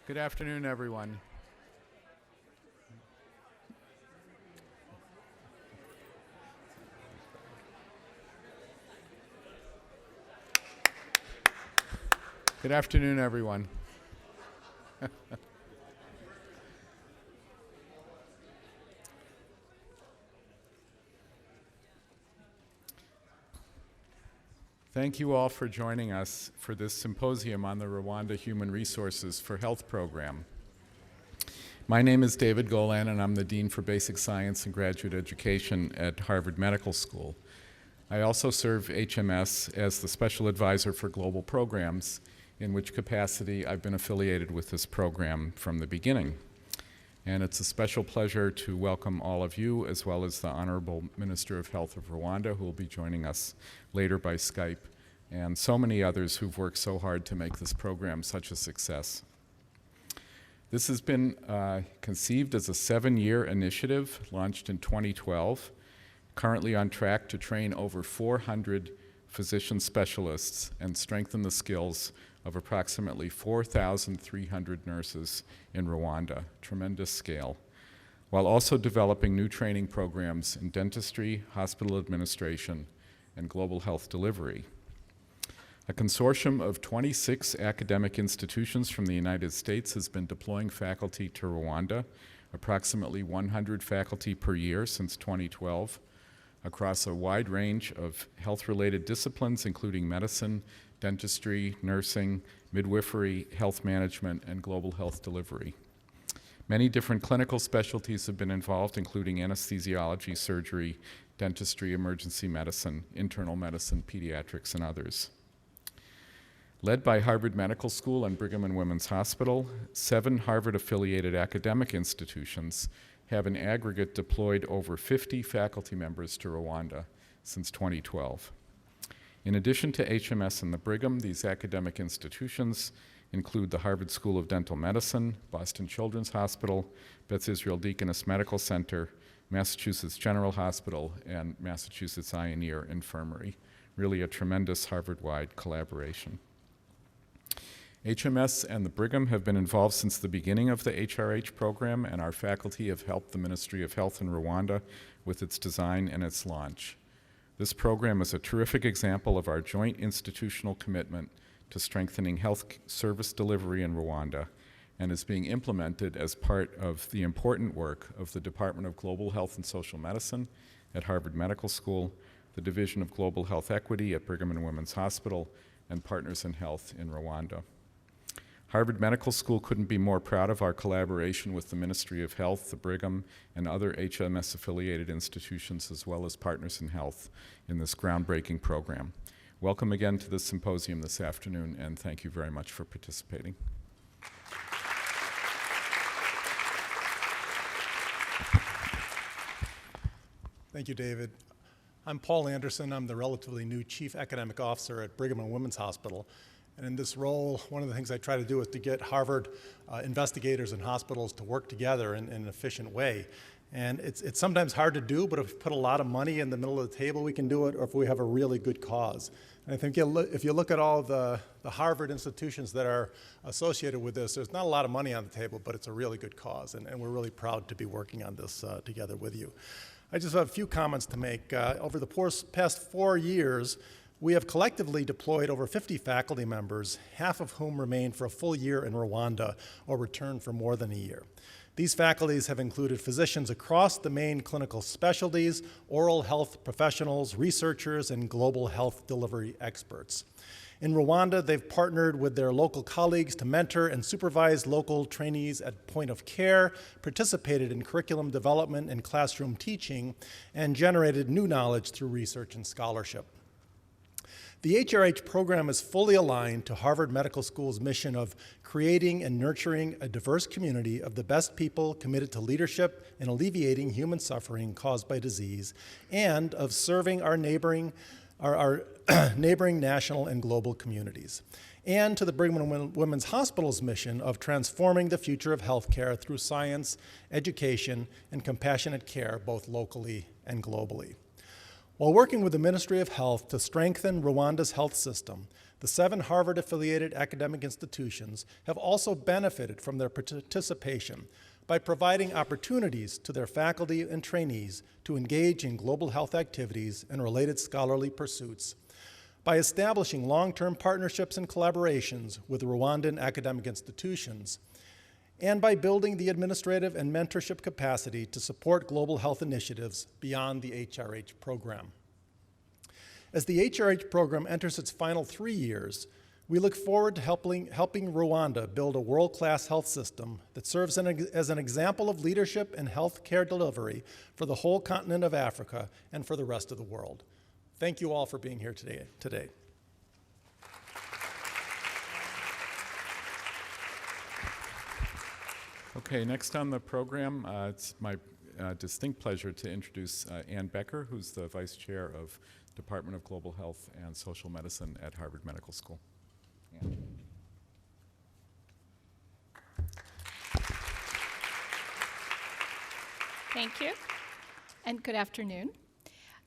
Good afternoon, everyone. Good afternoon, everyone. Thank you all for joining us for this symposium on the Rwanda Human Resources for Health program. My name is David Golan, and I'm the Dean for Basic Science and Graduate Education at Harvard Medical School. I also serve HMS as the Special Advisor for Global Programs, in which capacity I've been affiliated with this program from the beginning. And it's a special pleasure to welcome all of you, as well as the Honorable Minister of Health of Rwanda, who will be joining us later by Skype, and so many others who've worked so hard to make this program such a success. This has been conceived as a 7-year initiative launched in 2012, currently on track to train over 400 physician specialists and strengthen the skills of approximately 4,300 nurses in Rwanda, tremendous scale, while also developing new training programs in dentistry, hospital administration, and global health delivery. A consortium of 26 academic institutions from the United States has been deploying faculty to Rwanda, approximately 100 faculty per year since 2012, across a wide range of health-related disciplines, including medicine, dentistry, nursing, midwifery, health management, and global health delivery. Many different clinical specialties have been involved, including anesthesiology, surgery, dentistry, emergency medicine, internal medicine, pediatrics, and others. Led by Harvard Medical School and Brigham and Women's Hospital, 7 Harvard-affiliated academic institutions have in aggregate deployed over 50 faculty members to Rwanda since 2012. In addition to HMS and the Brigham, these academic institutions include the Harvard School of Dental Medicine, Boston Children's Hospital, Beth Israel Deaconess Medical Center, Massachusetts General Hospital, and Massachusetts Ioneer Infirmary. Really a tremendous Harvard-wide collaboration. HMS and the Brigham have been involved since the beginning of the HRH program, and our faculty have helped the Ministry of Health in Rwanda with its design and its launch. This program is a terrific example of our joint institutional commitment to strengthening health service delivery in Rwanda, and is being implemented as part of the important work of the Department of Global Health and Social Medicine at Harvard Medical School, the Division of Global Health Equity at Brigham and Women's Hospital, and Partners in Health in Rwanda. Harvard Medical School couldn't be more proud of our collaboration with the Ministry of Health, the Brigham, and other HMS-affiliated institutions, as well as Partners in Health, in this groundbreaking program. Welcome again to this symposium this afternoon, and thank you very much for participating. Thank you, David. I'm Paul Anderson. I'm the relatively new Chief Academic Officer at Brigham and Women's Hospital. And in this role, one of the things I try to do is to get Harvard investigators and hospitals to work together in an efficient way. And it's sometimes hard to do, but if we put a lot of money in the middle of the table, we can do it, or if we have a really good cause. And I think if you look at all the Harvard institutions that are associated with this, there's not a lot of money on the table, but it's a really good cause. And we're really proud to be working on this together with you. I just have a few comments to make. Over the past 4 years, we have collectively deployed over 50 faculty members, half of whom remained for a full year in Rwanda or returned for more than a year. These faculties have included physicians across the main clinical specialties, oral health professionals, researchers, and global health delivery experts. In Rwanda, they've partnered with their local colleagues to mentor and supervise local trainees at point of care, participated in curriculum development and classroom teaching, and generated new knowledge through research and scholarship. The HRH program is fully aligned to Harvard Medical School's mission of creating and nurturing a diverse community of the best people committed to leadership and alleviating human suffering caused by disease, and of serving our neighboring national and global communities, and to the Brigham and Women's Hospital's mission of transforming the future of healthcare through science, education, and compassionate care, both locally and globally. While working with the Ministry of Health to strengthen Rwanda's health system, the 7 Harvard-affiliated academic institutions have also benefited from their participation by providing opportunities to their faculty and trainees to engage in global health activities and related scholarly pursuits, by establishing long-term partnerships and collaborations with Rwandan academic institutions, and by building the administrative and mentorship capacity to support global health initiatives beyond the HRH program. As the HRH program enters its final 3 years, we look forward to helping Rwanda build a world-class health system that serves as an example of leadership and health care delivery for the whole continent of Africa and for the rest of the world. Thank you all for being here today. Okay, next on the program, it's my distinct pleasure to introduce Ann Becker, who's the Vice Chair of Department of Global Health and Social Medicine at Harvard Medical School. Ann. Thank you, and good afternoon.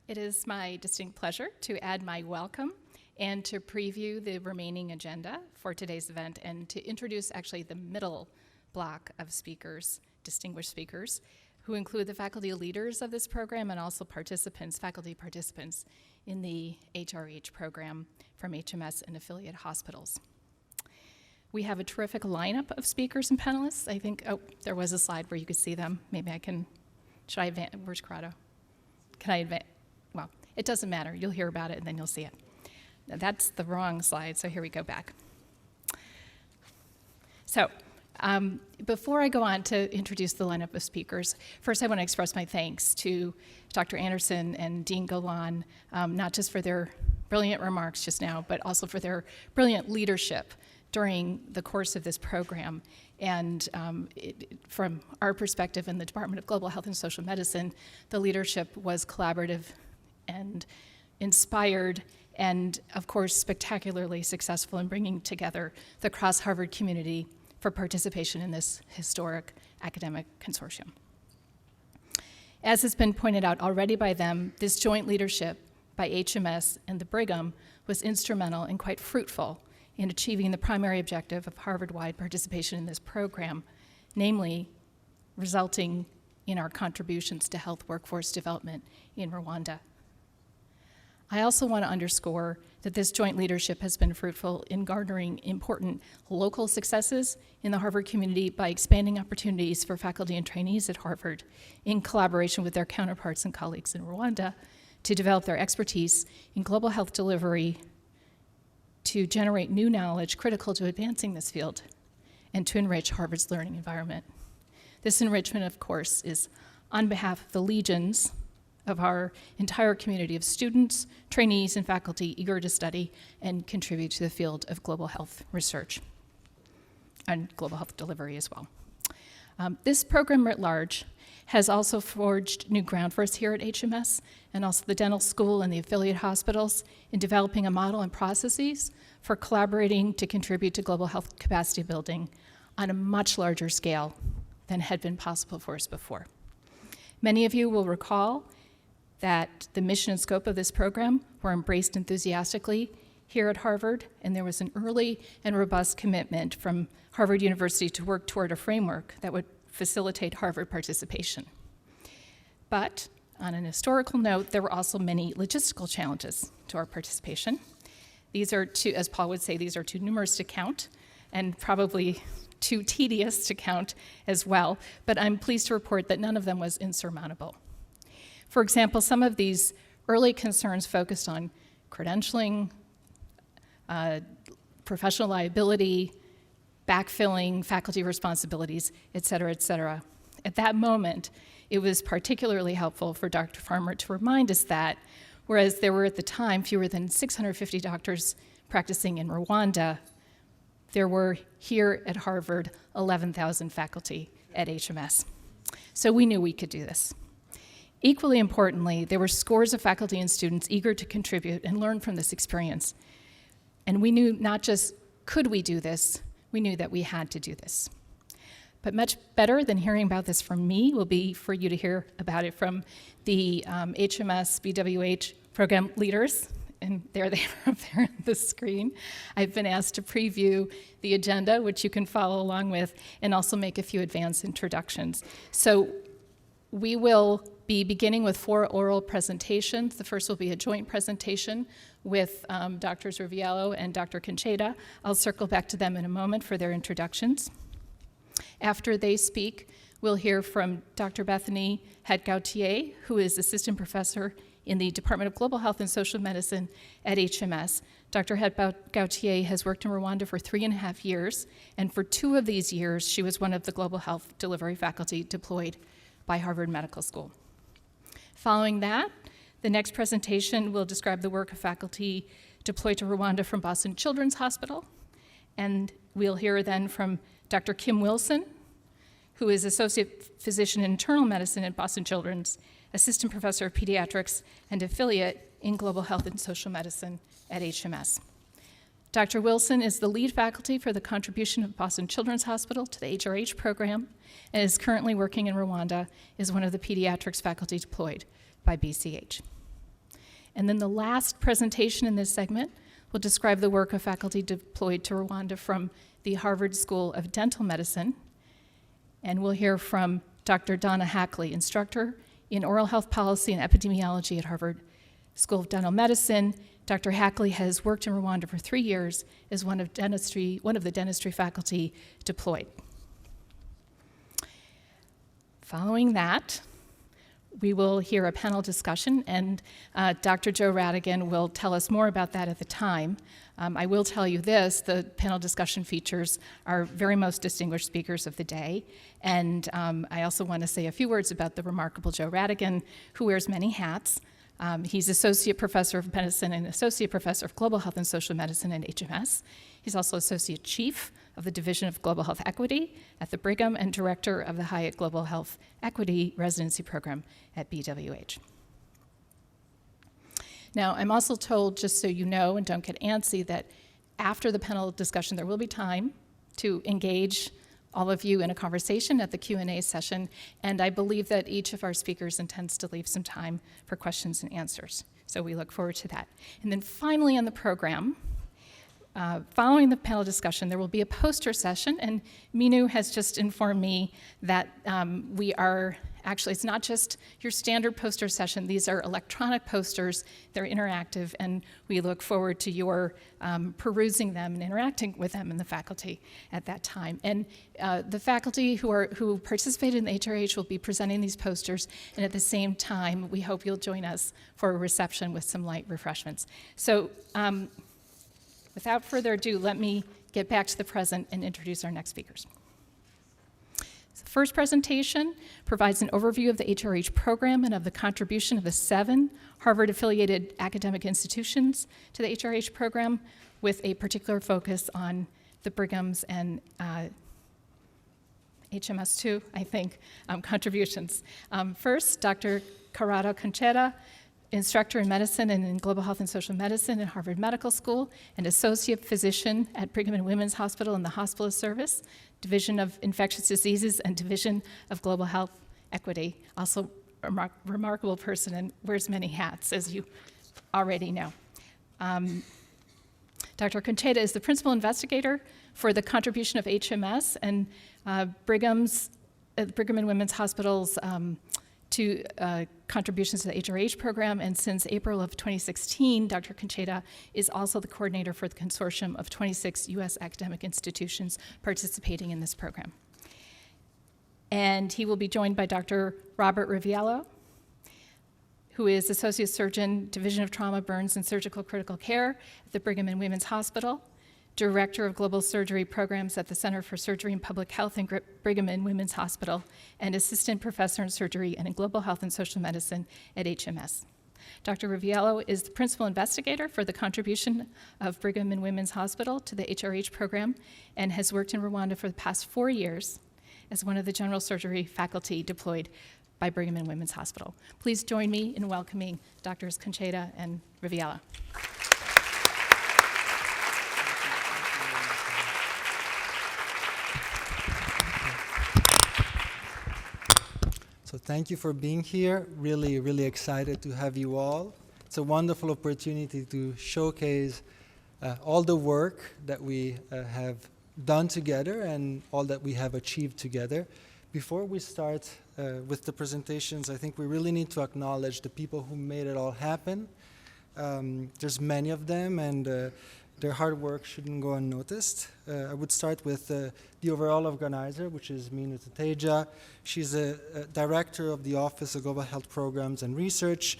It is my distinct pleasure to add my welcome and to preview the remaining agenda for today's event and to introduce actually the middle block of speakers, distinguished speakers, who include the faculty leaders of this program and also participants, faculty participants in the HRH program from HMS and affiliate hospitals. We have a terrific lineup of speakers and panelists. I think, oh, there was a slide where you could see them. Maybe I can, should I advance? Where's Corrado? Can I advance? Well, it doesn't matter. You'll hear about it and then you'll see it. Now, that's the wrong slide, so here we go back. So, before I go on to introduce the lineup of speakers, first I want to express my thanks to Dr. Anderson and Dean Golan, not just for their brilliant remarks just now, but also for their brilliant leadership during the course of this program. And from our perspective in the Department of Global Health and Social Medicine, the leadership was collaborative and inspired and, of course, spectacularly successful in bringing together the cross-Harvard community for participation in this historic academic consortium. As has been pointed out already by them, this joint leadership by HMS and the Brigham was instrumental and quite fruitful in achieving the primary objective of Harvard-wide participation in this program, namely resulting in our contributions to health workforce development in Rwanda. I also want to underscore that this joint leadership has been fruitful in garnering important local successes in the Harvard community by expanding opportunities for faculty and trainees at Harvard in collaboration with their counterparts and colleagues in Rwanda to develop their expertise in global health delivery, to generate new knowledge critical to advancing this field, and to enrich Harvard's learning environment. This enrichment, of course, is on behalf of the legions of our entire community of students, trainees, and faculty eager to study and contribute to the field of global health research and global health delivery as well. This program writ large has also forged new ground for us here at HMS and also the dental school and the affiliate hospitals in developing a model and processes for collaborating to contribute to global health capacity building on a much larger scale than had been possible for us before. Many of you will recall that the mission and scope of this program were embraced enthusiastically here at Harvard, and there was an early and robust commitment from Harvard University to work toward a framework that would facilitate Harvard participation. But on an historical note, there were also many logistical challenges to our participation. These are too, as Paul would say, these are too numerous to count, and probably too tedious to count as well, but I'm pleased to report that none of them was insurmountable. For example, some of these early concerns focused on credentialing, professional liability, backfilling faculty responsibilities, et cetera, et cetera. At that moment, it was particularly helpful for Dr. Farmer to remind us that, whereas there were at the time fewer than 650 doctors practicing in Rwanda, there were here at Harvard 11,000 faculty at HMS. So we knew we could do this. Equally importantly, there were scores of faculty and students eager to contribute and learn from this experience. And we knew not just could we do this, we knew that we had to do this. But much better than hearing about this from me will be for you to hear about it from the HMS BWH program leaders. And there they are up there on the screen. I've been asked to preview the agenda, which you can follow along with, and also make a few advanced introductions. So we will be beginning with 4 oral presentations. The first will be a joint presentation with Drs. Riviello and Dr. Concheta. I'll circle back to them in a moment for their introductions. After they speak, we'll hear from Dr. Bethany Het-Gautier, who is assistant professor in the Department of Global Health and Social Medicine at HMS. Dr. Het-Gautier has worked in Rwanda for 3.5 years, and for 2 of these years, she was one of the global health delivery faculty deployed by Harvard Medical School. Following that, the next presentation will describe the work of faculty deployed to Rwanda from Boston Children's Hospital, and we'll hear then from Dr. Kim Wilson, who is Associate Physician in Internal Medicine at Boston Children's, Assistant Professor of Pediatrics, and Affiliate in Global Health and Social Medicine at HMS. Dr. Wilson is the lead faculty for the contribution of Boston Children's Hospital to the HRH program and is currently working in Rwanda as one of the pediatrics faculty deployed by BCH. And then the last presentation in this segment will describe the work of faculty deployed to Rwanda from the Harvard School of Dental Medicine. And we'll hear from Dr. Donna Hackley, instructor in oral health policy and epidemiology at Harvard School of Dental Medicine. Dr. Hackley has worked in Rwanda for 3 years as one of the dentistry faculty deployed. Following that, we will hear a panel discussion, and Dr. Joe Radigan will tell us more about that at the time. I will tell you this, the panel discussion features our very most distinguished speakers of the day, and I also want to say a few words about the remarkable Joe Radigan, who wears many hats. He's Associate Professor of Medicine and Associate Professor of Global Health and Social Medicine at HMS. He's also Associate Chief of the Division of Global Health Equity at the Brigham and Director of the Hyatt Global Health Equity Residency Program at BWH. Now, I'm also told, just so you know and don't get antsy, that after the panel discussion, there will be time to engage all of you in a conversation at the Q&A session, and I believe that each of our speakers intends to leave some time for questions and answers. So we look forward to that. And then finally on the program, following the panel discussion, there will be a poster session, and Minu has just informed me that we are actually, it's not just your standard poster session. These are electronic posters. They're interactive, and we look forward to your perusing them and interacting with them and the faculty at that time. And the faculty who participated in the HRH will be presenting these posters, and at the same time, we hope you'll join us for a reception with some light refreshments. So without further ado, let me get back to the present and introduce our next speakers. The first presentation provides an overview of the HRH program and of the contribution of the 7 Harvard-affiliated academic institutions to the HRH program, with a particular focus on the Brigham's and HMS too, I think, contributions. First, Dr. Corrado Concheta, instructor in medicine and in global health and social medicine at Harvard Medical School, and associate physician at Brigham and Women's Hospital in the Hospitalist Service, Division of Infectious Diseases, and Division of Global Health Equity. Also a remarkable person and wears many hats, as you already know. Dr. Concheta is the principal investigator for the contribution of HMS and Brigham and Women's Hospital's to contributions to the HRH program, and since April of 2016, Dr. Concheta is also the coordinator for the consortium of 26 U.S. academic institutions participating in this program. And he will be joined by Dr. Robert Riviello, who is Associate Surgeon, Division of Trauma, Burns, and Surgical Critical Care at the Brigham and Women's Hospital, Director of Global Surgery Programs at the Center for Surgery and Public Health in Brigham and Women's Hospital, and Assistant Professor in Surgery and in Global Health and Social Medicine at HMS. Dr. Riviello is the Principal Investigator for the contribution of Brigham and Women's Hospital to the HRH program and has worked in Rwanda for the past 4 years as one of the general surgery faculty deployed by Brigham and Women's Hospital. Please join me in welcoming Drs. Concheta and Riviello. Thank you for being here. Really, really excited to have you all. It's a wonderful opportunity to showcase all the work that we have done together and all that we have achieved together. Before we start with the presentations, I think we really need to acknowledge the people who made it all happen. There's many of them, and their hard work shouldn't go unnoticed. I would start with the overall organizer, which is Meena Tateja. She's a director of the Office of Global Health Programs and Research.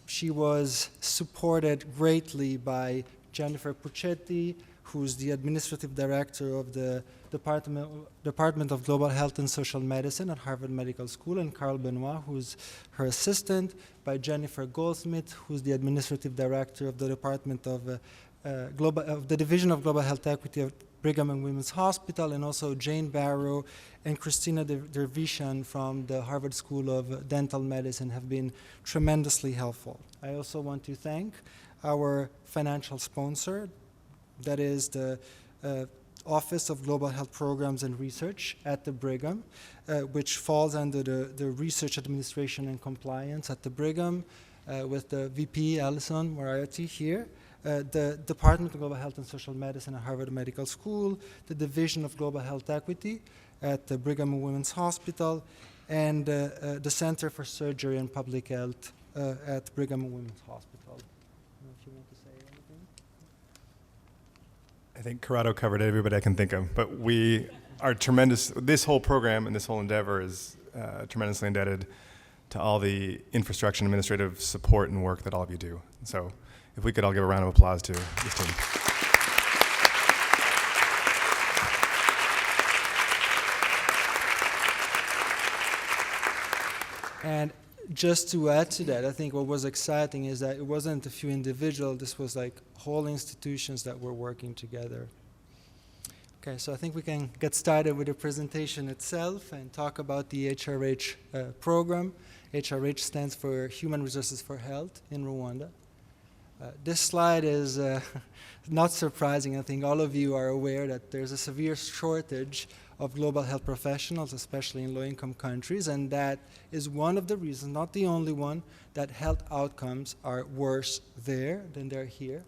She was supported greatly by Jennifer Puccetti, who's the administrative director of the Department of Global Health and Social Medicine at Harvard Medical School, and Carl Benoit, who's her assistant, by Jennifer Goldsmith, who's the administrative director of the Department of the Division of Global Health Equity at Brigham and Women's Hospital, and also Jane Barrow and Christina Dervishan from the Harvard School of Dental Medicine have been tremendously helpful. I also want to thank our financial sponsor, that is the Office of Global Health Programs and Research at the Brigham, which falls under the Research Administration and Compliance at the Brigham, with the VP, Alison Moriarty here, the Department of Global Health and Social Medicine at Harvard Medical School, the Division of Global Health Equity at the Brigham and Women's Hospital, and the Center for Surgery and Public Health at Brigham and Women's Hospital. I don't know if you want to say anything. I think Corrado covered everybody I can think of, but we are tremendous. This whole program and this whole endeavor is tremendously indebted to all the infrastructure and administrative support and work that all of you do. So if we could all give a round of applause to this team. And just to add to that, I think what was exciting is that it wasn't a few individuals, this was like whole institutions that were working together. Okay, so I think we can get started with the presentation itself and talk about the HRH program. HRH stands for Human Resources for Health in Rwanda. This slide is not surprising. I think all of you are aware that there's a severe shortage of global health professionals, especially in low-income countries, and that is one of the reasons, not the only one, that health outcomes are worse there than they're here.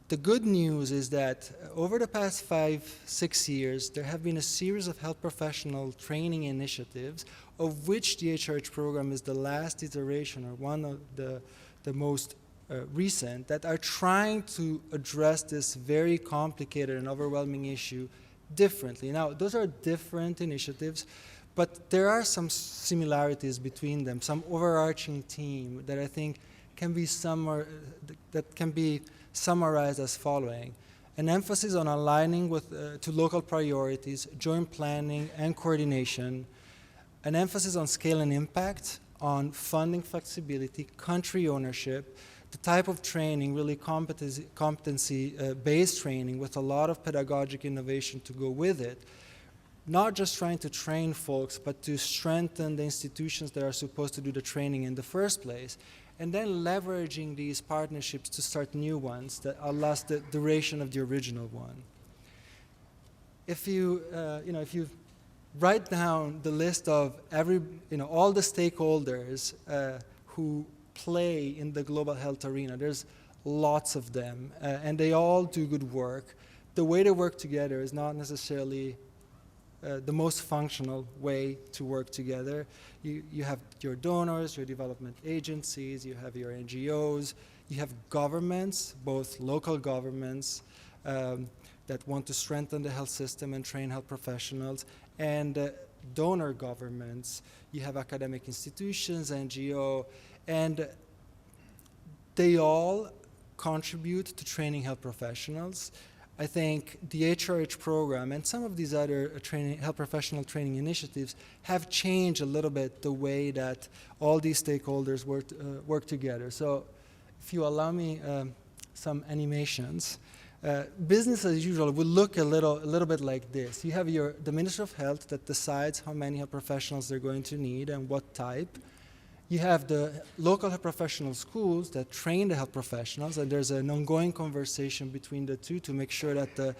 The good news is that over the past 5-6 years, there have been a series of health professional training initiatives, of which the HRH program is the last iteration, or one of the most recent, that are trying to address this very complicated and overwhelming issue differently. Now, those are different initiatives, but there are some similarities between them, some overarching theme that I think can be summarized as following: an emphasis on aligning with to local priorities, joint planning and coordination, an emphasis on scale and impact, on funding flexibility, country ownership, the type of training, really competency-based training with a lot of pedagogic innovation to go with it, not just trying to train folks, but to strengthen the institutions that are supposed to do the training in the first place, and then leveraging these partnerships to start new ones that outlast the duration of the original one. If you write down the list of all the stakeholders who play in the global health arena, there's lots of them, and they all do good work. The way they work together is not necessarily the most functional way to work together. You have your donors, your development agencies, you have your NGOs, you have governments, both local governments that want to strengthen the health system and train health professionals, and donor governments. You have academic institutions, NGO, and they all contribute to training health professionals. I think the HRH program and some of these other health professional training initiatives have changed a little bit the way that all these stakeholders work together. So if you allow me some animations, business as usual would look a little bit like this. You have the Ministry of Health that decides how many health professionals they're going to need and what type. You have the local health professional schools that train the health professionals, and there's an ongoing conversation between the two to make sure that the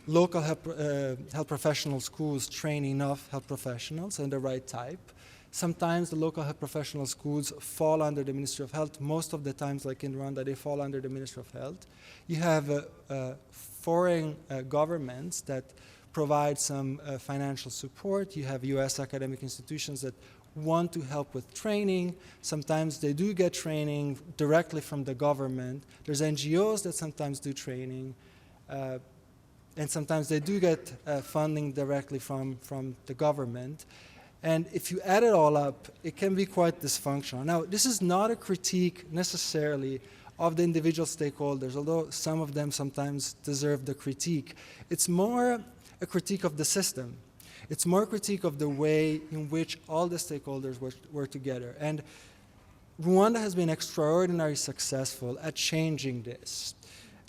local health professional schools train enough health professionals and the right type. Sometimes the local health professional schools fall under the Ministry of Health. Most of the times, like in Rwanda, they fall under the Ministry of Health. You have foreign governments that provide some financial support. You have US academic institutions that want to help with training. Sometimes they do get training directly from the government. There's NGOs that sometimes do training. And sometimes they do get funding directly from the government. And if you add it all up, it can be quite dysfunctional. Now, this is not a critique necessarily of the individual stakeholders, although some of them sometimes deserve the critique. It's more a critique of the system. It's more a critique of the way in which all the stakeholders were together. And Rwanda has been extraordinarily successful at changing this.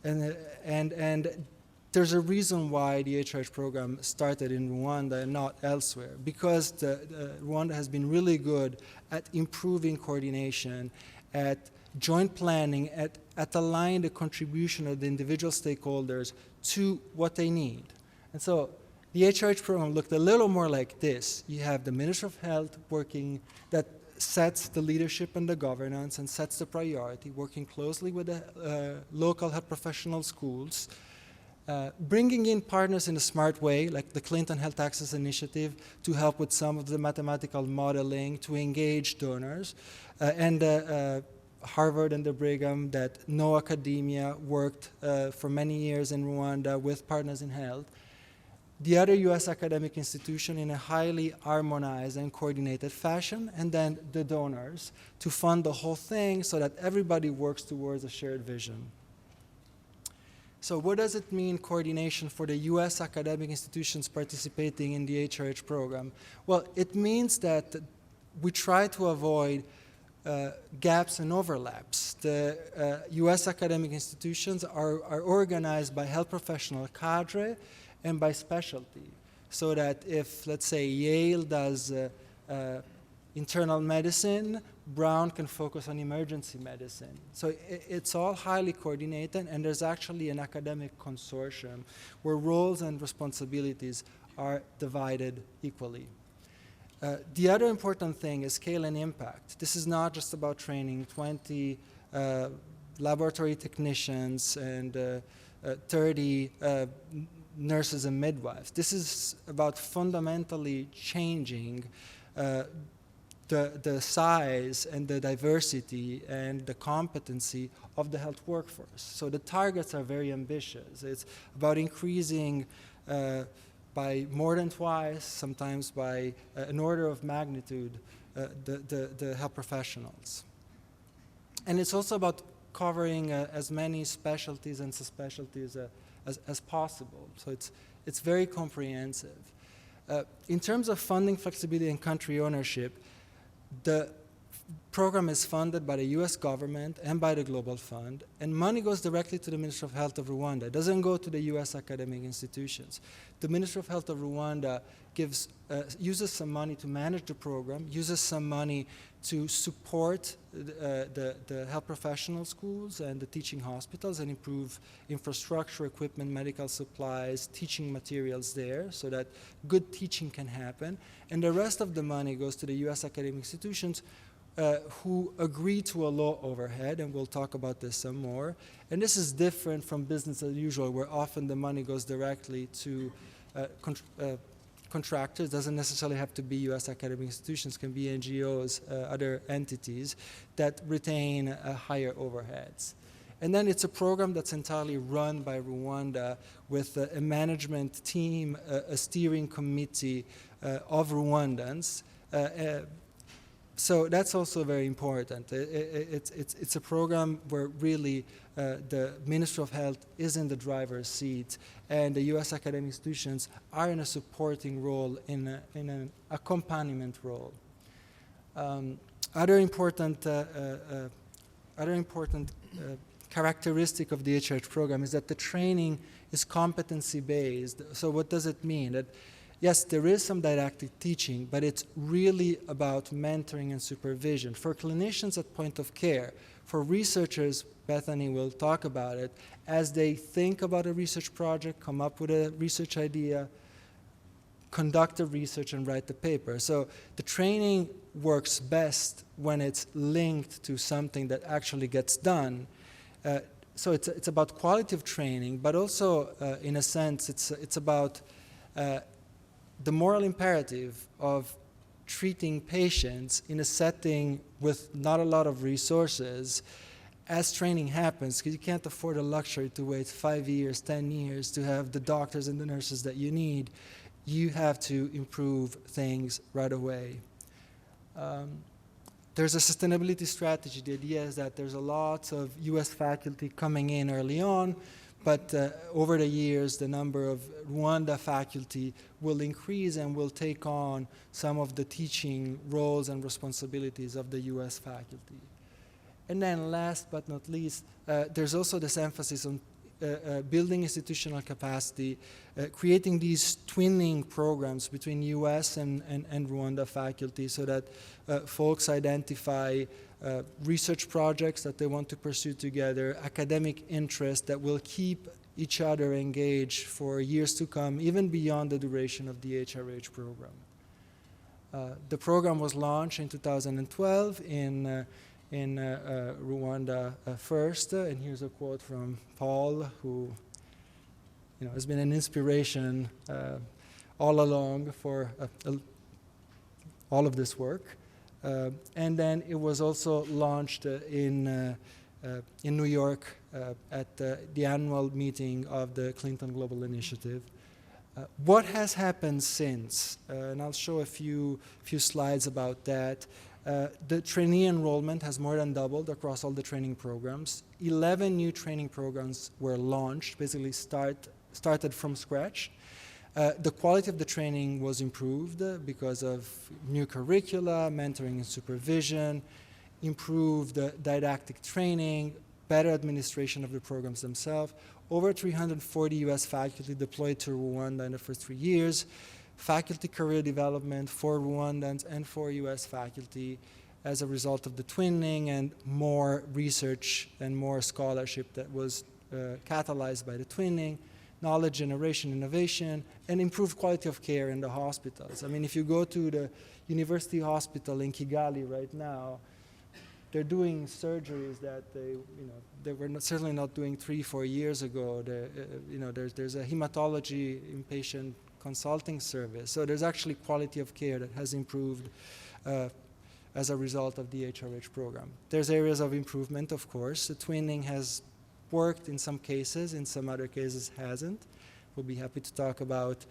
And there's a reason why the HRH program started in Rwanda and not elsewhere, because Rwanda has been really good at improving coordination, at joint planning, at aligning the contribution of the individual stakeholders to what they need. And so the HRH program looked a little more like this. You have the Ministry of Health working, that sets the leadership and the governance and sets the priority, working closely with the local health professional schools, bringing in partners in a smart way, like the Clinton Health Access Initiative, to help with some of the mathematical modeling, to engage donors, and Harvard and the Brigham, that no academia worked for many years in Rwanda with Partners in Health. The other US academic institution in a highly harmonized and coordinated fashion, and then the donors to fund the whole thing so that everybody works towards a shared vision. So what does it mean, coordination, for the US academic institutions participating in the HRH program? Well, it means that we try to avoid gaps and overlaps. The US academic institutions are organized by health professional cadre and by specialty, so that if, let's say, Yale does internal medicine, Brown can focus on emergency medicine. So it's all highly coordinated, and there's actually an academic consortium where roles and responsibilities are divided equally. The other important thing is scale and impact. This is not just about training 20 laboratory technicians and 30 nurses and midwives. This is about fundamentally changing the size and the diversity and the competency of the health workforce. So the targets are very ambitious. It's about increasing by more than twice, sometimes by an order of magnitude, the health professionals. And it's also about covering as many specialties and subspecialties as possible. So it's very comprehensive. In terms of funding flexibility and country ownership, the program is funded by the US government and by the Global Fund, and money goes directly to the Ministry of Health of Rwanda. It doesn't go to the US academic institutions. The Ministry of Health of Rwanda uses some money to manage the program, uses some money to support the health professional schools and the teaching hospitals and improve infrastructure, equipment, medical supplies, teaching materials there so that good teaching can happen. And the rest of the money goes to the US academic institutions who agree to a low overhead, and we'll talk about this some more. And this is different from business as usual, where often the money goes directly to contractors. Doesn't necessarily have to be US academic institutions, can be NGOs, other entities that retain higher overheads. And then it's a program that's entirely run by Rwanda with a management team, a steering committee of Rwandans. So that's also very important. It's a program where really the Ministry of Health is in the driver's seat, and the US academic institutions are in a supporting role, in an accompaniment role. Other important characteristic of the HRH program is that the training is competency-based. So what does it mean? That yes, there is some didactic teaching, but it's really about mentoring and supervision. For clinicians at point of care, for researchers, Bethany will talk about it, as they think about a research project, come up with a research idea, conduct the research and write the paper. So the training works best when it's linked to something that actually gets done. So it's about quality of training, but also, in a sense, it's about the moral imperative of treating patients in a setting with not a lot of resources as training happens, because you can't afford the luxury to wait 5 years, 10 years to have the doctors and the nurses that you need. You have to improve things right away. There's a sustainability strategy. The idea is that there's a lot of US faculty coming in early on, but over the years, the number of Rwanda faculty will increase and will take on some of the teaching roles and responsibilities of the US faculty. And then last but not least, there's also this emphasis on building institutional capacity, creating these twinning programs between US and Rwanda faculty so that folks identify research projects that they want to pursue together, academic interests that will keep each other engaged for years to come, even beyond the duration of the HRH program. The program was launched in 2012 in Rwanda first, and here's a quote from Paul, who has been an inspiration all along for all of this work. And then it was also launched in New York at the annual meeting of the Clinton Global Initiative. What has happened since? And I'll show a few slides about that. The trainee enrollment has more than doubled across all the training programs. 11 new training programs were launched, basically started from scratch. The quality of the training was improved because of new curricula, mentoring and supervision, improved didactic training, better administration of the programs themselves. Over 340 US faculty deployed to Rwanda in the first 3 years. Faculty career development for Rwandans and for US faculty as a result of the twinning and more research and more scholarship that was catalyzed by the twinning, knowledge generation, innovation, and improved quality of care in the hospitals. I mean, if you go to the University Hospital in Kigali right now, they're doing surgeries that they were certainly not doing 3-4 years ago. There's a hematology inpatient consulting service. So there's actually quality of care that has improved as a result of the HRH program. There's areas of improvement, of course. The twinning has worked in some cases, in some other cases hasn't. We'll be happy to talk about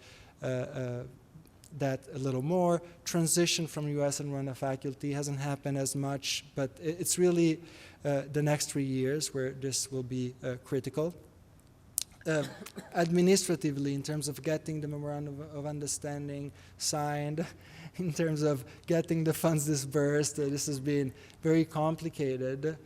that a little more. Transition from US and Rwanda faculty hasn't happened as much, but it's really the next 3 years where this will be critical. Administratively, in terms of getting the memorandum of understanding signed, in terms of getting the funds disbursed, this has been very complicated,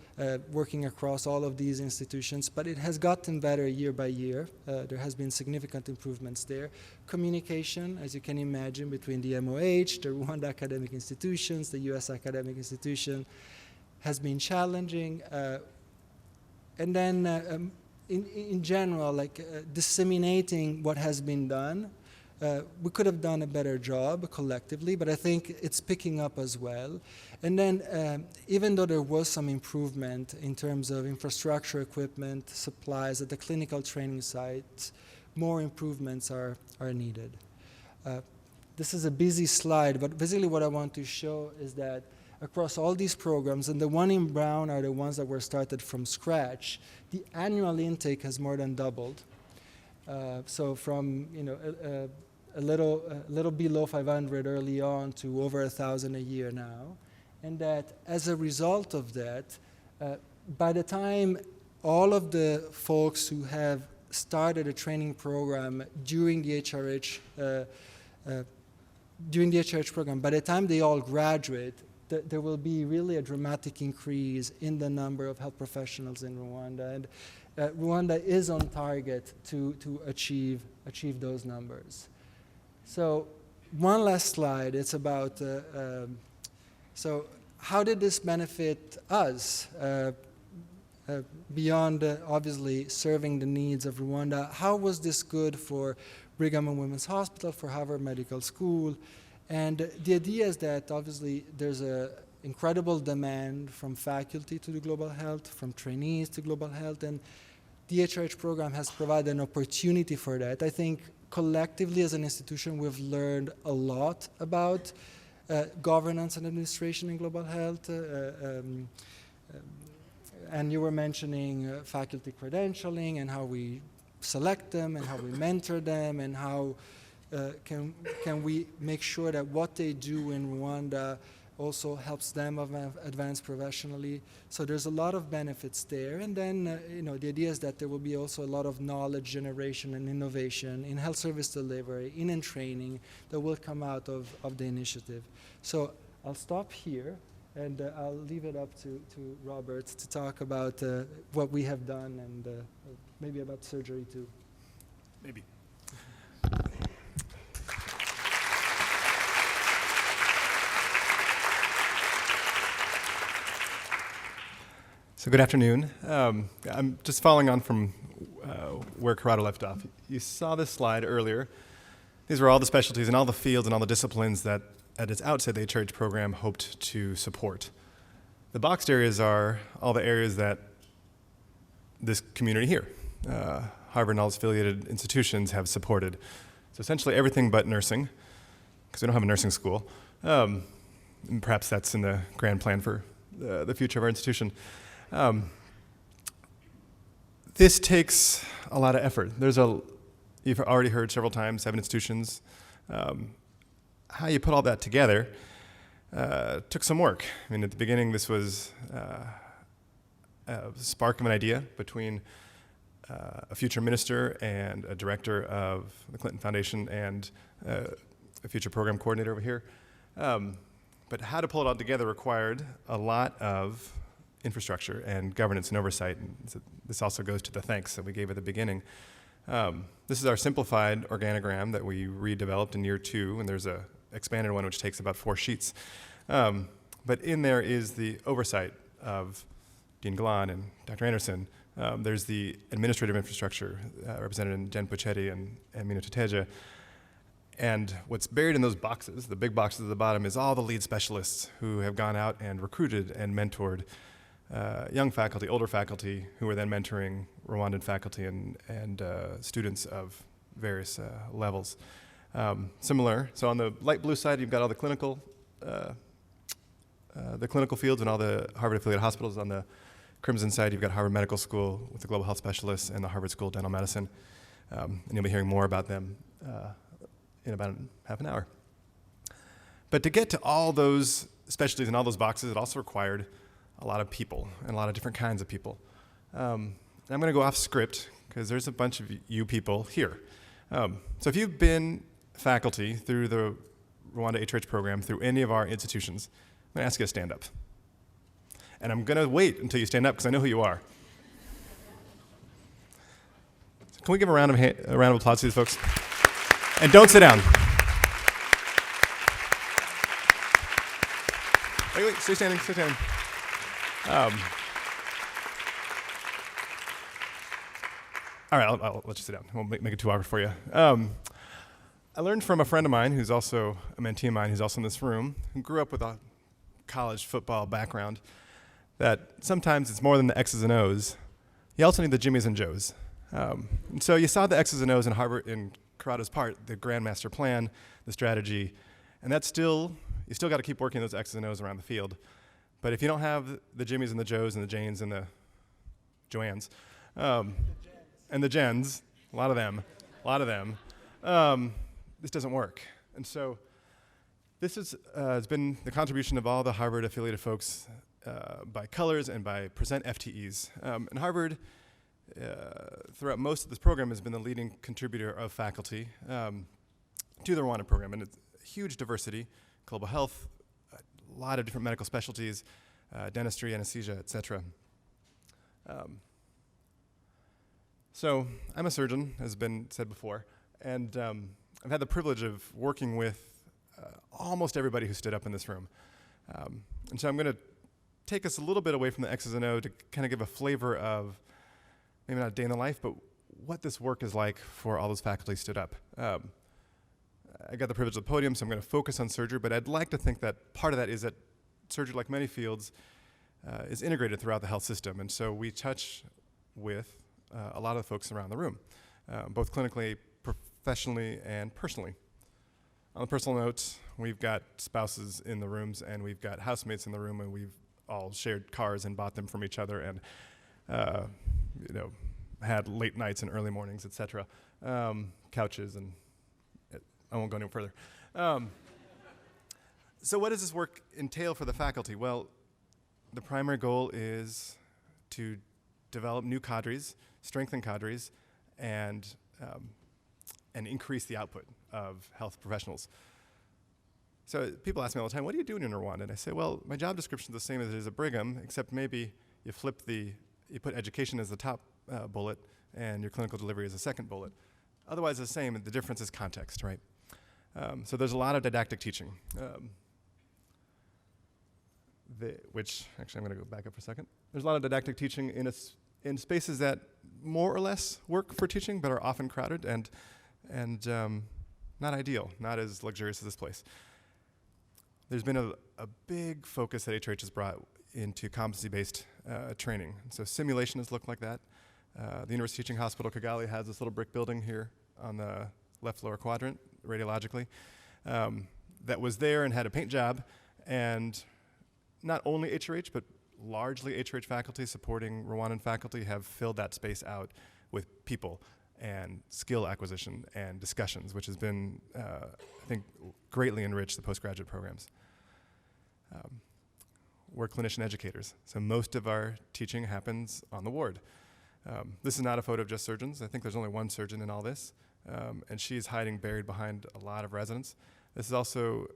working across all of these institutions, but it has gotten better year by year. There has been significant improvements there. Communication, as you can imagine, between the MOH, the Rwanda academic institutions, the US academic institution, has been challenging. And then in general, disseminating what has been done. We could have done a better job collectively, but I think it's picking up as well. And then even though there was some improvement in terms of infrastructure, equipment, supplies at the clinical training sites, more improvements are needed. This is a busy slide, but basically what I want to show is that across all these programs, and the one in brown are the ones that were started from scratch, the annual intake has more than doubled. So from a little below 500 early on to over 1,000 a year now. And that as a result of that, by the time all of the folks who have started a training program during the HRH program, by the time they all graduate, there will be really a dramatic increase in the number of health professionals in Rwanda. And Rwanda is on target to achieve those numbers. So one last slide, it's about, so how did this benefit us? beyond obviously serving the needs of Rwanda, how was this good for Brigham and Women's Hospital, for Harvard Medical School? And the idea is that obviously there's a incredible demand from faculty to do global health, from trainees to global health, and the HRH program has provided an opportunity for that. I think collectively as an institution we've learned a lot about governance and administration in global health. And you were mentioning faculty credentialing and how we select them and how we mentor them and how can we make sure that what they do in Rwanda also helps them advance professionally. So there's a lot of benefits there. And then, the idea is that there will be also a lot of knowledge generation and innovation in health service delivery, in training that will come out of the initiative. So I'll stop here and I'll leave it up to Robert to talk about what we have done and maybe about surgery too. Maybe. So good afternoon. I'm just following on from where Corrado left off. You saw this slide earlier. These were all the specialties and all the fields and all the disciplines that at its outset the HRH program hoped to support. The boxed areas are all the areas that this community here, Harvard and all its affiliated institutions, have supported. So essentially everything but nursing, because we don't have a nursing school. And perhaps that's in the grand plan for the future of our institution. This takes a lot of effort. You've already heard several times, 7 institutions. How you put all that together took some work. I mean, at the beginning, this was a spark of an idea between a future minister and a director of the Clinton Foundation and a future program coordinator over here. But how to pull it all together required a lot of infrastructure and governance and oversight. And so this also goes to the thanks that we gave at the beginning. This is our simplified organogram that we redeveloped in year 2, and there's a expanded one which takes about 4 sheets. But in there is the oversight of Dean Golan and Dr. Anderson. There's the administrative infrastructure represented in Jen Puchetti and Mino Teteja. And what's buried in those boxes, the big boxes at the bottom, is all the lead specialists who have gone out and recruited and mentored young faculty, older faculty, who are then mentoring Rwandan faculty and students of various levels. Similar, so on the light blue side, you've got all the clinical fields and all the Harvard-affiliated hospitals. On the crimson side, you've got Harvard Medical School with the global health specialists and the Harvard School of Dental Medicine. And you'll be hearing more about them in about half an hour. But to get to all those specialties and all those boxes, it also required a lot of people and a lot of different kinds of people. I'm going to go off script because there's a bunch of you people here. So if you've been faculty through the Rwanda HRH program, through any of our institutions, I'm going to ask you to stand up. And I'm going to wait until you stand up because I know who you are. So can we give a round of applause to these folks? And don't sit down. Wait, stay standing, stay standing. All right, I'll let you sit down. We'll make it too awkward for you. I learned from a friend of mine who's also a mentee of mine, who's also in this room, who grew up with a college football background, that sometimes it's more than the X's and O's. You also need the Jimmies and Joes. And so you saw the X's and O's in Harvard, in Corrado's part, the Grand Master Plan, the strategy, and that's you still got to keep working those X's and O's around the field. But if you don't have the Jimmies and the Joes and the Janes and the Joannes, and the Jens, a lot of them, this doesn't work. And so this has been the contribution of all the Harvard affiliated folks by colors and by percent FTEs. And Harvard, throughout most of this program, has been the leading contributor of faculty to the Rwanda program. And it's huge diversity, global health, a lot of different medical specialties, dentistry, anesthesia, et cetera. So I'm a surgeon, as has been said before, and I've had the privilege of working with almost everybody who stood up in this room. And so I'm going to take us a little bit away from the X's and O to kind of give a flavor of, maybe not a day in the life, but what this work is like for all those faculty stood up. I got the privilege of the podium, so I'm going to focus on surgery, but I'd like to think that part of that is that surgery, like many fields, is integrated throughout the health system. And so we touch with a lot of the folks around the room, both clinically, professionally, and personally. On the personal note, we've got spouses in the rooms, and we've got housemates in the room, and we've all shared cars and bought them from each other, and had late nights and early mornings, etc. Couches, and I won't go any further. So what does this work entail for the faculty? Well, the primary goal is to develop new cadres, strengthen cadres, and increase the output of health professionals. So people ask me all the time, what are you doing in Rwanda? And I say, well, my job description is the same as it is at Brigham, except maybe you put education as the top bullet and your clinical delivery as the second bullet. Otherwise, the same, the difference is context, right? So there's a lot of didactic teaching, which, actually I'm gonna go back up for a second. There's a lot of didactic teaching in spaces that more or less work for teaching, but are often crowded and not ideal, not as luxurious as this place. There's been a big focus that HRH has brought into competency-based training. So simulation has looked like that. The University Teaching Hospital Kigali has this little brick building here on the left lower quadrant, radiologically, that was there and had a paint job, and not only HRH, but largely HRH faculty supporting Rwandan faculty have filled that space out with people and skill acquisition and discussions, which has been, I think, greatly enriched the postgraduate programs. We're clinician educators, so most of our teaching happens on the ward. This is not a photo of just surgeons. I think there's only one surgeon in all this, and she's hiding buried behind a lot of residents. This is also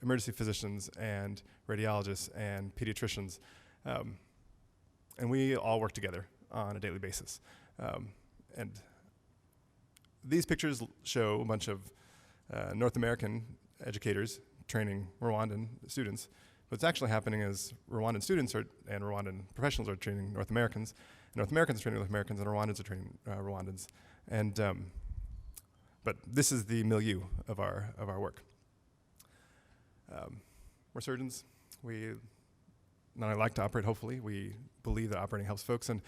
emergency physicians and radiologists and pediatricians, and we all work together on a daily basis. And these pictures show a bunch of North American educators training Rwandan students. What's actually happening is Rwandan students and Rwandan professionals are training North Americans, and North Americans are training North Americans, and Rwandans are training Rwandans. And but this is the milieu of our work. We're surgeons. We not only like to operate, hopefully, we believe that operating helps folks. And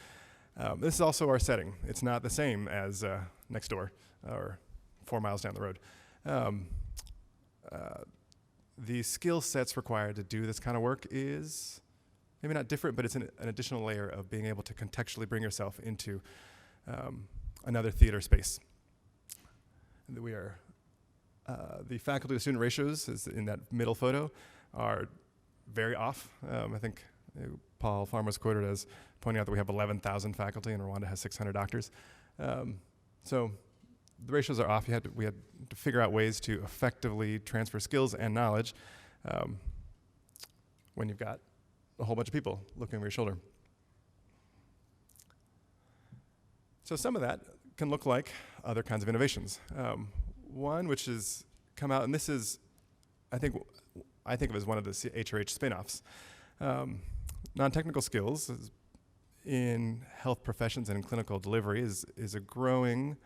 this is also our setting. It's not the same as next door or 4 miles down the road. The skill sets required to do this kind of work is maybe not different, but it's an additional layer of being able to contextually bring yourself into another theater space. We are, the faculty to student ratios is in that middle photo are very off. I think Paul Farmer was quoted as pointing out that we have 11,000 faculty and Rwanda has 600 doctors. So the ratios are off. We had to figure out ways to effectively transfer skills and knowledge when you've got a whole bunch of people looking over your shoulder. So some of that can look like other kinds of innovations. One which has come out, and this is, I think of as one of the HRH spin-offs. Non-technical skills in health professions and in clinical delivery is a growing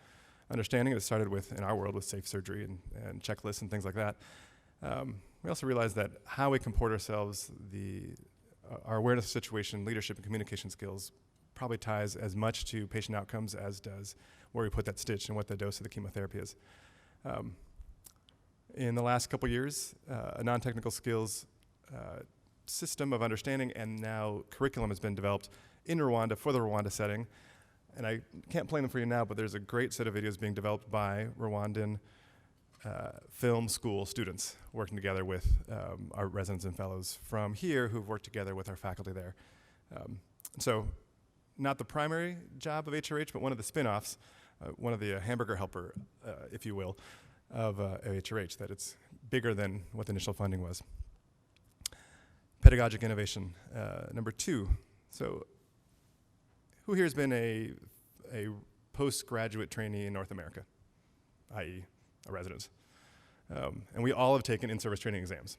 understanding. It started with, in our world, with safe surgery and checklists and things like that. We also realized that how we comport ourselves, our awareness of situation, leadership, and communication skills probably ties as much to patient outcomes as does where we put that stitch and what the dose of the chemotherapy is. In the last couple years, a non-technical skills system of understanding and now curriculum has been developed in Rwanda for the Rwanda setting. And I can't play them for you now, but there's a great set of videos being developed by Rwandan film school students working together with our residents and fellows from here who've worked together with our faculty there. So not the primary job of HRH, but one of the spin-offs, one of the hamburger helper, if you will, of HRH, that it's bigger than what the initial funding was. Pedagogic innovation, number 2. So who here has been a postgraduate trainee in North America, i.e. a resident? And we all have taken in-service training exams.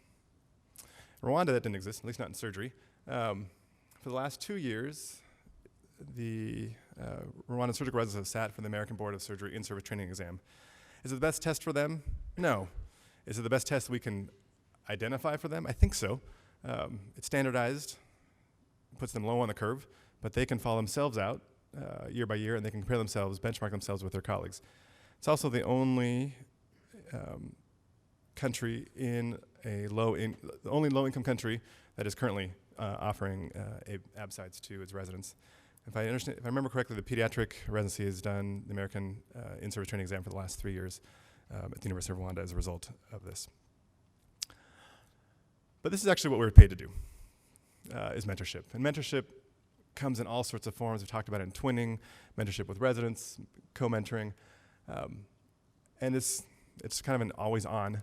In Rwanda, that didn't exist, at least not in surgery. For the last 2 years, the Rwandan surgical residents have sat for the American Board of Surgery in-service training exam. Is it the best test for them? No. Is it the best test we can identify for them? I think so. It's standardized, puts them low on the curve, but they can follow themselves out year by year, and they can compare themselves, benchmark themselves with their colleagues. It's also the only country in the only low-income country that is currently offering ABSITEs to its residents. If I remember correctly, the pediatric residency has done the American in-service training exam for the last 3 years at the University of Rwanda as a result of this. But this is actually what we're paid to do, is mentorship. And mentorship comes in all sorts of forms. We've talked about it in twinning, mentorship with residents, co-mentoring. And it's kind of an always-on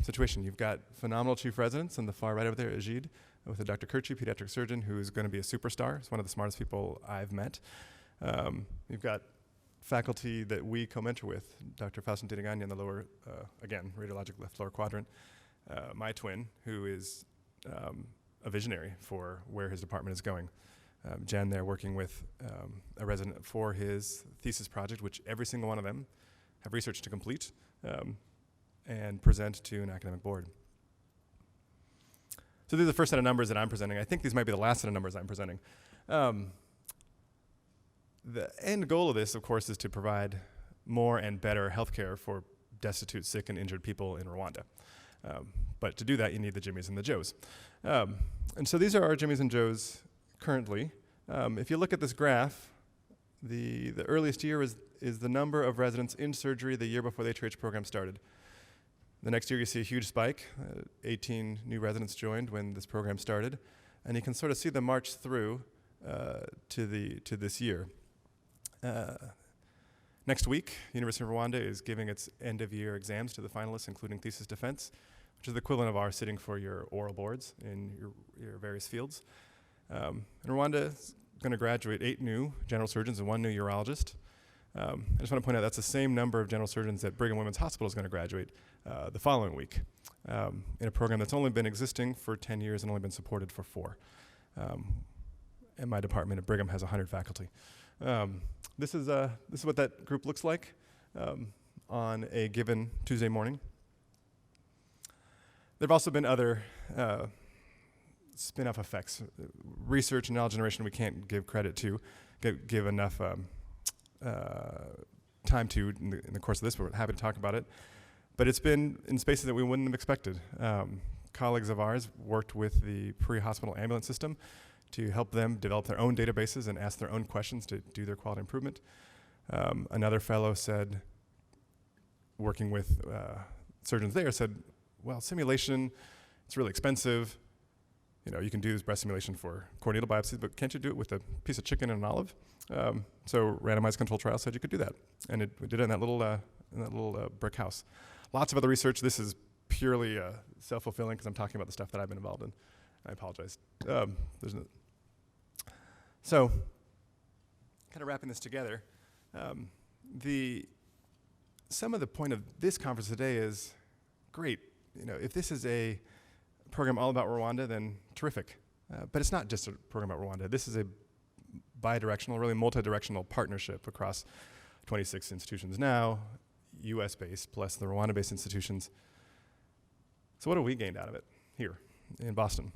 situation. You've got phenomenal chief residents on the far right over there, Ajid, with a Dr. Kirchi, pediatric surgeon, who is going to be a superstar. He's one of the smartest people I've met. You've got faculty that we co-mentor with, Dr. Faustin Didinganya in the lower, again, radiologic left lower quadrant, my twin, who is a visionary for where his department is going. Jen there working with a resident for his thesis project, which every single one of them have research to complete and present to an academic board. So these are the first set of numbers that I'm presenting. I think these might be the last set of numbers I'm presenting. The end goal of this, of course, is to provide more and better healthcare for destitute, sick, and injured people in Rwanda. But to do that, you need the Jimmies and the Joes. And so these are our Jimmies and Joes currently. If you look at this graph, the earliest year is the number of residents in surgery the year before the HRH program started. The next year you see a huge spike. 18 new residents joined when this program started. And you can sort of see the march through to this year. Next week, University of Rwanda is giving its end-of-year exams to the finalists, including thesis defense, which is the equivalent of our sitting for your oral boards in your various fields. And Rwanda is going to graduate 8 new general surgeons and 1 new urologist. I just want to point out that's the same number of general surgeons that Brigham Women's Hospital is going to graduate the following week in a program that's only been existing for 10 years and only been supported for 4. And my department at Brigham has 100 faculty. This is what that group looks like on a given Tuesday morning. There have also been other spin-off effects. Research and knowledge generation we can't give credit to, give enough time to in the course of this, but we're happy to talk about it. But it's been in spaces that we wouldn't have expected. Colleagues of ours worked with the pre-hospital ambulance system to help them develop their own databases and ask their own questions to do their quality improvement. Another fellow said, working with surgeons there, said, well, simulation, it's really expensive. You know, you can do this breast simulation for core needle biopsies, but can't you do it with a piece of chicken and an olive? So randomized control trial said you could do that. And we did it in that little brick house. Lots of other research. This is purely self-fulfilling because I'm talking about the stuff that I've been involved in. I apologize. So, kind of wrapping this together, some of the point of this conference today is, great, you know, if this is a program all about Rwanda, then terrific. But it's not just a program about Rwanda. This is a bi-directional, really multi-directional partnership across 26 institutions now, US-based, plus the Rwanda-based institutions. So what have we gained out of it here in Boston?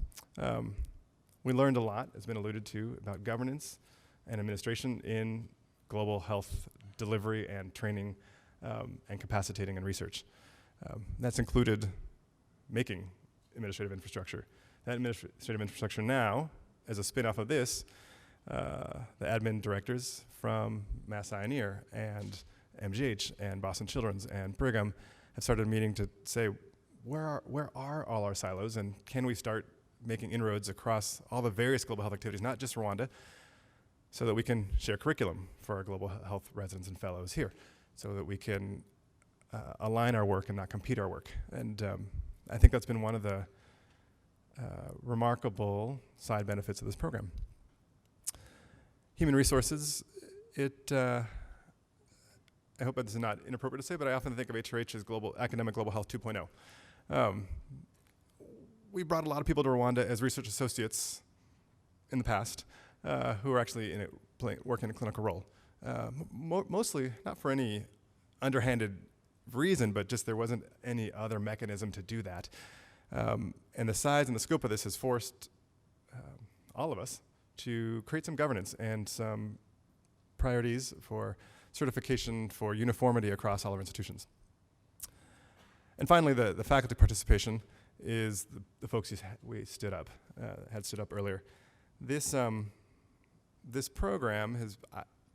We learned a lot, as been alluded to, about governance and administration in global health delivery and training and capacitating and research. That's included making administrative infrastructure. That administrative infrastructure now, as a spin-off of this, the admin directors from Mass Eye and MGH and Boston Children's and Brigham have started meeting to say, where are all our silos, and can we start making inroads across all the various global health activities, not just Rwanda, so that we can share curriculum for our global health residents and fellows here, so that we can align our work and not compete our work. And I think that's been one of the remarkable side benefits of this program. Human resources, I hope this is not inappropriate to say, but I often think of HRH as academic global health 2.0. We brought a lot of people to Rwanda as research associates in the past who are actually in it, working a clinical role. Mostly not for any underhanded reason, but just there wasn't any other mechanism to do that. And the size and the scope of this has forced all of us to create some governance and some priorities for certification for uniformity across all our institutions. And finally, the faculty participation is the folks we stood up, had stood up earlier. This program has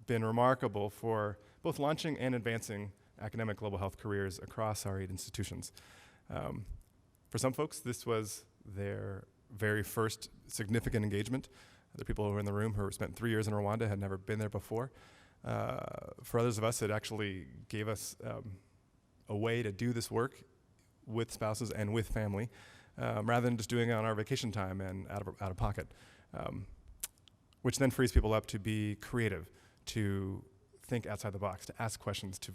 been remarkable for both launching and advancing academic global health careers across our 8 institutions. For some folks, this was their very first significant engagement. The people who were in the room who spent 3 years in Rwanda had never been there before. For others of us, it actually gave us a way to do this work with spouses and with family, rather than just doing it on our vacation time and out of pocket, which then frees people up to be creative, to think outside the box, to ask questions, to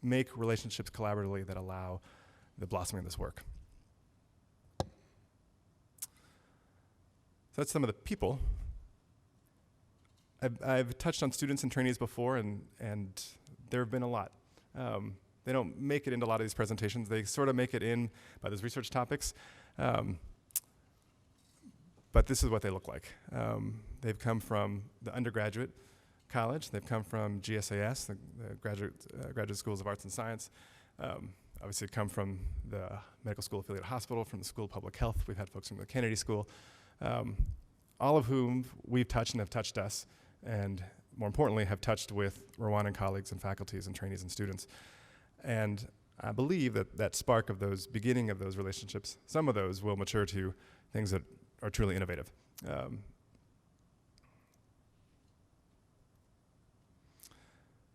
make relationships collaboratively that allow the blossoming of this work. So that's some of the people. I've touched on students and trainees before, and there have been a lot. They don't make it into a lot of these presentations. They sort of make it in by those research topics. But this is what they look like. They've come from the undergraduate college. They've come from GSAS, the Graduate Schools of Arts and Science. Obviously come from the Medical School Affiliate Hospital, from the School of Public Health. We've had folks from the Kennedy School, all of whom we've touched and have touched us, and more importantly, have touched with Rwandan colleagues and faculties and trainees and students. And I believe that that spark of those, beginning of those relationships, some of those will mature to things that are truly innovative.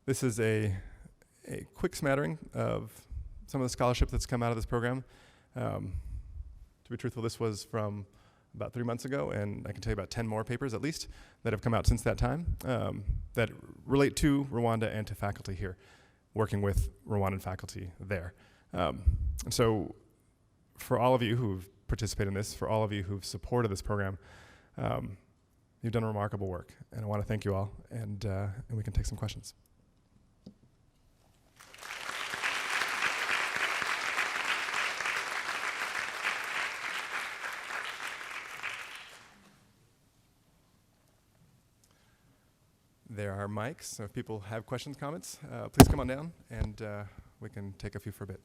This is a quick smattering of some of the scholarship that's come out of this program. To be truthful, this was from about 3 months ago, and I can tell you about 10 more papers at least that have come out since that time that relate to Rwanda and to faculty here, working with Rwandan faculty there. And so for all of you who've participated in this, for all of you who've supported this program, you've done remarkable work, and I want to thank you all, and we can take some questions. There are mics, so if people have questions, comments, please come on down, and we can take a few for a bit.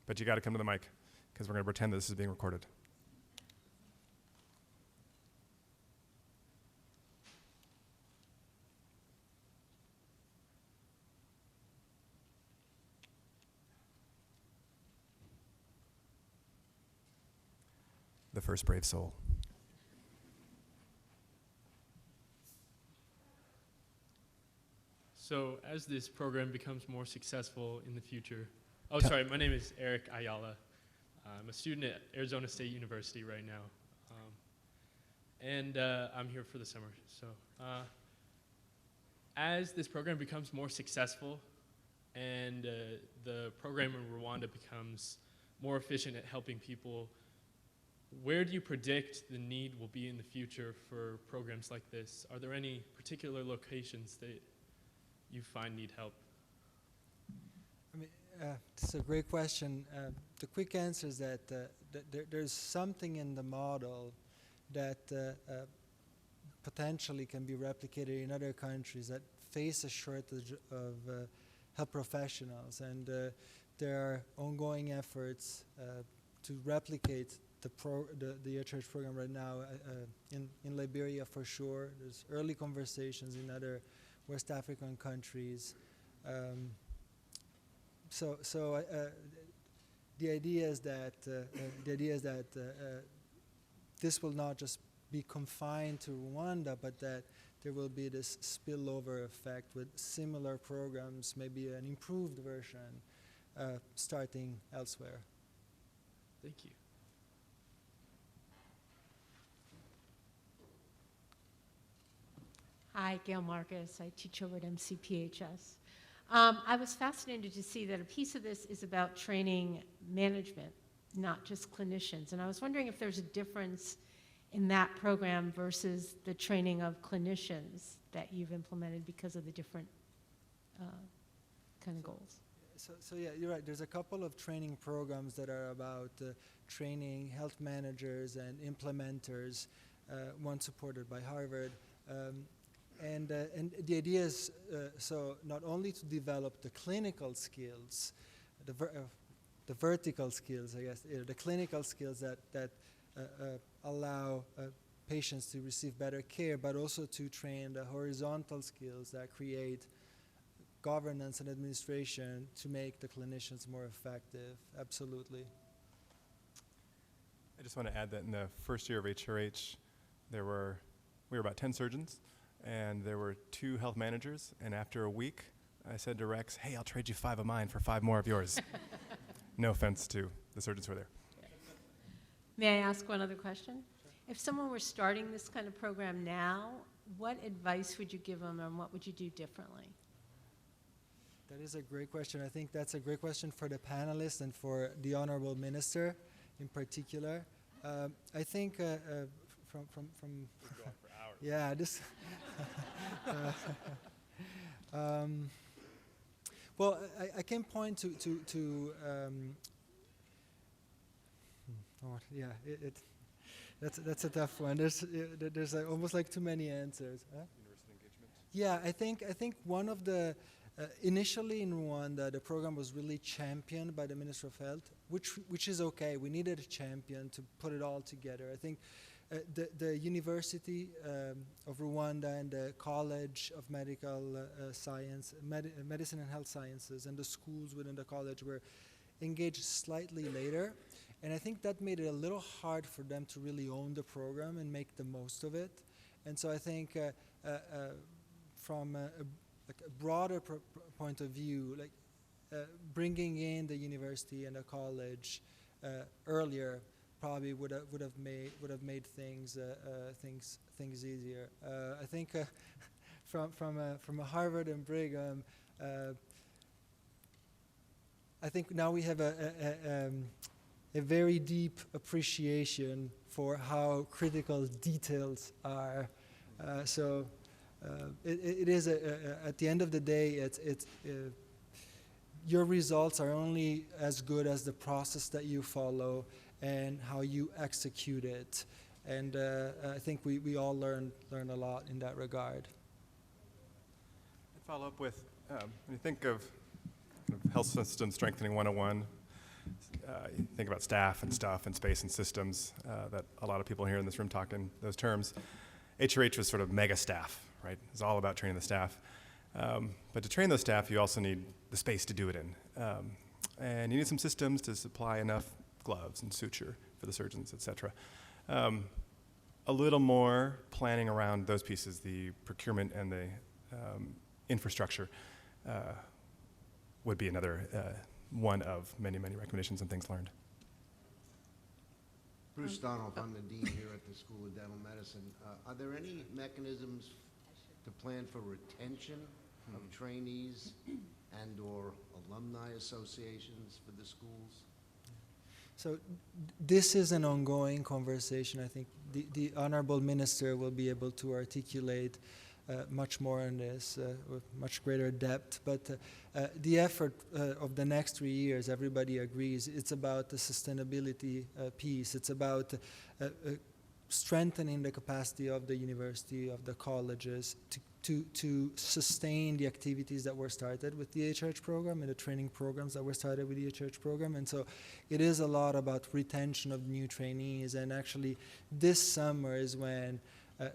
But you got to come to the mic, because we're going to pretend this is being recorded. The first brave soul. So as this program becomes more successful in the future, sorry, my name is Eric Ayala. I'm a student at Arizona State University right now. And I'm here for the summer. So as this program becomes more successful and the program in Rwanda becomes more efficient at helping people, where do you predict the need will be in the future for programs like this? Are there any particular locations that you find need help? I mean, it's a great question. The quick answer is that there's something in the model that potentially can be replicated in other countries that face a shortage of health professionals, and there are ongoing efforts to replicate the EHRH program right now in Liberia for sure. There's early conversations in other West African countries. So the idea is that this will not just be confined to Rwanda, but that there will be this spillover effect with similar programs, maybe an improved version, starting elsewhere. Thank you. Hi, Gail Marcus. I teach over at MCPHS. I was fascinated to see that a piece of this is about training management, not just clinicians. And I was wondering if there's a difference in that program versus the training of clinicians that you've implemented because of the different kind of goals? So yeah, you're right. There's a couple of training programs that are about training health managers and implementers, one supported by Harvard. And the idea is so not only to develop the clinical skills, the vertical skills, I guess, the clinical skills that allow patients to receive better care, but also to train the horizontal skills that create governance and administration to make the clinicians more effective. Absolutely. I just want to add that in the first year of HRH, we were about 10 surgeons, and there were 2 health managers, and after a week, I said to Rex, hey, I'll trade you 5 of mine for 5 more of yours. No offense to the surgeons who were there. May I ask one other question? Sure. If someone were starting this kind of program now, what advice would you give them, and what would you do differently? That is a great question. I think that's a great question for the panelists and for the Honorable Minister in particular. I think from yeah, this. Well, I can point to yeah, that's a tough one. There's almost like too many answers. Huh? University engagement. Yeah, I think one of the initially in Rwanda, the program was really championed by the Minister of Health, which is okay. We needed a champion to put it all together. I think the University of Rwanda and the College of Medical Science, Medicine and Health Sciences, and the schools within the college were engaged slightly later. And I think that made it a little hard for them to really own the program and make the most of it. And so I think from a broader point of view, like bringing in the university and the college earlier probably would have made things easier. I think from a Harvard and Brigham, I think now we have a very deep appreciation for how critical details are. It is at the end of the day, it's your results are only as good as the process that you follow and how you execute it. And I think we all learn a lot in that regard. I'd follow up with when you think of health system strengthening 101. You think about staff and stuff and space and systems that a lot of people here in this room talk in those terms. HRH was sort of mega staff, right? It's all about training the staff. But to train those staff, you also need the space to do it in. And you need some systems to supply enough gloves and suture for the surgeons, et cetera. A little more planning around those pieces, the procurement and the infrastructure, would be another one of many, many recommendations and things learned. Bruce Donald, I'm the dean here at the School of Dental Medicine. Are there any mechanisms to plan for retention of trainees and or alumni associations for the schools? So this is an ongoing conversation. I think the Honorable Minister will be able to articulate much more on this with much greater depth. But the effort of the next 3 years, everybody agrees, it's about the sustainability piece. It's about strengthening the capacity of the university, of the colleges, to sustain the activities that were started with the HRH program and the training programs that were started with the HRH program. And so it is a lot about retention of new trainees. And actually this summer is when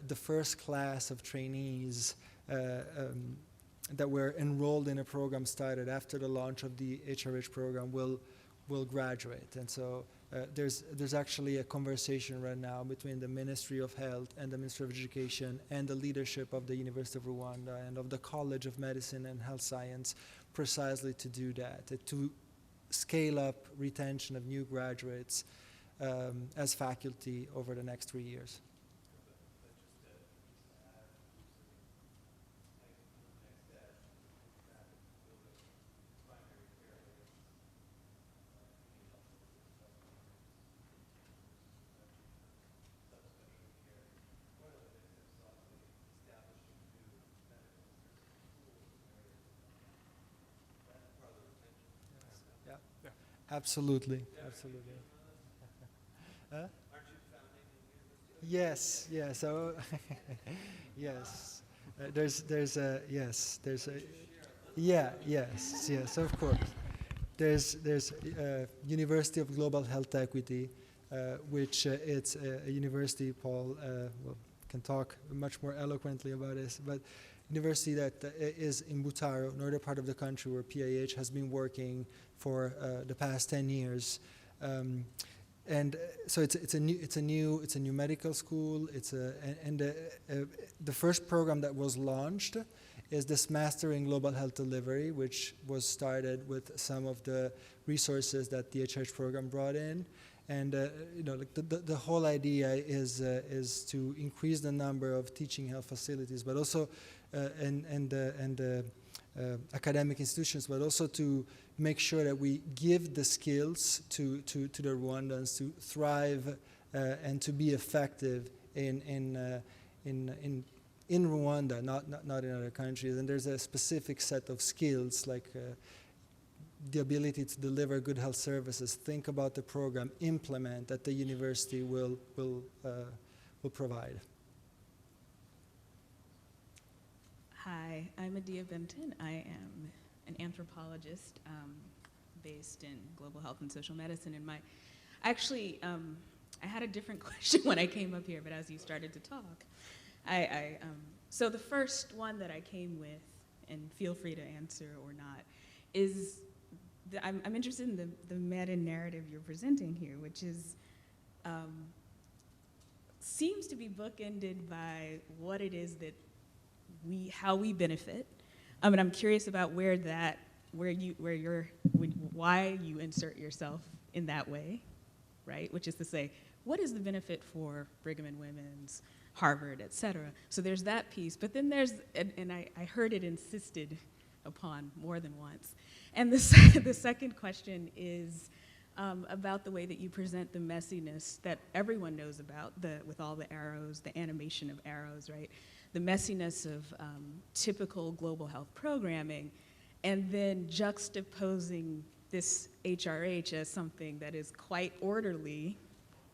the first class of trainees that were enrolled in a program started after the launch of the HRH program will graduate. And so there's actually a conversation right now between the Ministry of Health and the Ministry of Education and the leadership of the University of Rwanda and of the College of Medicine and Health Science precisely to do that, to scale up retention of new graduates as faculty over the next 3 years. Absolutely, absolutely. Huh? Yes, yeah. So, yes, there's a yes, there's a yeah, yes, of course. There's University of Global Health Equity, which it's a university. Paul can talk much more eloquently about this, but university that is in Butaro, northern part of the country, where PIH has been working for the past 10 years. And so it's a new medical school. The first program that was launched is this Master in Global Health Delivery, which was started with some of the resources that the HH program brought in. And like the whole idea is to increase the number of teaching health facilities, but also academic institutions, but also to make sure that we give the skills to the Rwandans to thrive and to be effective in Rwanda, not in other countries. And there's a specific set of skills like the ability to deliver good health services, think about the program, implement that the university will provide. Hi, I'm Adia Benton. I am an anthropologist based in global health and social medicine. And I had a different question when I came up here, but as you started to talk, so the first one that I came with, and feel free to answer or not, is I'm interested in the meta-narrative you're presenting here, which is seems to be bookended by what it is that how we benefit. And I'm curious about why you insert yourself in that way, right? Which is to say, what is the benefit for Brigham and Women's, Harvard, et cetera? So there's that piece, but then there's, and I heard it insisted upon more than once. And the second question is about the way that you present the messiness that everyone knows about, with all the arrows, the animation of arrows, right? The messiness of typical global health programming, and then juxtaposing this HRH as something that is quite orderly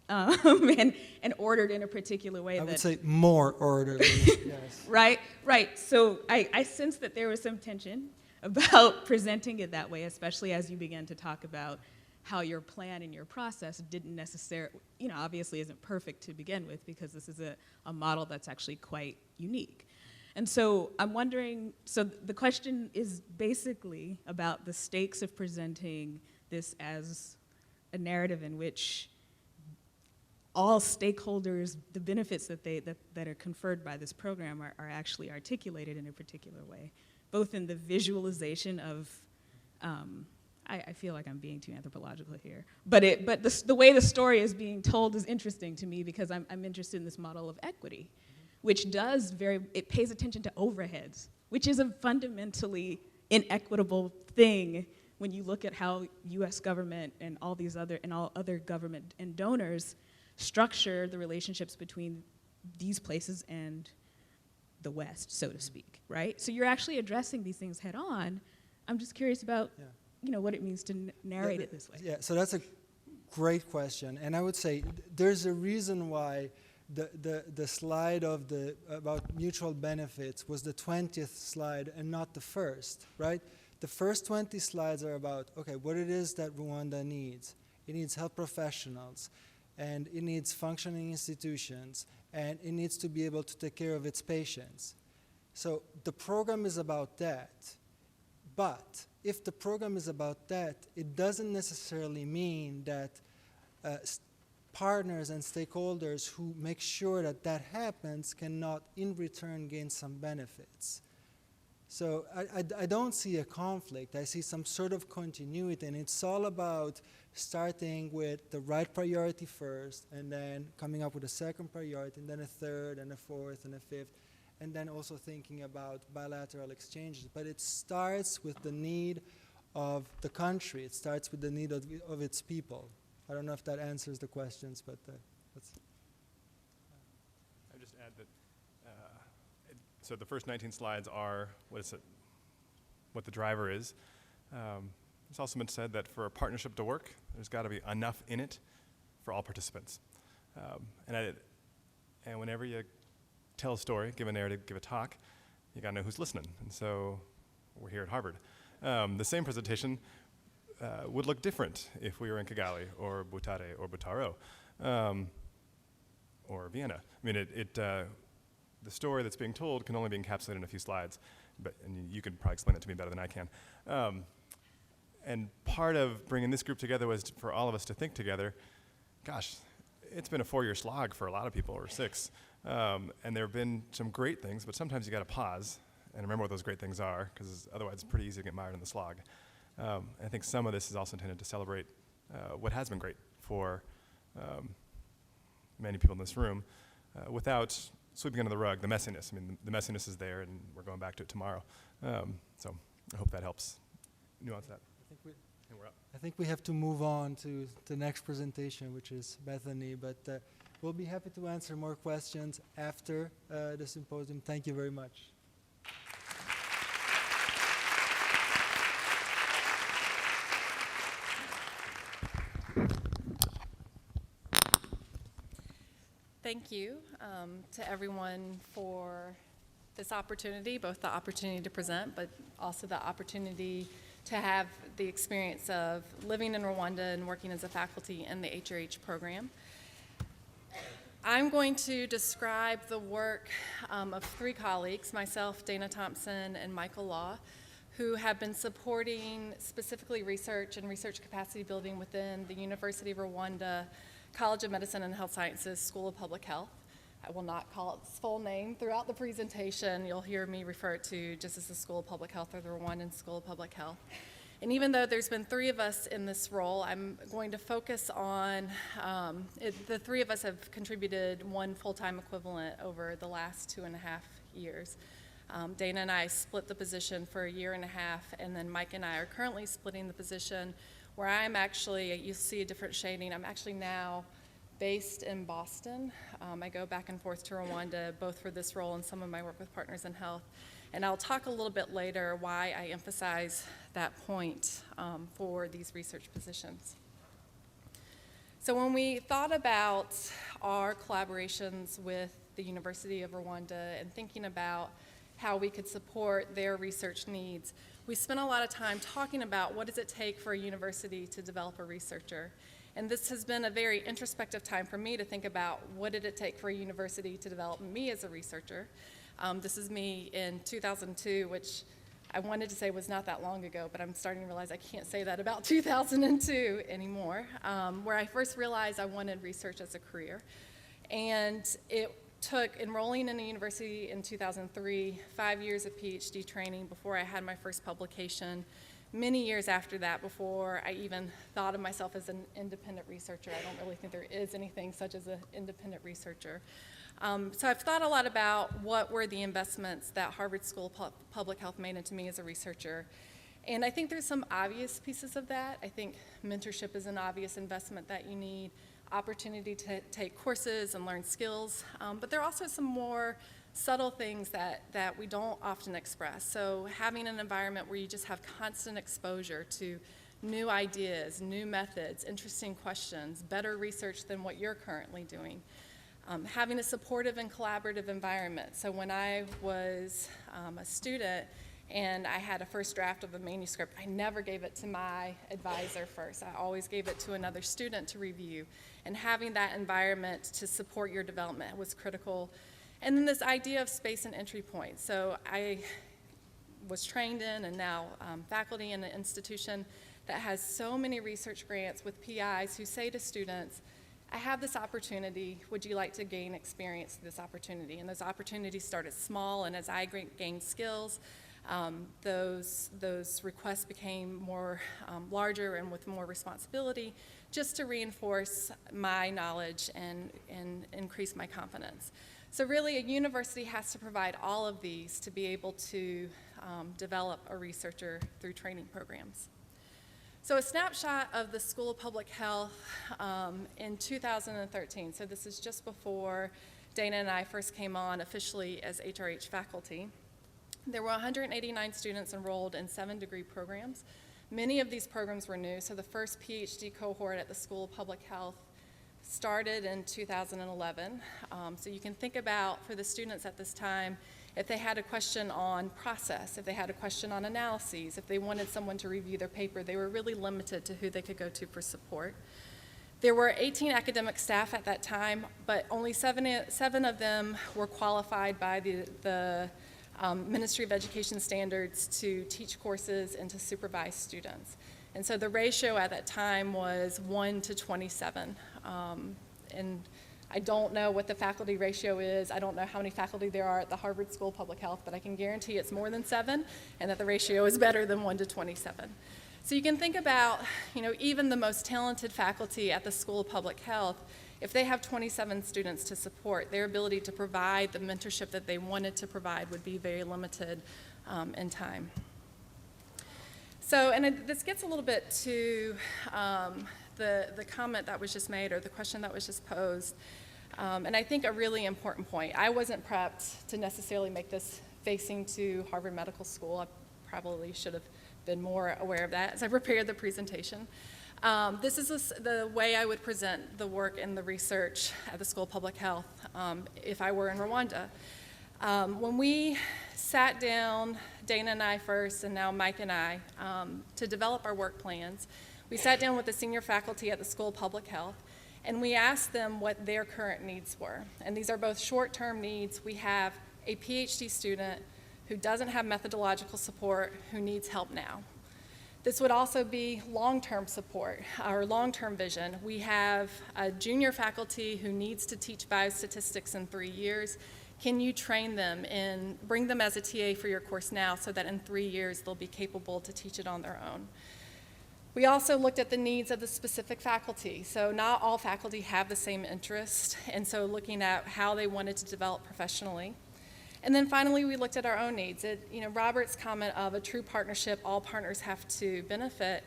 and ordered in a particular way. I would say more orderly, yes. Right. So I sense that there was some tension about presenting it that way, especially as you began to talk about how your plan and your process didn't necessarily, obviously isn't perfect to begin with, because this is a model that's actually quite unique. And so I'm wondering, so the question is basically about the stakes of presenting this as a narrative in which all stakeholders, the benefits that are conferred by this program are actually articulated in a particular way, both in the visualization of, I feel like I'm being too anthropological here, but the way the story is being told is interesting to me, because I'm interested in this model of equity, which it pays attention to overheads, which is a fundamentally inequitable thing when you look at how U.S. government and all other government and donors structure the relationships between these places and the West, so to speak, right? So you're actually addressing these things head on. I'm just curious about what it means to narrate it this way. Yeah, so that's a great question. And I would say there's a reason why the slide about mutual benefits was the 20th slide and not the first, right? The first 20 slides are about, okay, what it is that Rwanda needs. It needs health professionals, and it needs functioning institutions, and it needs to be able to take care of its patients. So the program is about that. But if the program is about that, it doesn't necessarily mean that partners and stakeholders who make sure that that happens cannot in return gain some benefits. So I don't see a conflict. I see some sort of continuity, and it's all about starting with the right priority first, and then coming up with a second priority, and then a third, and a fourth, and a fifth, and then also thinking about bilateral exchanges. But it starts with the need of the country. It starts with the need of its people. I don't know if that answers the questions, but that's... I would just add that, so the first 19 slides are what the driver is. It's also been said that for a partnership to work, there's got to be enough in it for all participants. And whenever you tell a story, give a narrative, give a talk, you got to know who's listening. And so we're here at Harvard. The same presentation would look different if we were in Kigali or Butare or Butaro or Vienna. I mean, the story that's being told can only be encapsulated in a few slides, and you could probably explain it to me better than I can. And part of bringing this group together was for all of us to think together, gosh, it's been a 4-year slog for a lot of people, or 6. And there have been some great things, but sometimes you got to pause and remember what those great things are, because otherwise it's pretty easy to get mired in the slog. I think some of this is also intended to celebrate what has been great for many people in this room without sweeping under the rug the messiness. I mean, the messiness is there, and we're going back to it tomorrow. So I hope that helps nuance that. And we're up. I think we have to move on to the next presentation, which is Bethany, but we'll be happy to answer more questions after the symposium. Thank you very much. Thank you to everyone for this opportunity, both the opportunity to present, but also the opportunity to have the experience of living in Rwanda and working as a faculty in the HRH program. I'm going to describe the work of 3 colleagues, myself, Dana Thompson, and Michael Law, who have been supporting specifically research and research capacity building within the University of Rwanda College of Medicine and Health Sciences School of Public Health. I will not call it its full name throughout the presentation. You'll hear me refer to just as the School of Public Health or the Rwandan School of Public Health. And even though there's been 3 of us in this role, I'm going to focus on, the 3 of us have contributed 1 full-time equivalent over the last 2.5 years. Dana and I split the position for 1.5 years, and then Mike and I are currently splitting the position where I'm actually, you'll see a different shading, I'm actually now based in Boston. I go back and forth to Rwanda, both for this role and some of my work with Partners in Health. And I'll talk a little bit later why I emphasize that point for these research positions. So when we thought about our collaborations with the University of Rwanda and thinking about how we could support their research needs, we spent a lot of time talking about what does it take for a university to develop a researcher. And this has been a very introspective time for me to think about what did it take for a university to develop me as a researcher. This is me in 2002, which I wanted to say was not that long ago, but I'm starting to realize I can't say that about 2002 anymore, where I first realized I wanted research as a career. And it took enrolling in a university in 2003, 5 years of PhD training before I had my first publication, many years after that before I even thought of myself as an independent researcher. I don't really think there is anything such as an independent researcher. So I've thought a lot about what were the investments that Harvard School of Public Health made into me as a researcher. And I think there's some obvious pieces of that. I think mentorship is an obvious investment that you need, opportunity to take courses and learn skills, but there are also some more subtle things that we don't often express. So having an environment where you just have constant exposure to new ideas, new methods, interesting questions, better research than what you're currently doing. Having a supportive and collaborative environment. So when I was a student and I had a first draft of a manuscript, I never gave it to my advisor first. I always gave it to another student to review. And having that environment to support your development was critical. And then this idea of space and entry points. So I was trained in and now faculty in an institution that has so many research grants with PIs who say to students, I have this opportunity, would you like to gain experience through this opportunity? And those opportunities started small, and as I gained skills, those requests became more larger and with more responsibility, just to reinforce my knowledge and increase my confidence. So really, a university has to provide all of these to be able to develop a researcher through training programs. So a snapshot of the School of Public Health in 2013. So this is just before Dana and I first came on officially as HRH faculty. There were 189 students enrolled in 7 degree programs. Many of these programs were new, so the first PhD cohort at the School of Public Health started in 2011. So you can think about, for the students at this time, if they had a question on process, if they had a question on analyses, if they wanted someone to review their paper, they were really limited to who they could go to for support. There were 18 academic staff at that time, but only seven of them were qualified by the Ministry of Education standards to teach courses and to supervise students. And so the ratio at that time was 1 to 27. And I don't know what the faculty ratio is. I don't know how many faculty there are at the Harvard School of Public Health, but I can guarantee it's more than 7 and that the ratio is better than 1 to 27. So you can think about, even the most talented faculty at the School of Public Health, if they have 27 students to support, their ability to provide the mentorship that they wanted to provide would be very limited in time. So, and this gets a little bit to the comment that was just made, or the question that was just posed, and I think a really important point. I wasn't prepped to necessarily make this facing to Harvard Medical School. I probably should have been more aware of that as I prepared the presentation. This is the way I would present the work and the research at the School of Public Health if I were in Rwanda. When we sat down, Dana and I first, and now Mike and I, to develop our work plans, we sat down with the senior faculty at the School of Public Health, and we asked them what their current needs were. And these are both short-term needs. We have a PhD student who doesn't have methodological support, who needs help now. This would also be long-term support, or long-term vision. We have a junior faculty who needs to teach biostatistics in 3 years. Can you train them and bring them as a TA for your course now so that in 3 years they'll be capable to teach it on their own? We also looked at the needs of the specific faculty. So not all faculty have the same interest, and so looking at how they wanted to develop professionally. And then finally, we looked at our own needs. Robert's comment of a true partnership, all partners have to benefit.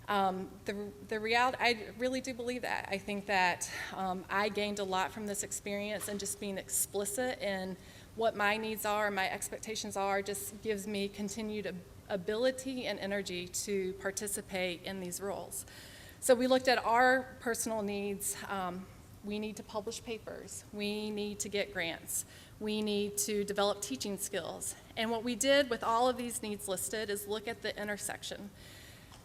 The reality, I really do believe that. I think that I gained a lot from this experience, and just being explicit in what my needs are, my expectations are, just gives me continued ability and energy to participate in these roles. So we looked at our personal needs. We need to publish papers. We need to get grants. We need to develop teaching skills. And what we did with all of these needs listed is look at the intersection.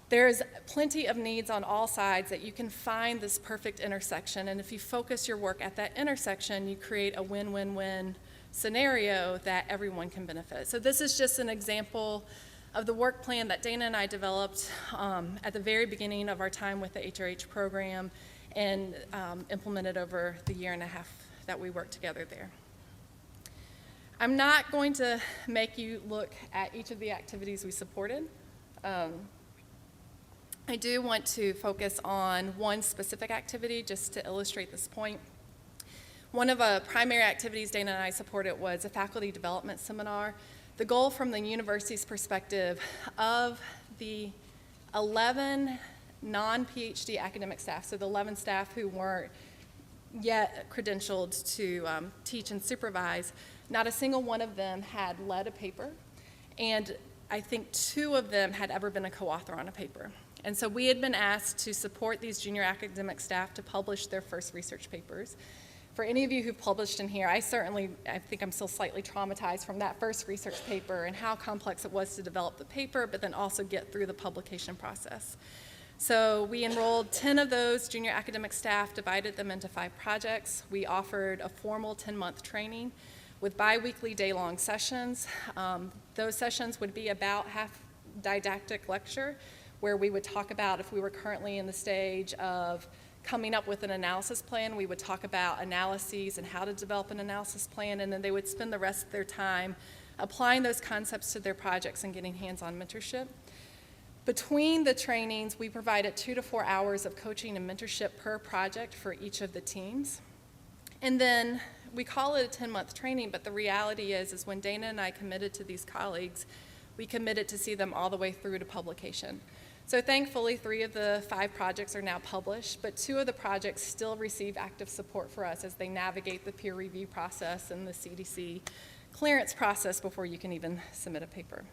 There's plenty of needs on all sides that you can find this perfect intersection, and if you focus your work at that intersection, you create a win-win-win scenario that everyone can benefit. So this is just an example of the work plan that Dana and I developed at the very beginning of our time with the HRH program, and implemented over the 1.5 years that we worked together there. I'm not going to make you look at each of the activities we supported. I do want to focus on one specific activity just to illustrate this point. One of the primary activities Dana and I supported was a faculty development seminar. The goal from the university's perspective of the 11 non-PhD academic staff, so the 11 staff who weren't yet credentialed to teach and supervise, not a single one of them had led a paper, and I think 2 of them had ever been a co-author on a paper. And so we had been asked to support these junior academic staff to publish their first research papers. For any of you who published in here, I think I'm still slightly traumatized from that first research paper and how complex it was to develop the paper, but then also get through the publication process. So we enrolled 10 of those junior academic staff, divided them into 5 projects. We offered a formal 10-month training with bi-weekly day-long sessions. Those sessions would be about half didactic lecture, where we would talk about, if we were currently in the stage of coming up with an analysis plan, we would talk about analyses and how to develop an analysis plan, and then they would spend the rest of their time applying those concepts to their projects and getting hands-on mentorship. Between the trainings, we provided 2 to 4 hours of coaching and mentorship per project for each of the teams. And then we call it a 10-month training, but the reality is when Dana and I committed to these colleagues, we committed to see them all the way through to publication. So thankfully, 3 of the 5 projects are now published, but 2 of the projects still receive active support for us as they navigate the peer review process and the CDC clearance process before you can even submit a paper.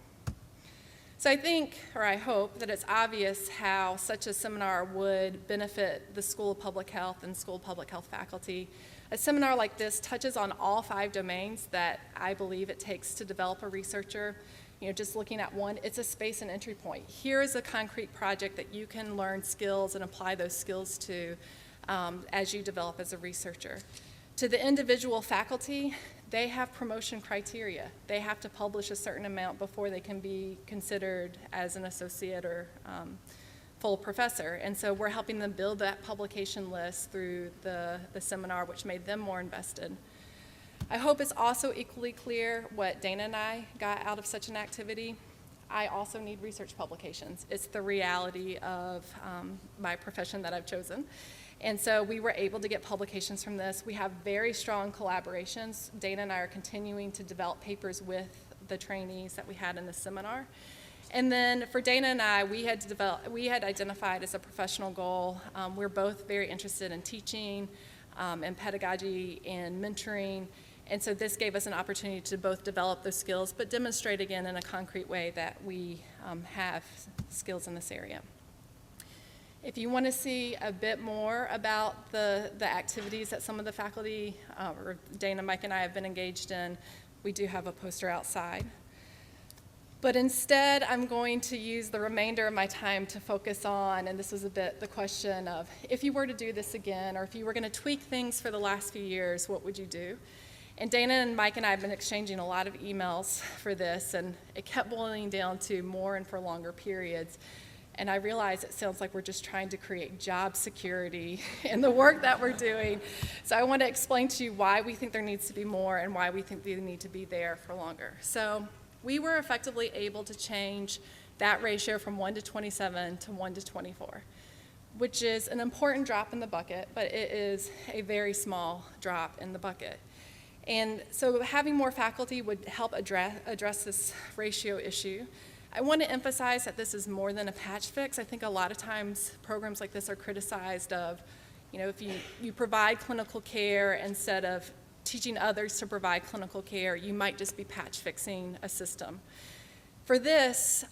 So I think, or I hope, that it's obvious how such a seminar would benefit the School of Public Health and School of Public Health faculty. A seminar like this touches on all 5 domains that I believe it takes to develop a researcher. You know, just looking at one, it's a space and entry point. Here is a concrete project that you can learn skills and apply those skills to as you develop as a researcher. To the individual faculty, they have promotion criteria. They have to publish a certain amount before they can be considered as an associate or full professor. And so we're helping them build that publication list through the seminar, which made them more invested. I hope it's also equally clear what Dana and I got out of such an activity. I also need research publications. It's the reality of my profession that I've chosen. And so we were able to get publications from this. We have very strong collaborations. Dana and I are continuing to develop papers with the trainees that we had in the seminar. And then for Dana and I, we had identified as a professional goal, we're both very interested in teaching and pedagogy and mentoring. And so this gave us an opportunity to both develop those skills, but demonstrate again in a concrete way that we have skills in this area. If you want to see a bit more about the activities that some of the faculty, or Dana, Mike, and I have been engaged in, we do have a poster outside. But instead, I'm going to use the remainder of my time to focus on, and this was a bit the question of, if you were to do this again, or if you were going to tweak things for the last few years, what would you do? And Dana and Mike and I have been exchanging a lot of emails for this, and it kept boiling down to more and for longer periods. And I realize it sounds like we're just trying to create job security in the work that we're doing. So I want to explain to you why we think there needs to be more and why we think they need to be there for longer. So we were effectively able to change that ratio from 1 to 27 to 1 to 24, which is an important drop in the bucket, but it is a very small drop in the bucket. And so having more faculty would help address this ratio issue. I want to emphasize that this is more than a patch fix. I think a lot of times programs like this are criticized of, you know, if you provide clinical care instead of teaching others to provide clinical care, you might just be patch fixing a system. For this,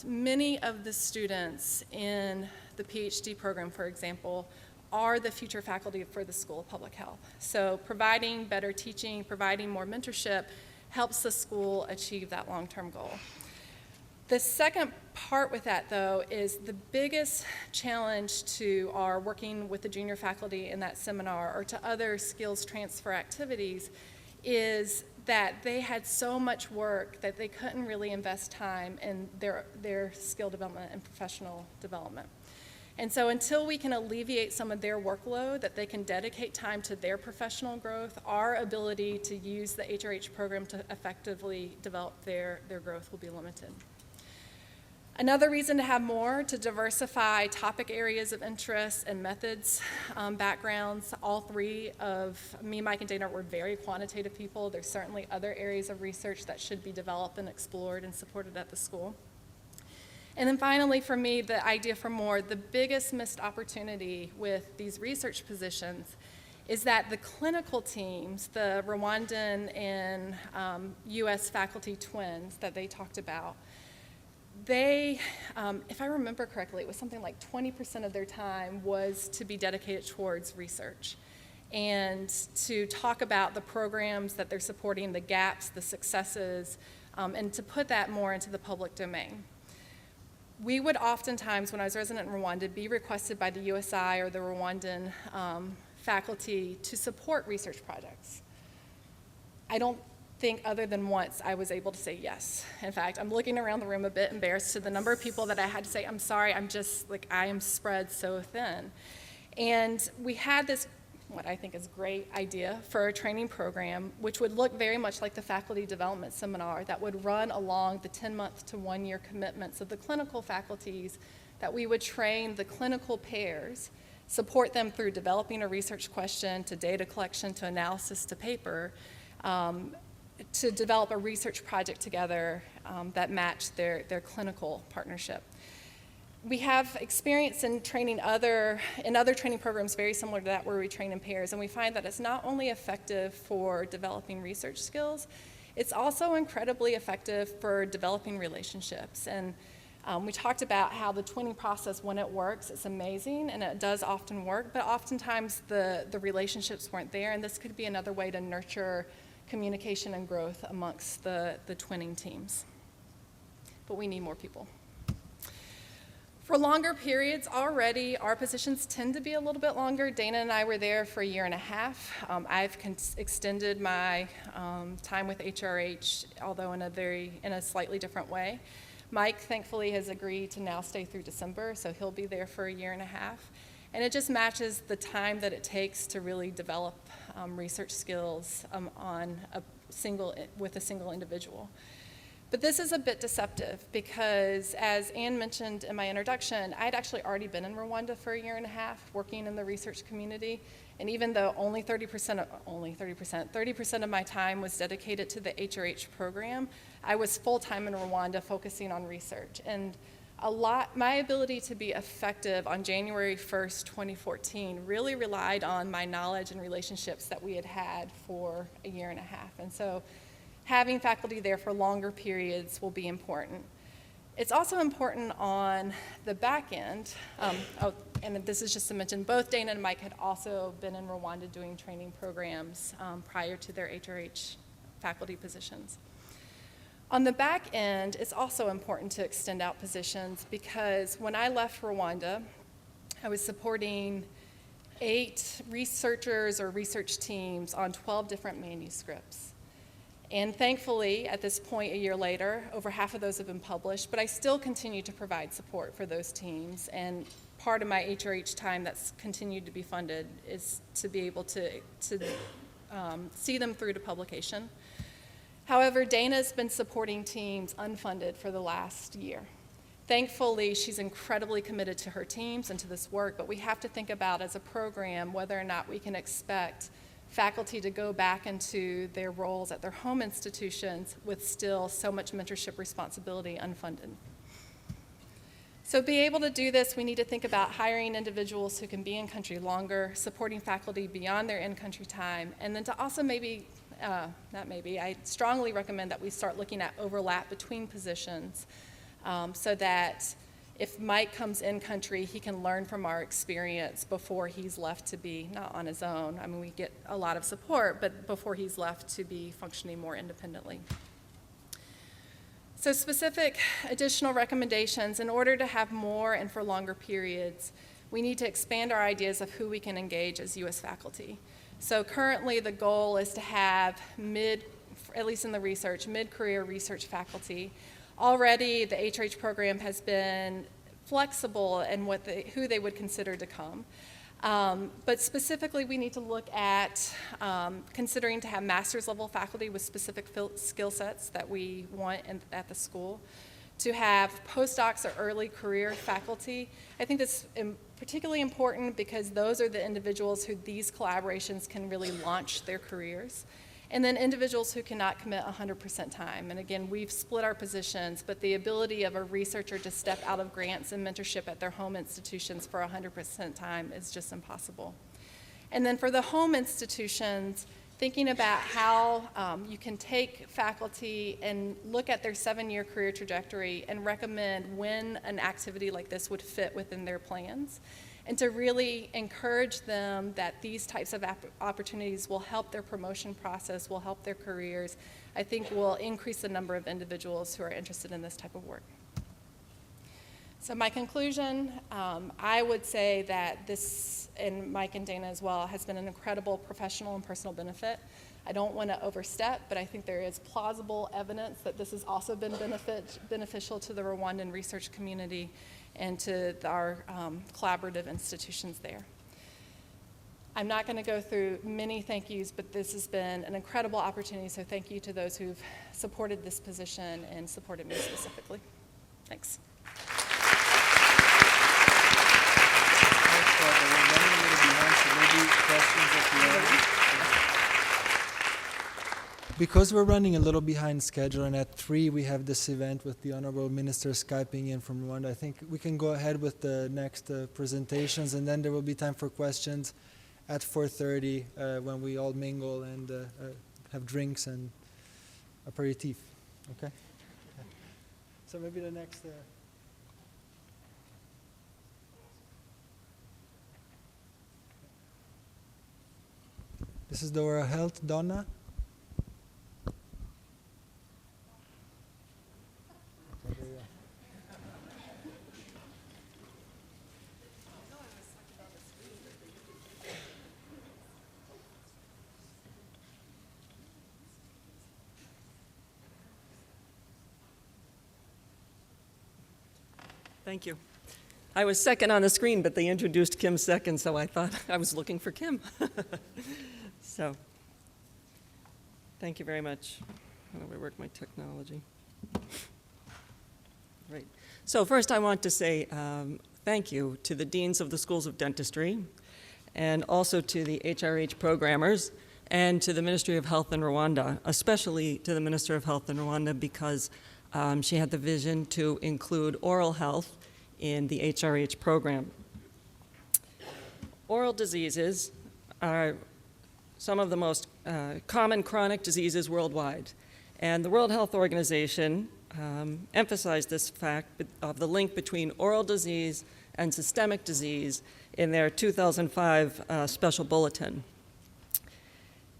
many of the students in the PhD program, for example, are the future faculty for the School of Public Health. So providing better teaching, providing more mentorship, helps the school achieve that long-term goal. The second part with that, though, is the biggest challenge to our working with the junior faculty in that seminar or to other skills transfer activities is that they had so much work that they couldn't really invest time in their skill development and professional development. And so until we can alleviate some of their workload, that they can dedicate time to their professional growth, our ability to use the HRH program to effectively develop their growth will be limited. Another reason to have more, to diversify topic areas of interest and methods, backgrounds. All 3 of me, Mike, and Dana were very quantitative people. There's certainly other areas of research that should be developed and explored and supported at the school. And then finally, for me, the idea for more, the biggest missed opportunity with these research positions is that the clinical teams, the Rwandan and US faculty twins that they talked about, they, if I remember correctly, it was something like 20% of their time was to be dedicated towards research and to talk about the programs that they're supporting, the gaps, the successes, and to put that more into the public domain. We would oftentimes, when I was resident in Rwanda, be requested by the USI or the Rwandan faculty to support research projects. I don't think other than once I was able to say yes. In fact, I'm looking around the room a bit embarrassed to the number of people that I had to say, I'm sorry, I am spread so thin. And we had this, what I think is a great idea for a training program, which would look very much like the faculty development seminar that would run along the 10-month to 1-year commitments of the clinical faculties, that we would train the clinical pairs, support them through developing a research question, to data collection, to analysis, to paper, to develop a research project together that matched their clinical partnership. We have experience in training other training programs very similar to that, where we train in pairs, and we find that it's not only effective for developing research skills, It's also incredibly effective for developing relationships. And we talked about how the twinning process, when it works, it's amazing, and it does often work, but oftentimes the relationships weren't there, and this could be another way to nurture communication and growth amongst the twinning teams. But we need more people. For longer periods, already our positions tend to be a little bit longer. Dana and I were there for 1.5 years. I've extended my time with HRH, although in a slightly different way. Mike, thankfully, has agreed to now stay through December, so he'll be there for 1.5 years. And it just matches the time that it takes to really develop research skills with a single individual. But this is a bit deceptive because, as Anne mentioned in my introduction, I'd actually already been in Rwanda for 1.5 years working in the research community. And even though only 30% of my time was dedicated to the HRH program, I was full-time in Rwanda focusing on research. And my ability to be effective on January 1st, 2014 really relied on my knowledge and relationships that we had had for 1.5 years. And so having faculty there for longer periods will be important. It's also important on the back end, and this is just to mention, both Dana and Mike had also been in Rwanda doing training programs prior to their HRH faculty positions. On the back end, it's also important to extend out positions because when I left Rwanda, I was supporting 8 researchers or research teams on 12 different manuscripts. And thankfully, at this point, 1 year later, over half of those have been published, but I still continue to provide support for those teams. And part of my HRH time that's continued to be funded is to be able to see them through to publication. However, Dana's been supporting teams unfunded for the last year. Thankfully, she's incredibly committed to her teams and to this work, but we have to think about as a program whether or not we can expect faculty to go back into their roles at their home institutions with still so much mentorship responsibility unfunded. So to be able to do this, we need to think about hiring individuals who can be in country longer, supporting faculty beyond their in-country time, and then to also I strongly recommend that we start looking at overlap between positions so that if Mike comes in country, he can learn from our experience before he's left to be, not on his own, I mean, we get a lot of support, but before he's left to be functioning more independently. So specific additional recommendations, in order to have more and for longer periods, we need to expand our ideas of who we can engage as U.S. faculty. So currently the goal is to have at least in the research, mid-career research faculty. Already, the HRH program has been flexible in who they would consider to come. But specifically, we need to look at considering to have master's level faculty with specific skill sets that we want at the school. To have postdocs or early career faculty. I think that's particularly important because those are the individuals who these collaborations can really launch their careers. And then individuals who cannot commit 100% time. And again, we've split our positions, but the ability of a researcher to step out of grants and mentorship at their home institutions for 100% time is just impossible. And then for the home institutions, thinking about how you can take faculty and look at their 7-year career trajectory and recommend when an activity like this would fit within their plans. And to really encourage them that these types of opportunities will help their promotion process, will help their careers, I think will increase the number of individuals who are interested in this type of work. So my conclusion, I would say that this, and Mike and Dana as well, has been an incredible professional and personal benefit. I don't want to overstep, but I think there is plausible evidence that this has also been beneficial to the Rwandan research community and to our collaborative institutions there. I'm not going to go through many thank yous, but this has been an incredible opportunity, so thank you to those who've supported this position and supported me specifically. Thanks. Because we're running a little behind schedule, and at 3 we have this event with the Honorable Minister Skyping in from Rwanda, I think we can go ahead with the next presentations, and then there will be time for questions at 4:30 when we all mingle and have drinks and aperitif. Okay? So maybe the next. This is the oral health, Donna. Thank you. I was second on the screen, but they introduced Kim second, so I thought I was looking for Kim. So, thank you very much. How do I work my technology? Right. So first I want to say thank you to the deans of the schools of dentistry, and also to the HRH programmers, and to the Ministry of Health in Rwanda, especially to the Minister of Health in Rwanda, because she had the vision to include oral health in the HRH program. Oral diseases are some of the most common chronic diseases worldwide. And the World Health Organization emphasized this fact of the link between oral disease and systemic disease in their 2005 special bulletin.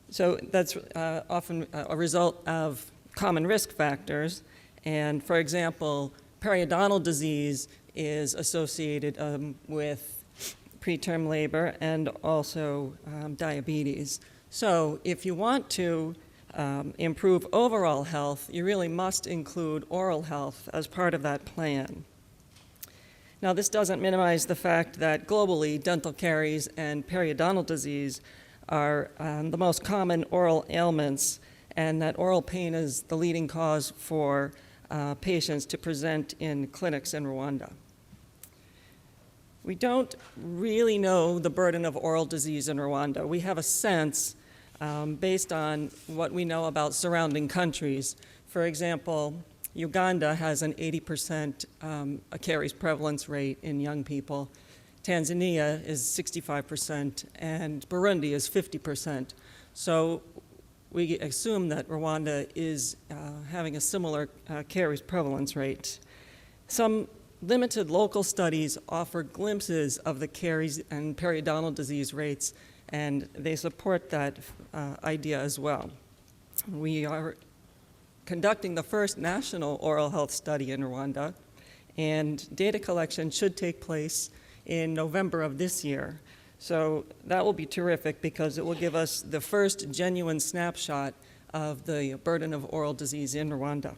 So that's often a result of common risk factors. And for example, periodontal disease is associated with preterm labor and also diabetes. So if you want to improve overall health, you really must include oral health as part of that plan. Now, this doesn't minimize the fact that globally, dental caries and periodontal disease are the most common oral ailments, and that oral pain is the leading cause for patients to present in clinics in Rwanda. We don't really know the burden of oral disease in Rwanda. We have a sense based on what we know about surrounding countries. For example, Uganda has an 80% caries prevalence rate in young people. Tanzania is 65%, and Burundi is 50%. So we assume that Rwanda is having a similar caries prevalence rate. Some limited local studies offer glimpses of the caries and periodontal disease rates, and they support that idea as well. We are conducting the first national oral health study in Rwanda, and data collection should take place in November of this year. So that will be terrific because it will give us the first genuine snapshot of the burden of oral disease in Rwanda.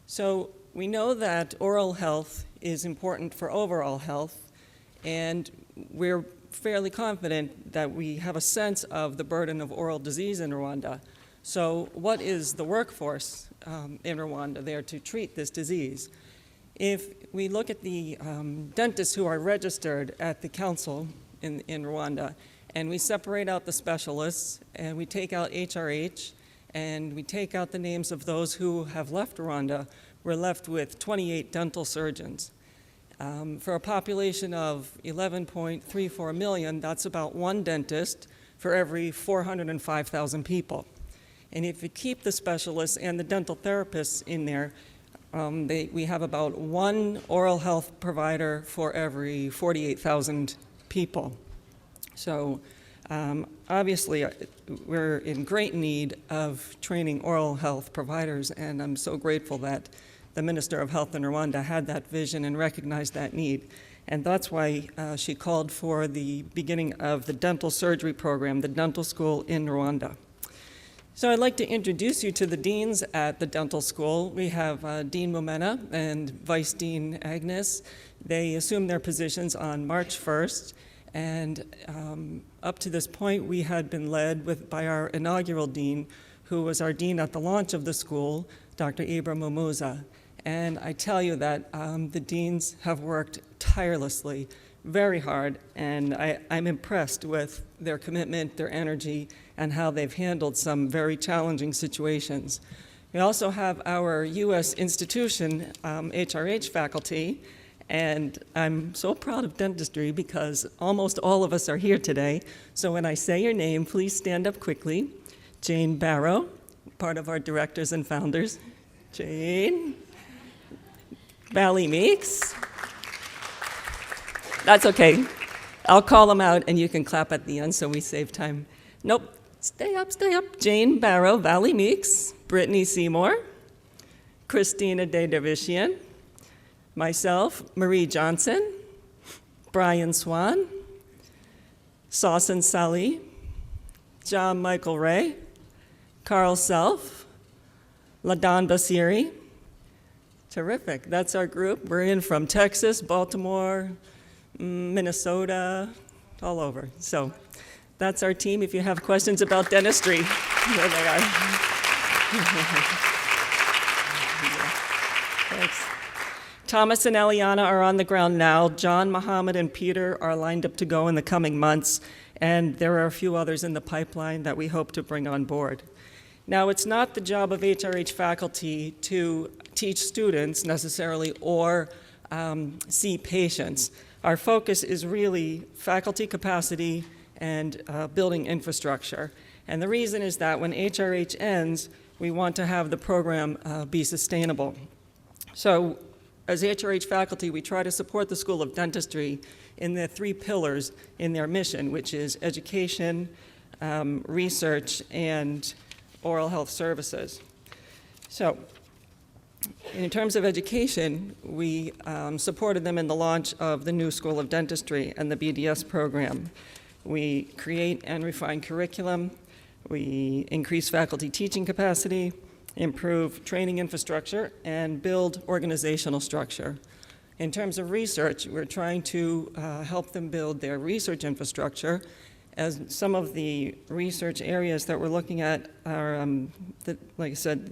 So we know that oral health is important for overall health, and we're fairly confident that we have a sense of the burden of oral disease in Rwanda. So what is the workforce in Rwanda there to treat this disease? If we look at the dentists who are registered at the council in Rwanda, and we separate out the specialists, and we take out HRH, and we take out the names of those who have left Rwanda, we're left with 28 dental surgeons. For a population of 11.34 million, that's about one dentist for every 405,000 people. And if you keep the specialists and the dental therapists in there, we have about one oral health provider for every 48,000 people. So obviously, we're in great need of training oral health providers, and I'm so grateful that the Minister of Health in Rwanda had that vision and recognized that need. And that's why she called for the beginning of the dental surgery program, the dental school in Rwanda. So I'd like to introduce you to the deans at the dental school. We have Dean Mumena and Vice Dean Agnes. They assumed their positions on March 1st. And up to this point, we had been led by our inaugural dean, who was our dean at the launch of the school, Dr. Ibra Mumuza. And I tell you that the deans have worked tirelessly, very hard, and I'm impressed with their commitment, their energy, and how they've handled some very challenging situations. We also have our U.S. institution, HRH faculty, and I'm so proud of dentistry because almost all of us are here today. So when I say your name, please stand up quickly. Jane Barrow, part of our directors and founders. Jane. Valley Meeks. That's okay. I'll call them out and you can clap at the end so we save time. Nope, stay up, stay up. Jane Barrow, Valley Meeks, Brittany Seymour, Christina De Dervishian, myself, Marie Johnson, Brian Swan, Sausan Sally, John Michael Ray, Carl Self, LaDon Basiri. Terrific, that's our group. We're in from Texas, Baltimore, Minnesota, all over. So that's our team. If you have questions about dentistry, there they are. Thanks. Thomas and Eliana are on the ground now. John, Muhammad, and Peter are lined up to go in the coming months, and there are a few others in the pipeline that we hope to bring on board. Now, it's not the job of HRH faculty to teach students necessarily or see patients. Our focus is really faculty capacity and building infrastructure. And the reason is that when HRH ends, we want to have the program be sustainable. So as HRH faculty, we try to support the School of Dentistry in the 3 pillars in their mission, which is education, research, and oral health services. So in terms of education, we supported them in the launch of the new School of Dentistry and the BDS program. We create and refine curriculum, we increase faculty teaching capacity, improve training infrastructure, and build organizational structure. In terms of research, we're trying to help them build their research infrastructure, as some of the research areas that we're looking at are, like I said,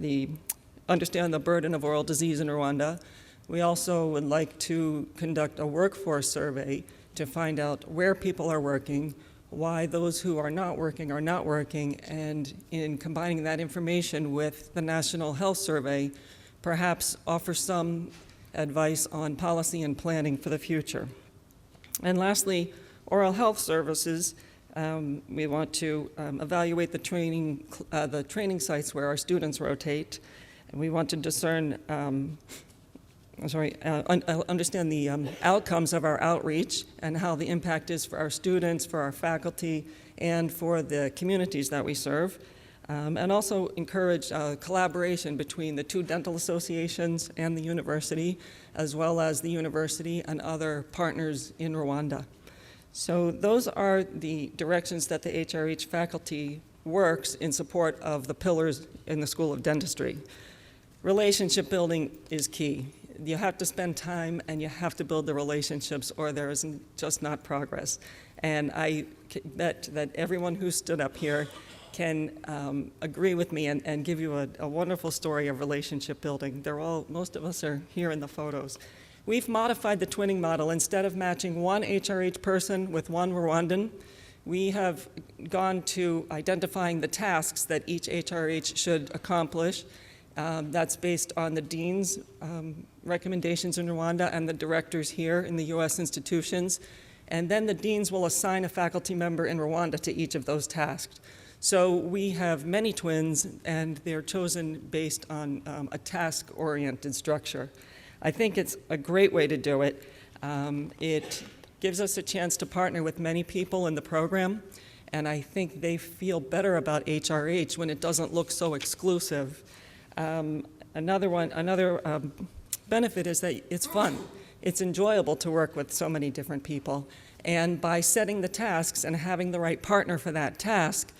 understand the burden of oral disease in Rwanda. We also would like to conduct a workforce survey to find out where people are working, why those who are not working, and in combining that information with the National Health Survey, perhaps offer some advice on policy and planning for the future. And lastly, oral health services. We want to evaluate the training sites where our students rotate, and we want to discern, understand the outcomes of our outreach and how the impact is for our students, for our faculty, and for the communities that we serve. And also encourage collaboration between the 2 dental associations and the university, as well as the university and other partners in Rwanda. So those are the directions that the HRH faculty works in support of the pillars in the School of Dentistry. Relationship building is key. You have to spend time and you have to build the relationships, or there is just not progress. And I bet that everyone who stood up here can agree with me and give you a wonderful story of relationship building. Most of us are here in the photos. We've modified the twinning model. Instead of matching one HRH person with one Rwandan, we have gone to identifying the tasks that each HRH should accomplish. That's based on the dean's recommendations in Rwanda and the directors here in the US institutions. And then the deans will assign a faculty member in Rwanda to each of those tasks. So we have many twins, and they're chosen based on a task-oriented structure. I think it's a great way to do it. It gives us a chance to partner with many people in the program, and I think they feel better about HRH when it doesn't look so exclusive. Another benefit is that it's fun. It's enjoyable to work with so many different people. And by setting the tasks and having the right partner for that task,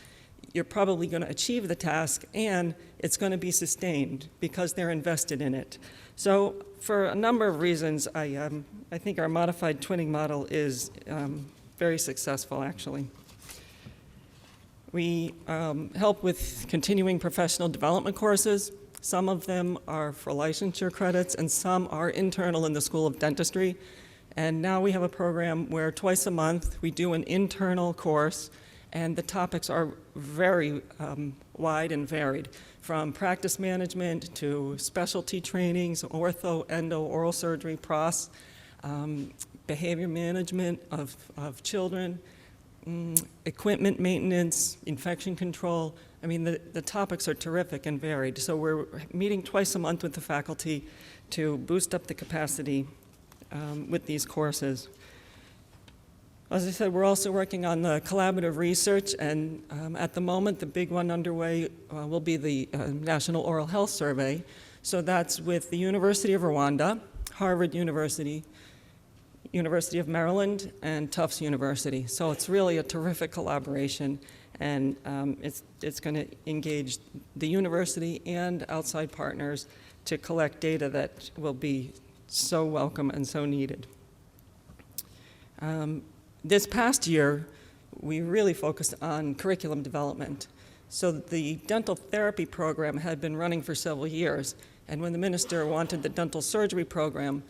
you're probably going to achieve the task, and it's going to be sustained because they're invested in it. So for a number of reasons, I think our modified twinning model is very successful, actually. We help with continuing professional development courses. Some of them are for licensure credits, and some are internal in the School of Dentistry. And now we have a program where twice a month we do an internal course, and the topics are very wide and varied, from practice management to specialty trainings, ortho, endo, oral surgery, pros, behavior management of children, equipment maintenance, infection control, I mean, the topics are terrific and varied. So we're meeting twice a month with the faculty to boost up the capacity with these courses. As I said, we're also working on the collaborative research, and at the moment, the big one underway will be the National Oral Health Survey. So that's with the University of Rwanda, Harvard University, University of Maryland, and Tufts University. So it's really a terrific collaboration, and it's going to engage the university and outside partners to collect data that will be so welcome and so needed. This past year, we really focused on curriculum development. So the dental therapy program had been running for several years, and when the minister wanted the dental surgery program,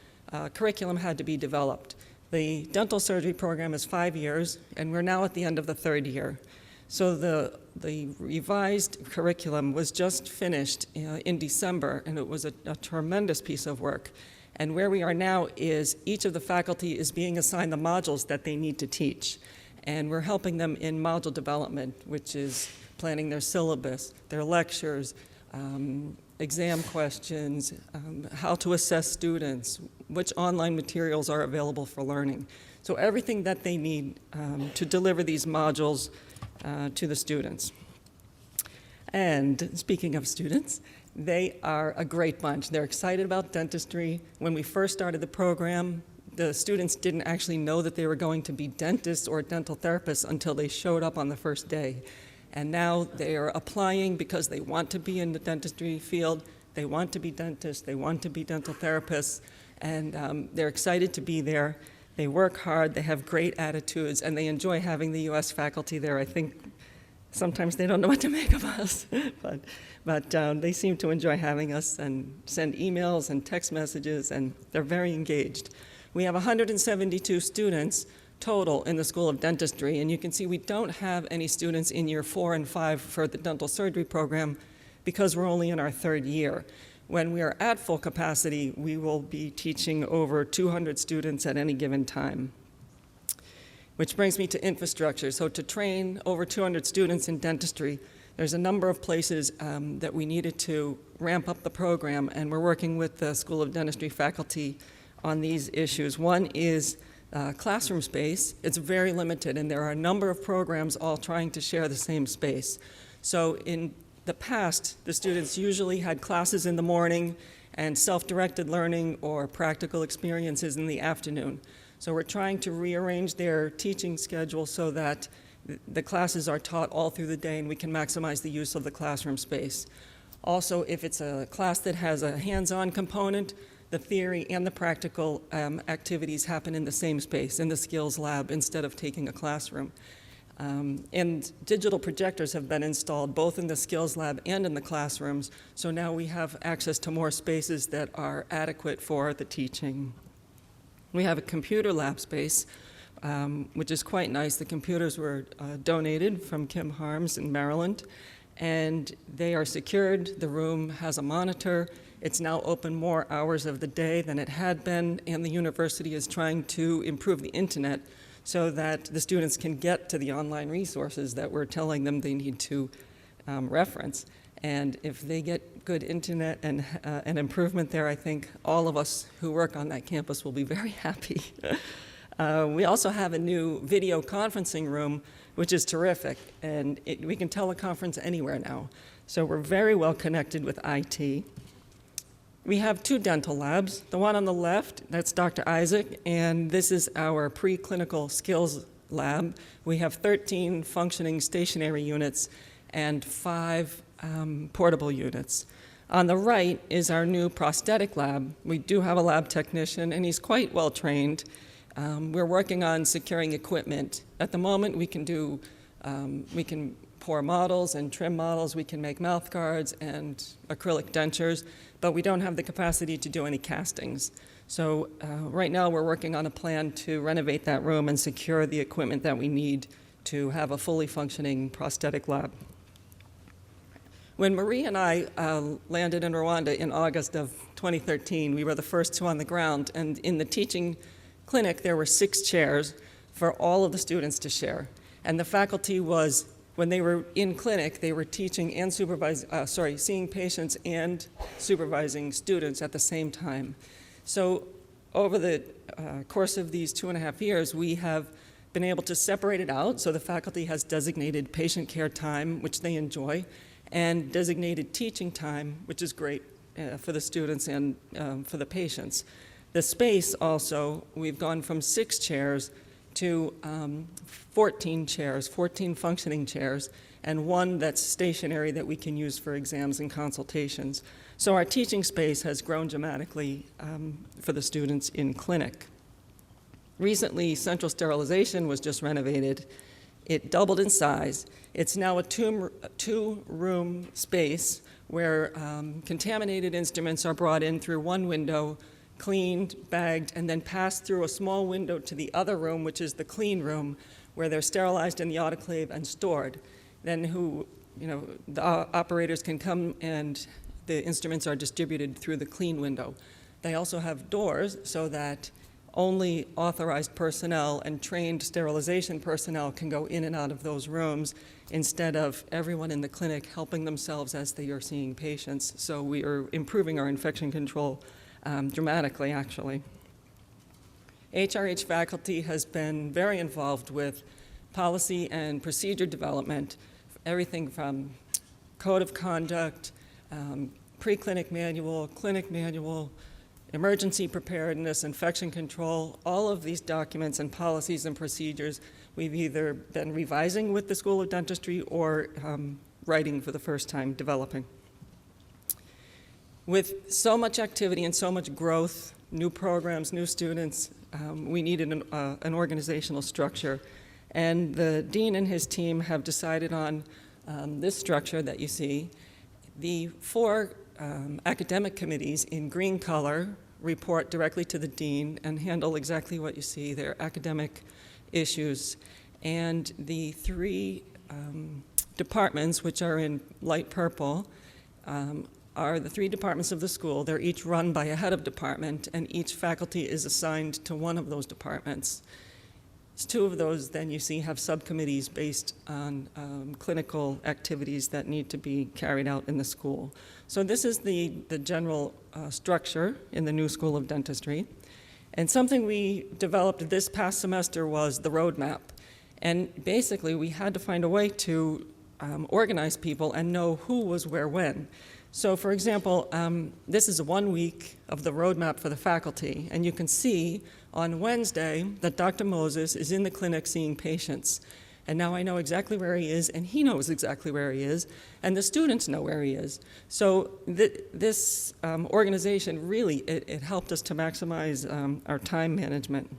curriculum had to be developed. The dental surgery program is 5 years, and we're now at the end of the 3rd year. So the revised curriculum was just finished in December, and it was a tremendous piece of work. And where we are now is each of the faculty is being assigned the modules that they need to teach. And we're helping them in module development, which is planning their syllabus, their lectures, exam questions, how to assess students, which online materials are available for learning. So everything that they need to deliver these modules to the students. And speaking of students, they are a great bunch. They're excited about dentistry. When we first started the program, the students didn't actually know that they were going to be dentists or dental therapists until they showed up on the first day. And now they are applying because they want to be in the dentistry field, they want to be dentists, they want to be dental therapists, and they're excited to be there. They work hard, they have great attitudes, and they enjoy having the U.S. faculty there. I think sometimes they don't know what to make of us, but they seem to enjoy having us and send emails and text messages, and they're very engaged. We have 172 students total in the School of Dentistry, and you can see we don't have any students in year 4 and 5 for the dental surgery program because we're only in our 3rd year. When we are at full capacity, we will be teaching over 200 students at any given time. Which brings me to infrastructure. So to train over 200 students in dentistry, there's a number of places that we needed to ramp up the program, and we're working with the School of Dentistry faculty on these issues. One is classroom space. It's very limited, and there are a number of programs all trying to share the same space. So in the past, the students usually had classes in the morning and self-directed learning or practical experiences in the afternoon. So we're trying to rearrange their teaching schedule so that the classes are taught all through the day and we can maximize the use of the classroom space. Also, if it's a class that has a hands-on component, the theory and the practical activities happen in the same space, in the skills lab, instead of taking a classroom. And digital projectors have been installed both in the skills lab and in the classrooms, so now we have access to more spaces that are adequate for the teaching. We have a computer lab space, which is quite nice. The computers were donated from Kim Harms in Maryland, and they are secured. The room has a monitor. It's now open more hours of the day than it had been, and the university is trying to improve the internet so that the students can get to the online resources that we're telling them they need to reference. And if they get good internet and an improvement there, I think all of us who work on that campus will be very happy. We also have a new video conferencing room, which is terrific, and we can teleconference anywhere now. So we're very well connected with IT. We have 2 dental labs. The one on the left, that's Dr. Isaac, and this is our preclinical skills lab. We have 13 functioning stationary units and 5 portable units. On the right is our new prosthetic lab. We do have a lab technician, and he's quite well trained. We're working on securing equipment. At the moment, we can pour models and trim models. We can make mouth guards and acrylic dentures, but we don't have the capacity to do any castings. So right now, we're working on a plan to renovate that room and secure the equipment that we need to have a fully functioning prosthetic lab. When Marie and I landed in Rwanda in August of 2013, we were the first 2 on the ground, and in the teaching clinic, there were 6 chairs for all of the students to share. And the faculty was when they were in clinic, they were teaching and seeing patients and supervising students at the same time. So over the course of these 2.5 years, we have been able to separate it out, so the faculty has designated patient care time, which they enjoy, and designated teaching time, which is great for the students and for the patients. The space also, we've gone from 6 chairs to 14 chairs, 14 functioning chairs, and 1 that's stationary that we can use for exams and consultations. So our teaching space has grown dramatically for the students in clinic. Recently, central sterilization was just renovated. It doubled in size. It's now a two-room space where contaminated instruments are brought in through one window, cleaned, bagged, and then passed through a small window to the other room, which is the clean room, where they're sterilized in the autoclave and stored. Then the operators can come and the instruments are distributed through the clean window. They also have doors so that only authorized personnel and trained sterilization personnel can go in and out of those rooms instead of everyone in the clinic helping themselves as they are seeing patients. So we are improving our infection control dramatically, actually. HRH faculty has been very involved with policy and procedure development, everything from code of conduct, pre-clinic manual, clinic manual, emergency preparedness, infection control, all of these documents and policies and procedures we've either been revising with the School of Dentistry or writing for the first time, developing. With so much activity and so much growth, new programs, new students, we needed an organizational structure. And the dean and his team have decided on this structure that you see. The 4 academic committees in green color report directly to the dean and handle exactly what you see, their academic issues. And the 3 departments, which are in light purple, are the 3 departments of the school. They're each run by a head of department, and each faculty is assigned to one of those departments. 2 of those, then you see, have subcommittees based on clinical activities that need to be carried out in the school. So this is the general structure in the new School of Dentistry. And something we developed this past semester was the roadmap. And basically, we had to find a way to organize people and know who was where when. So for example, this is 1 week of the roadmap for the faculty, and you can see on Wednesday that Dr. Moses is in the clinic seeing patients. And now I know exactly where he is, and he knows exactly where he is, and the students know where he is. So this organization really, it helped us to maximize our time management.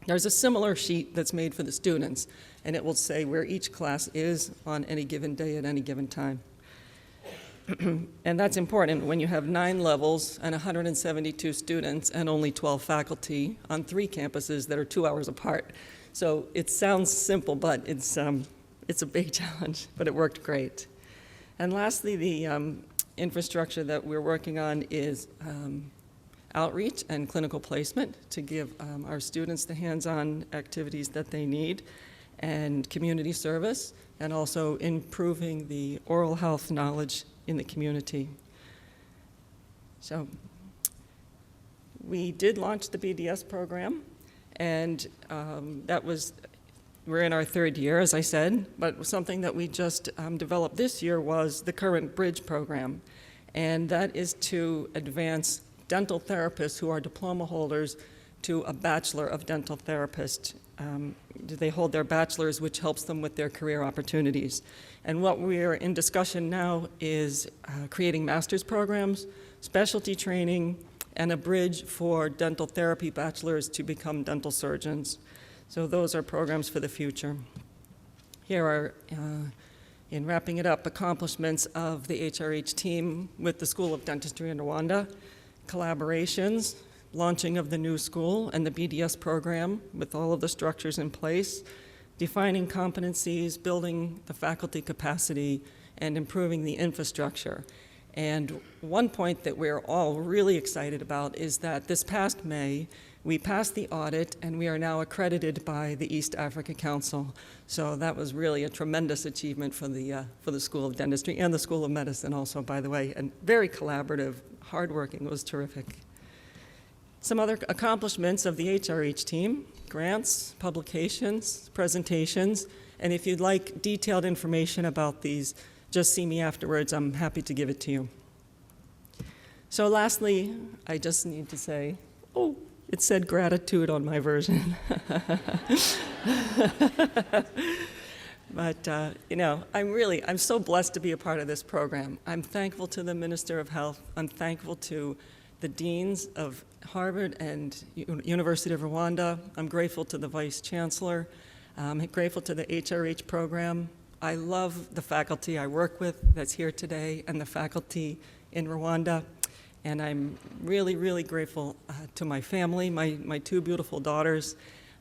There's a similar sheet that's made for the students, and it will say where each class is on any given day at any given time. And that's important when you have 9 levels and 172 students and only 12 faculty on 3 campuses that are 2 hours apart. So it sounds simple, but it's a big challenge, but it worked great. And lastly, the infrastructure that we're working on is outreach and clinical placement to give our students the hands-on activities that they need, and community service, and also improving the oral health knowledge in the community. So we did launch the BDS program, and we're in our 3rd year, as I said, but something that we just developed this year was the current Bridge program, and that is to advance dental therapists who are diploma holders to a Bachelor of Dental Therapist. They hold their bachelor's, which helps them with their career opportunities. And what we're in discussion now is creating master's programs, specialty training, and a bridge for dental therapy bachelors to become dental surgeons. So those are programs for the future. Here are, in wrapping it up, accomplishments of the HRH team with the School of Dentistry in Rwanda, collaborations, launching of the new school and the BDS program with all of the structures in place, defining competencies, building the faculty capacity, and improving the infrastructure. And one point that we're all really excited about is that this past May, We passed the audit, and we are now accredited by the East Africa Council. So that was really a tremendous achievement for the School of Dentistry and the School of Medicine also, by the way, and very collaborative, hardworking. It was terrific. Some other accomplishments of the HRH team: grants, publications, presentations, and if you'd like detailed information about these, just see me afterwards. I'm happy to give it to you. So lastly, I just need to say, oh, it said gratitude on my version. But, I'm so blessed to be a part of this program. I'm thankful to the Minister of Health. I'm thankful to the deans of Harvard and University of Rwanda. I'm grateful to the Vice Chancellor. I'm grateful to the HRH program. I love the faculty I work with that's here today and the faculty in Rwanda. And I'm really, really grateful to my family, my two beautiful daughters,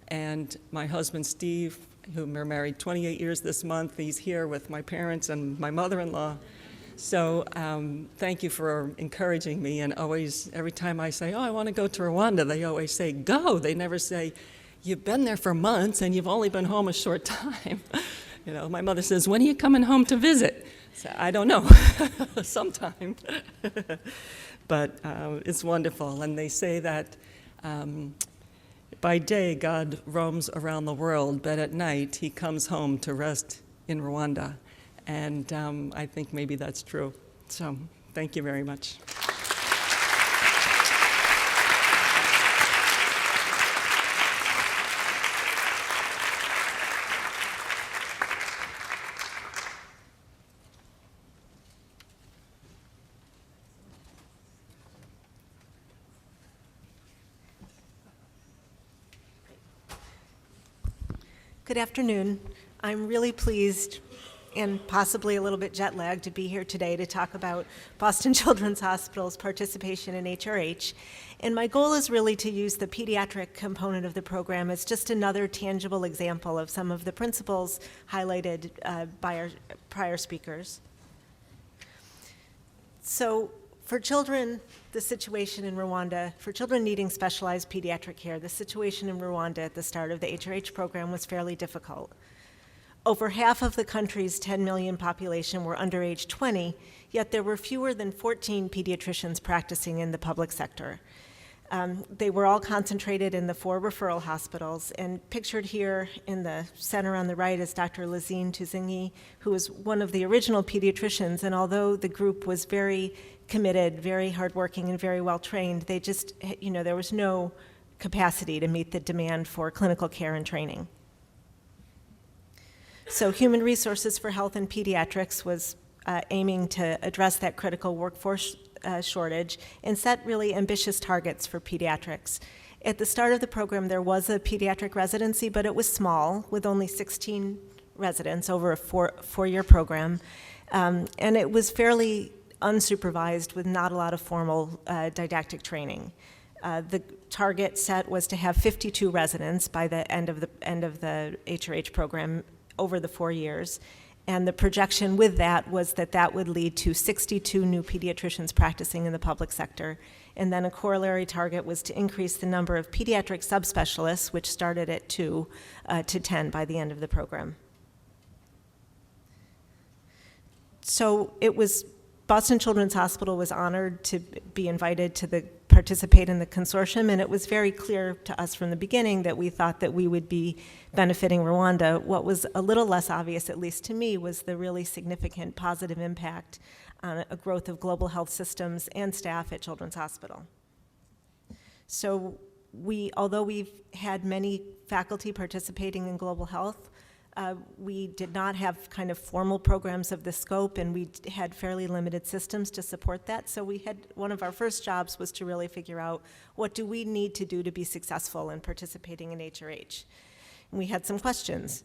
and my husband, Steve, whom we're married 28 years this month. He's here with my parents and my mother-in-law. So thank you for encouraging me. And always, every time I say, oh, I want to go to Rwanda, they always say, go. They never say, you've been there for months and you've only been home a short time. My mother says, when are you coming home to visit? So, I don't know, sometime. But it's wonderful. And they say that by day, God roams around the world, but at night, he comes home to rest in Rwanda. And I think maybe that's true. So thank you very much. Good afternoon. I'm really pleased and possibly a little bit jet lagged to be here today to talk about Boston Children's Hospital's participation in HRH. And my goal is really to use the pediatric component of the program as just another tangible example of some of the principles highlighted by our prior speakers. So for children, the situation in Rwanda, for children needing specialized pediatric care, the situation in Rwanda at the start of the HRH program was fairly difficult. Over half of the country's 10 million population were under age 20, yet there were fewer than 14 pediatricians practicing in the public sector. They were all concentrated in the 4 referral hospitals, and pictured here in the center on the right is Dr. Lazine Tuzingi, who was one of the original pediatricians, and although the group was very committed, very hardworking, and very well trained, they just, there was no capacity to meet the demand for clinical care and training. So Human Resources for Health and Pediatrics was aiming to address that critical workforce shortage and set really ambitious targets for pediatrics. At the start of the program, there was a pediatric residency, but it was small, with only 16 residents over a four-year program. And it was fairly unsupervised with not a lot of formal didactic training. The target set was to have 52 residents by the end of the HRH program over the 4 years. And the projection with that was that that would lead to 62 new pediatricians practicing in the public sector. And then a corollary target was to increase the number of pediatric subspecialists, which started at 2, to 10 by the end of the program. So it was, Boston Children's Hospital was honored to be invited to participate in the consortium, and it was very clear to us from the beginning that we thought that we would be benefiting Rwanda. What was a little less obvious, at least to me, was the really significant positive impact on a growth of global health systems and staff at Children's Hospital. So although we've had many faculty participating in global health, we did not have kind of formal programs of this scope, and we had fairly limited systems to support that. So one of our first jobs was to really figure out, what do we need to do to be successful in participating in HRH? And we had some questions.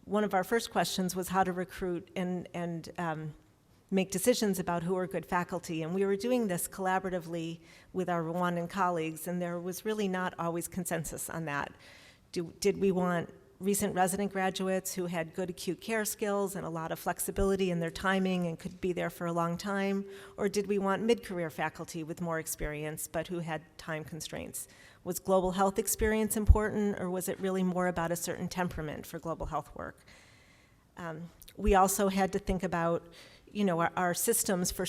One of our first questions was how to recruit and make decisions about who are good faculty. And we were doing this collaboratively with our Rwandan colleagues, and there was really not always consensus on that. Did we want recent resident graduates who had good acute care skills and a lot of flexibility in their timing and could be there for a long time? Or did we want mid-career faculty with more experience but who had time constraints? Was global health experience important, or was it really more about a certain temperament for global health work? We also had to think about, you know, our systems for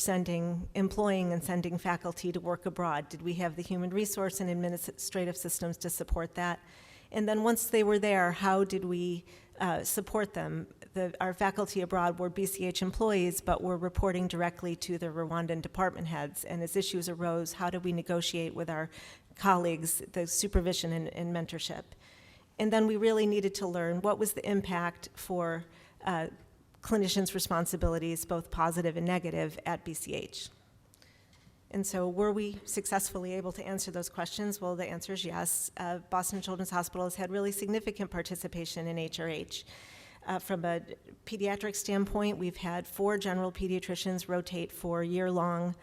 employing and sending faculty to work abroad. Did we have the human resource and administrative systems to support that? And then once they were there, how did we support them? Our faculty abroad were BCH employees, but were reporting directly to the Rwandan department heads. And as issues arose, how did we negotiate with our colleagues the supervision and mentorship? And then we really needed to learn what was the impact for clinicians' responsibilities, both positive and negative, at BCH. And so were we successfully able to answer those questions? Well, the answer is yes. Boston Children's Hospital has had really significant participation in HRH. From a pediatric standpoint, we've had 4 general pediatricians rotate for year-long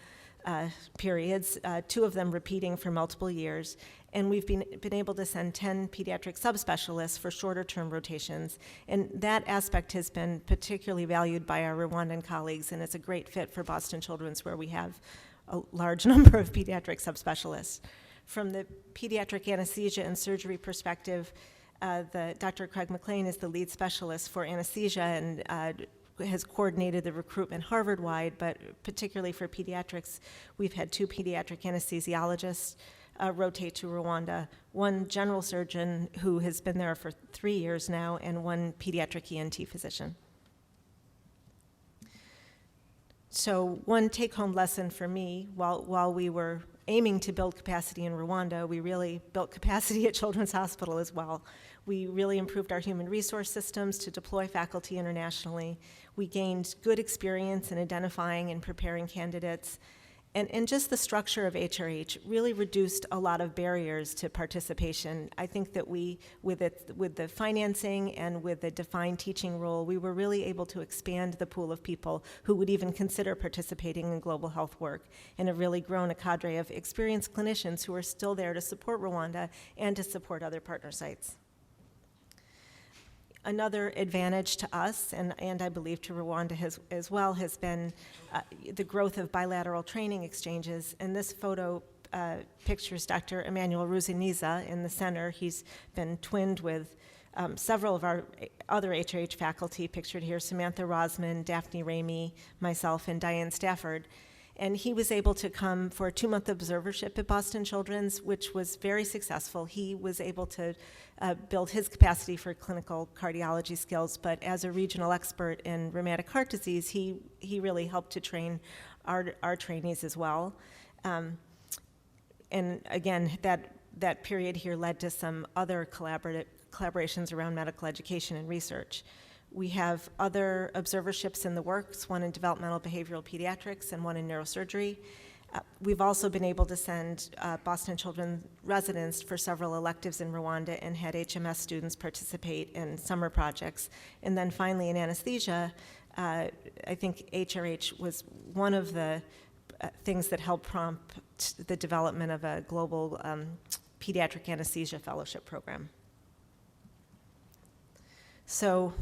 periods, 2 of them repeating for multiple years. And we've been able to send 10 pediatric subspecialists for shorter-term rotations. And that aspect has been particularly valued by our Rwandan colleagues, and it's a great fit for Boston Children's, where we have a large number of pediatric subspecialists. From the pediatric anesthesia and surgery perspective, Dr. Craig McLean is the lead specialist for anesthesia and has coordinated the recruitment Harvard-wide, but particularly for pediatrics, we've had 2 pediatric anesthesiologists rotate to Rwanda, 1 general surgeon who has been there for 3 years now, and 1 pediatric ENT physician. So one take-home lesson for me, while we were aiming to build capacity in Rwanda, we really built capacity at Children's Hospital as well. We really improved our human resource systems to deploy faculty internationally. We gained good experience in identifying and preparing candidates. And just the structure of HRH really reduced a lot of barriers to participation. I think that we, with the financing and with the defined teaching role, we were really able to expand the pool of people who would even consider participating in global health work, and have really grown a cadre of experienced clinicians who are still there to support Rwanda and to support other partner sites. Another advantage to us, and I believe to Rwanda as well, has been the growth of bilateral training exchanges. And this photo pictures Dr. Emmanuel Ruziniza in the center. He's been twinned with several of our other HRH faculty, pictured here, Samantha Rosman, Daphne Ramey, myself, and Diane Stafford. And he was able to come for a 2-month observership at Boston Children's, which was very successful. He was able to build his capacity for clinical cardiology skills, but as a regional expert in rheumatic heart disease, he really helped to train our trainees as well. And again, that period here led to some other collaborations around medical education and research. We have other observerships in the works, one in developmental behavioral pediatrics and one in neurosurgery. We've also been able to send Boston Children's residents for several electives in Rwanda and had HMS students participate in summer projects. And then finally in anesthesia, I think HRH was one of the things that helped prompt the development of a global pediatric anesthesia fellowship program. So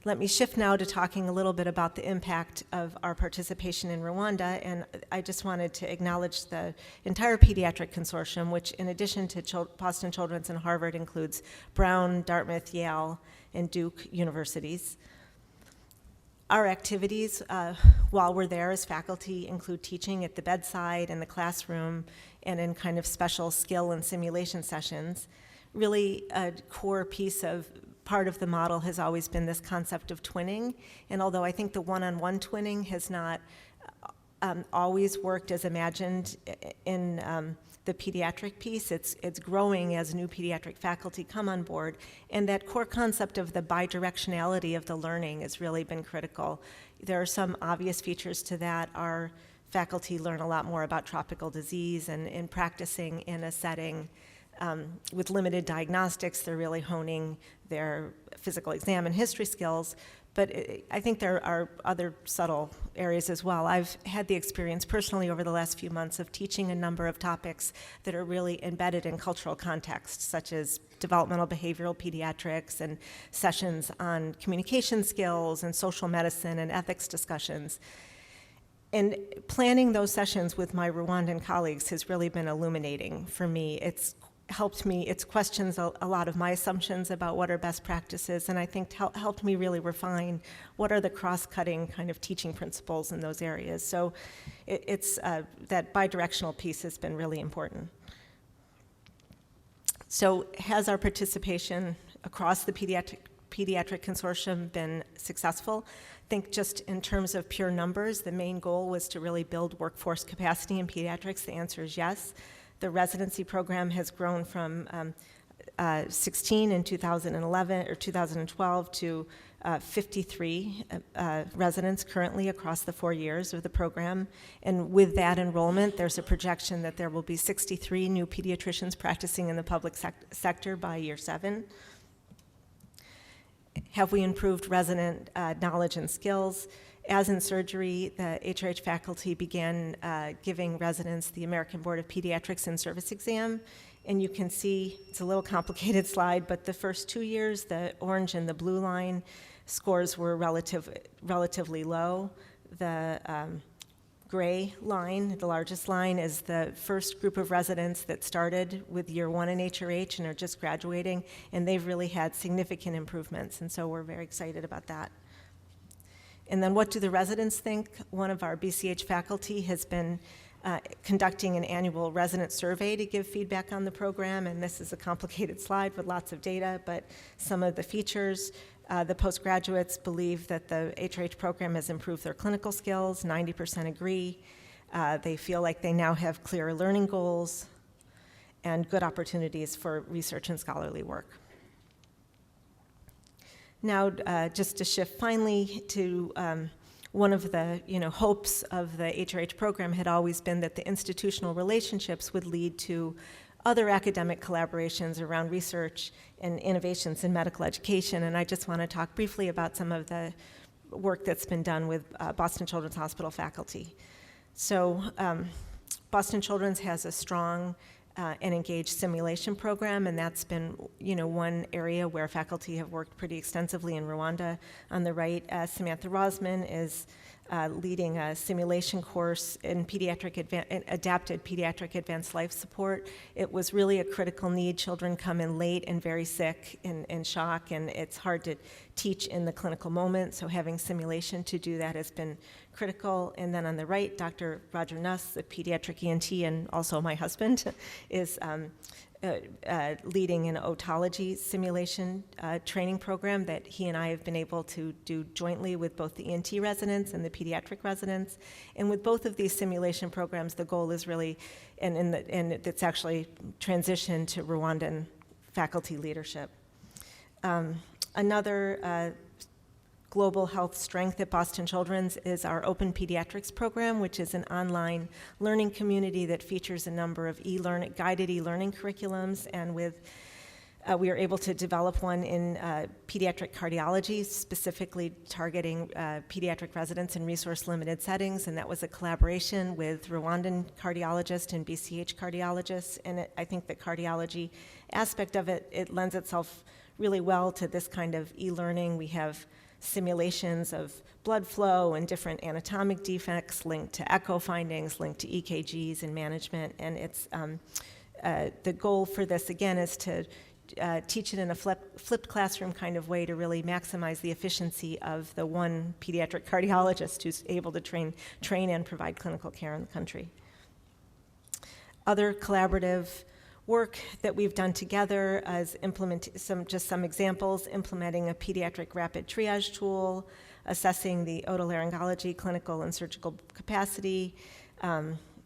let me shift now to talking a little bit about the impact of our participation in Rwanda, and I just wanted to acknowledge the entire pediatric consortium, which in addition to Boston Children's and Harvard includes Brown, Dartmouth, Yale, and Duke universities. Our activities while we're there as faculty include teaching at the bedside, in the classroom, and in kind of special skill and simulation sessions. Really a core piece of part of the model has always been this concept of twinning, and although I think the one-on-one twinning has not always worked as imagined in the pediatric piece, it's growing as new pediatric faculty come on board, and that core concept of the bidirectionality of the learning has really been critical. There are some obvious features to that. Our faculty learn a lot more about tropical disease and in practicing in a setting with limited diagnostics, they're really honing their physical exam and history skills. But I think there are other subtle areas as well. I've had the experience personally over the last few months of teaching a number of topics that are really embedded in cultural contexts, such as developmental behavioral pediatrics and sessions on communication skills and social medicine and ethics discussions. And planning those sessions with my Rwandan colleagues has really been illuminating for me. It's helped me, it's questions a lot of my assumptions about what are best practices, and I think helped me really refine what are the cross-cutting kind of teaching principles in those areas. So it's that bidirectional piece has been really important. So has our participation across the pediatric consortium been successful? I think just in terms of pure numbers, the main goal was to really build workforce capacity in pediatrics. The answer is yes. The residency program has grown from 16 in 2011 or 2012 to 53 residents currently across the 4 years of the program. And with that enrollment, there's a projection that there will be 63 new pediatricians practicing in the public sector by year 7. Have we improved resident knowledge and skills? As in surgery, the HRH faculty began giving residents the American Board of Pediatrics in-service exam. And you can see, it's a little complicated slide, but the first 2 years, the orange and the blue line scores were relatively low. The gray line, the largest line, is the first group of residents that started with year 1 in HRH and are just graduating, and they've really had significant improvements, and so we're very excited about that. And then what do the residents think? One of our BCH faculty has been conducting an annual resident survey to give feedback on the program, and this is a complicated slide with lots of data, but some of the features, the postgraduates believe that the HRH program has improved their clinical skills, 90% agree. They feel like they now have clear learning goals and good opportunities for research and scholarly work. Now, just to shift finally to one of the hopes of the HRH program had always been that the institutional relationships would lead to other academic collaborations around research and innovations in medical education. And I just want to talk briefly about some of the work that's been done with Boston Children's Hospital faculty. So Boston Children's has a strong and engaged simulation program, and that's been one area where faculty have worked pretty extensively in Rwanda. On the right, Samantha Rosman is leading a simulation course in adapted pediatric advanced life support. It was really a critical need. Children come in late and very sick and in shock, and it's hard to teach in the clinical moment, so having simulation to do that has been critical. And then on the right, Dr. Roger Nuss, a pediatric ENT and also my husband, is leading an otology simulation training program that he and I have been able to do jointly with both the ENT residents and the pediatric residents. And with both of these simulation programs, the goal is really, and it's actually transitioned to Rwandan faculty leadership. Another global health strength at Boston Children's is our Open Pediatrics program, which is an online learning community that features a number of guided e-learning curriculums, and we are able to develop one in pediatric cardiology, specifically targeting pediatric residents in resource-limited settings, and that was a collaboration with Rwandan cardiologists and BCH cardiologists, and I think the cardiology aspect of it lends itself really well to this kind of e-learning. We have simulations of blood flow and different anatomic defects linked to echo findings, linked to EKGs and management, and it's the goal for this, again, is to teach it in a flipped classroom kind of way to really maximize the efficiency of the one pediatric cardiologist who's able to train and provide clinical care in the country. Other collaborative work that we've done together as some examples, implementing a pediatric rapid triage tool, assessing the otolaryngology clinical and surgical capacity.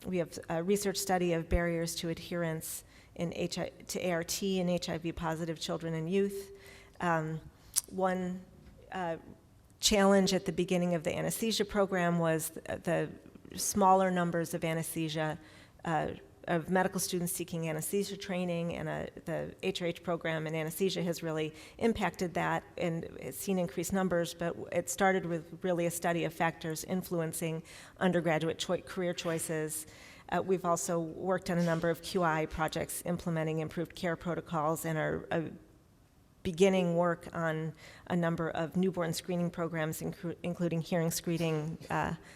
We have a research study of barriers to adherence to ART in HIV-positive children and youth. One challenge at the beginning of the anesthesia program was the smaller numbers of anesthesia of medical students seeking anesthesia training, and the HRH program in anesthesia has really impacted that, and it's seen increased numbers, but it started with really a study of factors influencing undergraduate career choices. We've also worked on a number of QI projects implementing improved care protocols, and are beginning work on a number of newborn screening programs, including hearing screening,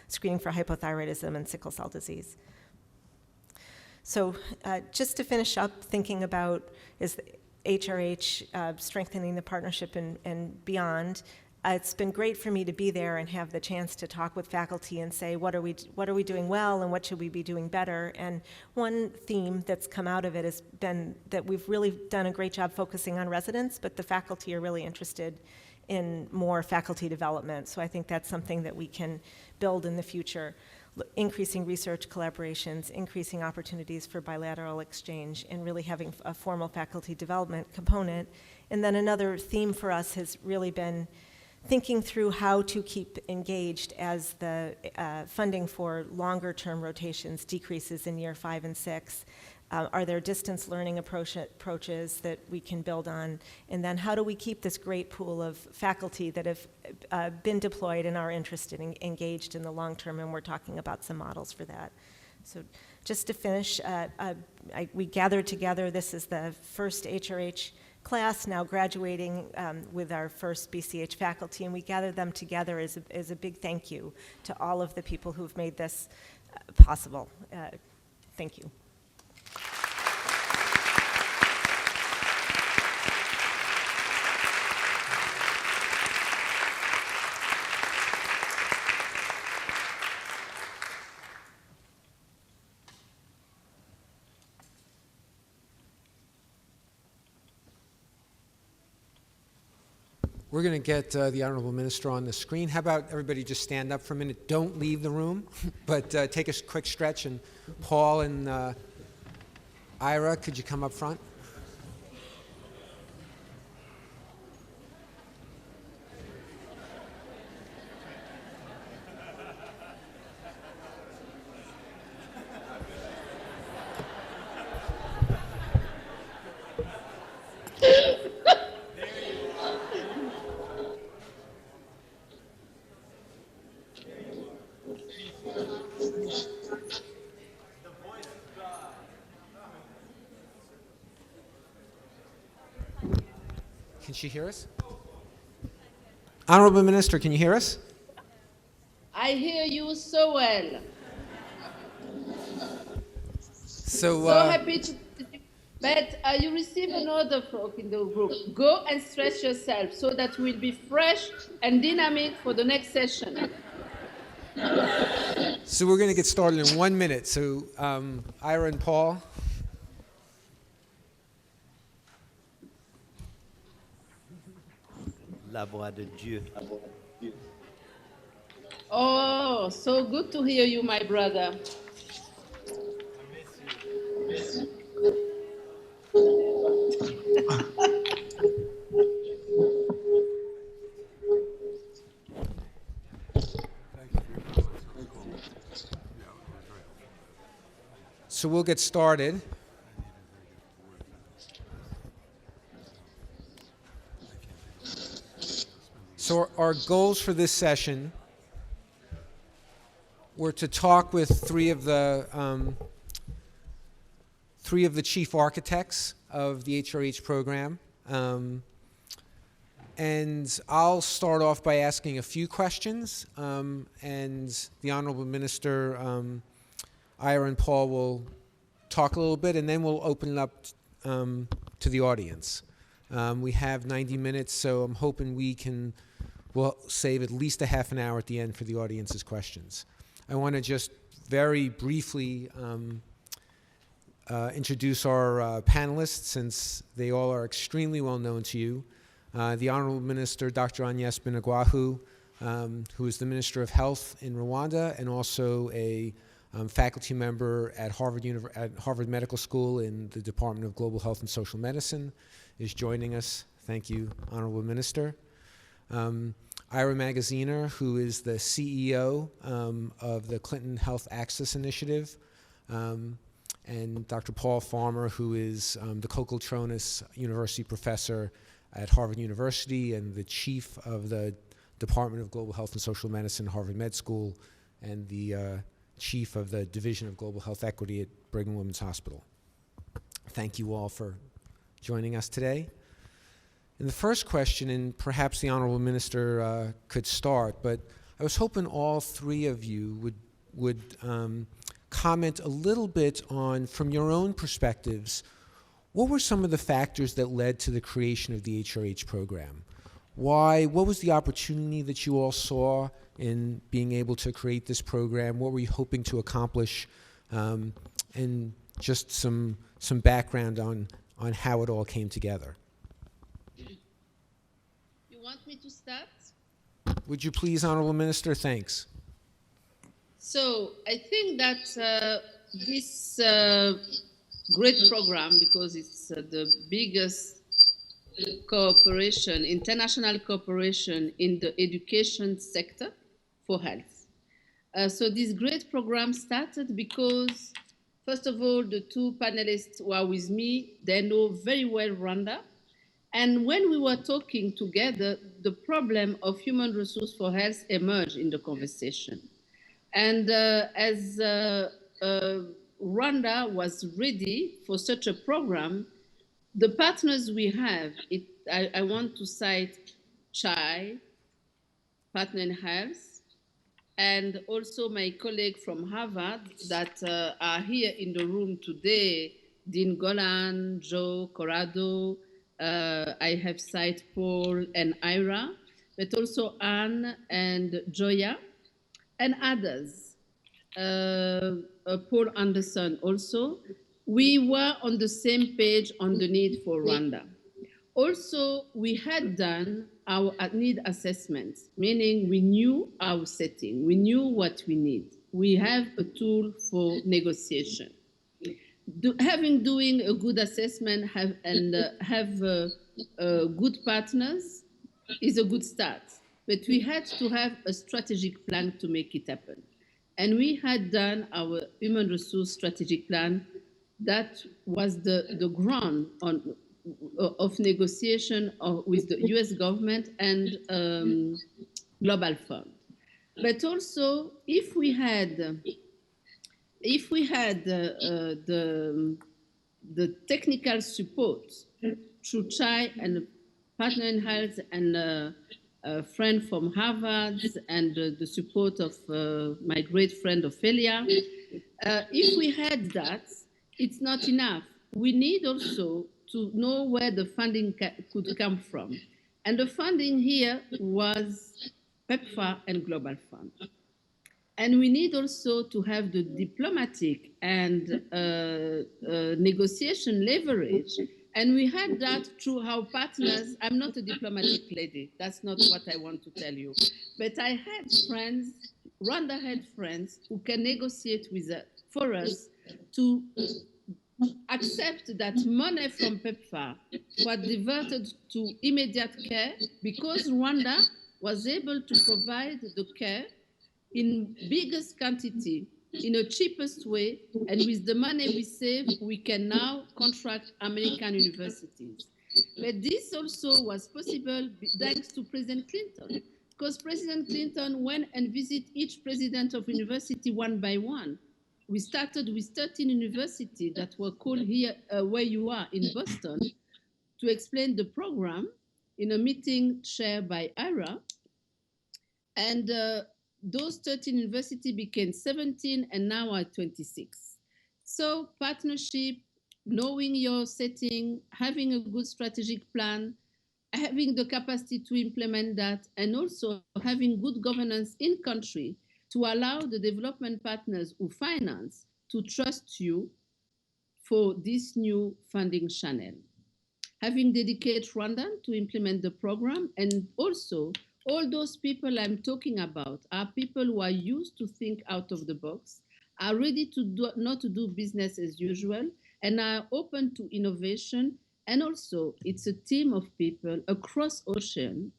screening for hypothyroidism and sickle cell disease. So just to finish up, thinking about is HRH strengthening the partnership and beyond, it's been great for me to be there and have the chance to talk with faculty and say, what are we doing well and what should we be doing better? And one theme that's come out of it has been that we've really done a great job focusing on residents, but the faculty are really interested in more faculty development. So I think that's something that we can build in the future. Increasing research collaborations, increasing opportunities for bilateral exchange, and really having a formal faculty development component. And then another theme for us has really been thinking through how to keep engaged as the funding for longer-term rotations decreases in year 5 and 6. Are there distance learning approaches that we can build on? And then how do we keep this great pool of faculty that have been deployed and are interested and engaged in the long term? And we're talking about some models for that. So just to finish, we gathered together. This is the first HRH class now graduating with our first BCH faculty, and we gathered them together as a big thank you to all of the people who've made this possible. Thank you. We're going to get the Honorable Minister on the screen. How about everybody just stand up for a minute? Don't leave the room, but take a quick stretch. And Paul and Ira, could you come up front? Can she hear us? Honorable Minister, can you hear us? I hear you so well. So happy to. But you receive an order in the group. Go and stretch yourself so that we'll be fresh and dynamic for the next session. So we're going to get started in 1 minute. So Ira and Paul. La voix de Dieu. Oh, so good to hear you, my brother. So we'll get started. So our goals for this session were to talk with three of the chief architects of the HRH program. And I'll start off by asking a few questions, and the Honorable Minister, Ira and Paul will talk a little bit, and then we'll open it up to the audience. We have 90 minutes, so I'm hoping we'll save at least a half an hour at the end for the audience's questions. I want to just very briefly introduce our panelists, since they all are extremely well known to you. The Honorable Minister, Dr. Agnes Binagwaho, who is the Minister of Health in Rwanda and also a faculty member at Harvard Medical School in the Department of Global Health and Social Medicine, is joining us. Thank you, Honorable Minister. Ira Magaziner, who is the CEO of the Clinton Health Access Initiative, and Dr. Paul Farmer, who is the Kokoltronis University professor at Harvard University and the chief of the Department of Global Health and Social Medicine, Harvard Med School, and the chief of the Division of Global Health Equity at Brigham and Women's Hospital. Thank you all for joining us today. And the first question, and perhaps the Honorable Minister could start, but I was hoping all three of you would comment a little bit on, from your own perspectives, what were some of the factors that led to the creation of the HRH program? Why? What was the opportunity that you all saw in being able to create this program? What were you hoping to accomplish? And just some background on how it all came together. You want me to start? Would you please, Honorable Minister? Thanks. So I think that this great program, because it's the biggest cooperation, international cooperation in the education sector for health. So this great program started because, first of all, the two panelists who are with me, they know very well Rwanda. And when we were talking together, the problem of human resource for health emerged in the conversation. And as Rwanda was ready for such a program, the partners we have, I want to cite CHAI, Partner in Health, and also my colleague from Harvard that are here in the room today, Dean Golan, Joe Corrado, I have cited Paul and Ira, but also Anne and Joya, and others, Paul Anderson also. We were on the same page on the need for Rwanda. Also, we had done our need assessments, meaning we knew our setting, we knew what we need. We have a tool for negotiation. Doing a good assessment have good partners is a good start, but we had to have a strategic plan to make it happen. And we had done our human resource strategic plan. That was the ground of negotiation with the US government and Global Fund. But also, if we had the technical support through CHAI and Partner in Health and a friend from Harvard and the support of my great friend Ophelia, if we had that, it's not enough. We need also to know where the funding could come from. And the funding here was PEPFAR and Global Fund. And we need also to have the diplomatic and negotiation leverage. And we had that through our partners. I'm not a diplomatic lady. That's not what I want to tell you. But I had friends, Rwanda had friends who can negotiate with for us to accept that money from PEPFAR was diverted to immediate care because Rwanda was able to provide the care in biggest quantity, in a cheapest way, and with the money we save, we can now contract American universities. But this also was possible thanks to President Clinton, because President Clinton went and visited each president of university one by one. We started with 13 universities that were called here, where you are, in Boston, to explain the program in a meeting chaired by Ira. And those 13 universities became 17 and now are 26. So partnership, knowing your setting, having a good strategic plan, having the capacity to implement that, and also having good governance in country to allow the development partners who finance to trust you for this new funding channel. Having dedicated Rwandan to implement the program, and also all those people I'm talking about are people who are used to think out of the box, are ready to not to do business as usual, and are open to innovation. And also, it's a team of people across ocean,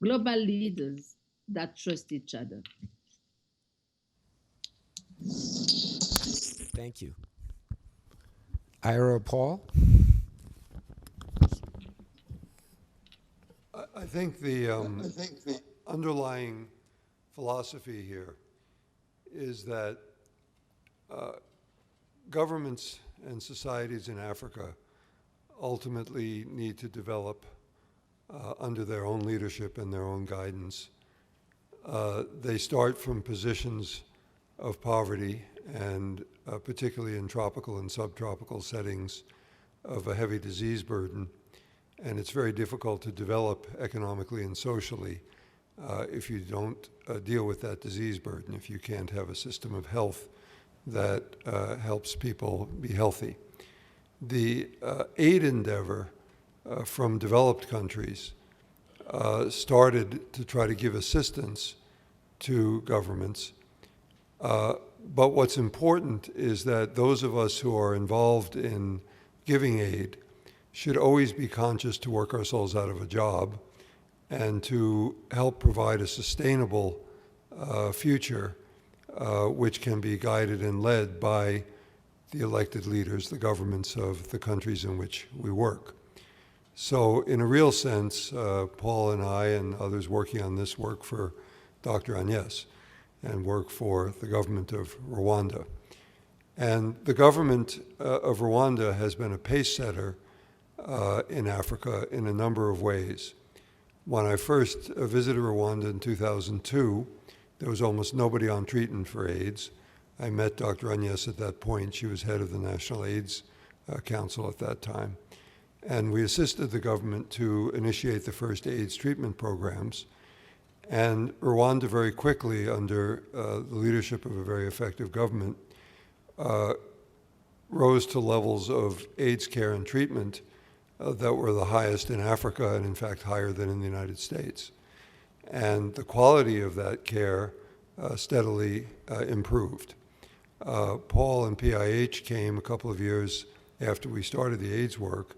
global leaders that trust each other. Thank you. Ira Paul. I think the underlying philosophy here is that governments and societies in Africa ultimately need to develop under their own leadership and their own guidance. They start from positions of poverty and particularly in tropical and subtropical settings of a heavy disease burden. And it's very difficult to develop economically and socially if you don't deal with that disease burden, if you can't have a system of health that helps people be healthy. The aid endeavor from developed countries started to try to give assistance to governments. But what's important is that those of us who are involved in giving aid should always be conscious to work ourselves out of a job and to help provide a sustainable future which can be guided and led by the elected leaders, the governments of the countries in which we work. So in a real sense, Paul and I and others working on this work for Dr. Agnes and work for the government of Rwanda. And the government of Rwanda has been a pace setter in Africa in a number of ways. When I first visited Rwanda in 2002, there was almost nobody on treatment for AIDS. I met Dr. Agnes at that point. She was head of the National AIDS Council at that time. And we assisted the government to initiate the first AIDS treatment programs. And Rwanda very quickly, under the leadership of a very effective government, rose to levels of AIDS care and treatment that were the highest in Africa and in fact higher than in the United States. And the quality of that care steadily improved. Paul and PIH came a couple of years after we started the AIDS work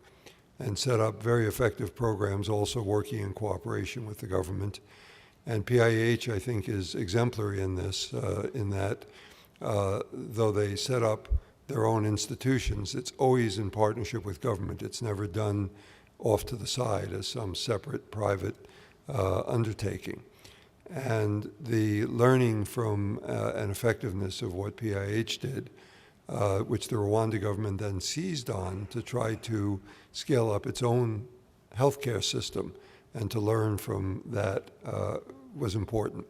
and set up very effective programs also working in cooperation with the government. And PIH, I think, is exemplary in this, in that though they set up their own institutions, it's always in partnership with government. It's never done off to the side as some separate private undertaking. And the learning from and effectiveness of what PIH did, which the Rwanda government then seized on to try to scale up its own healthcare system and to learn from that was important.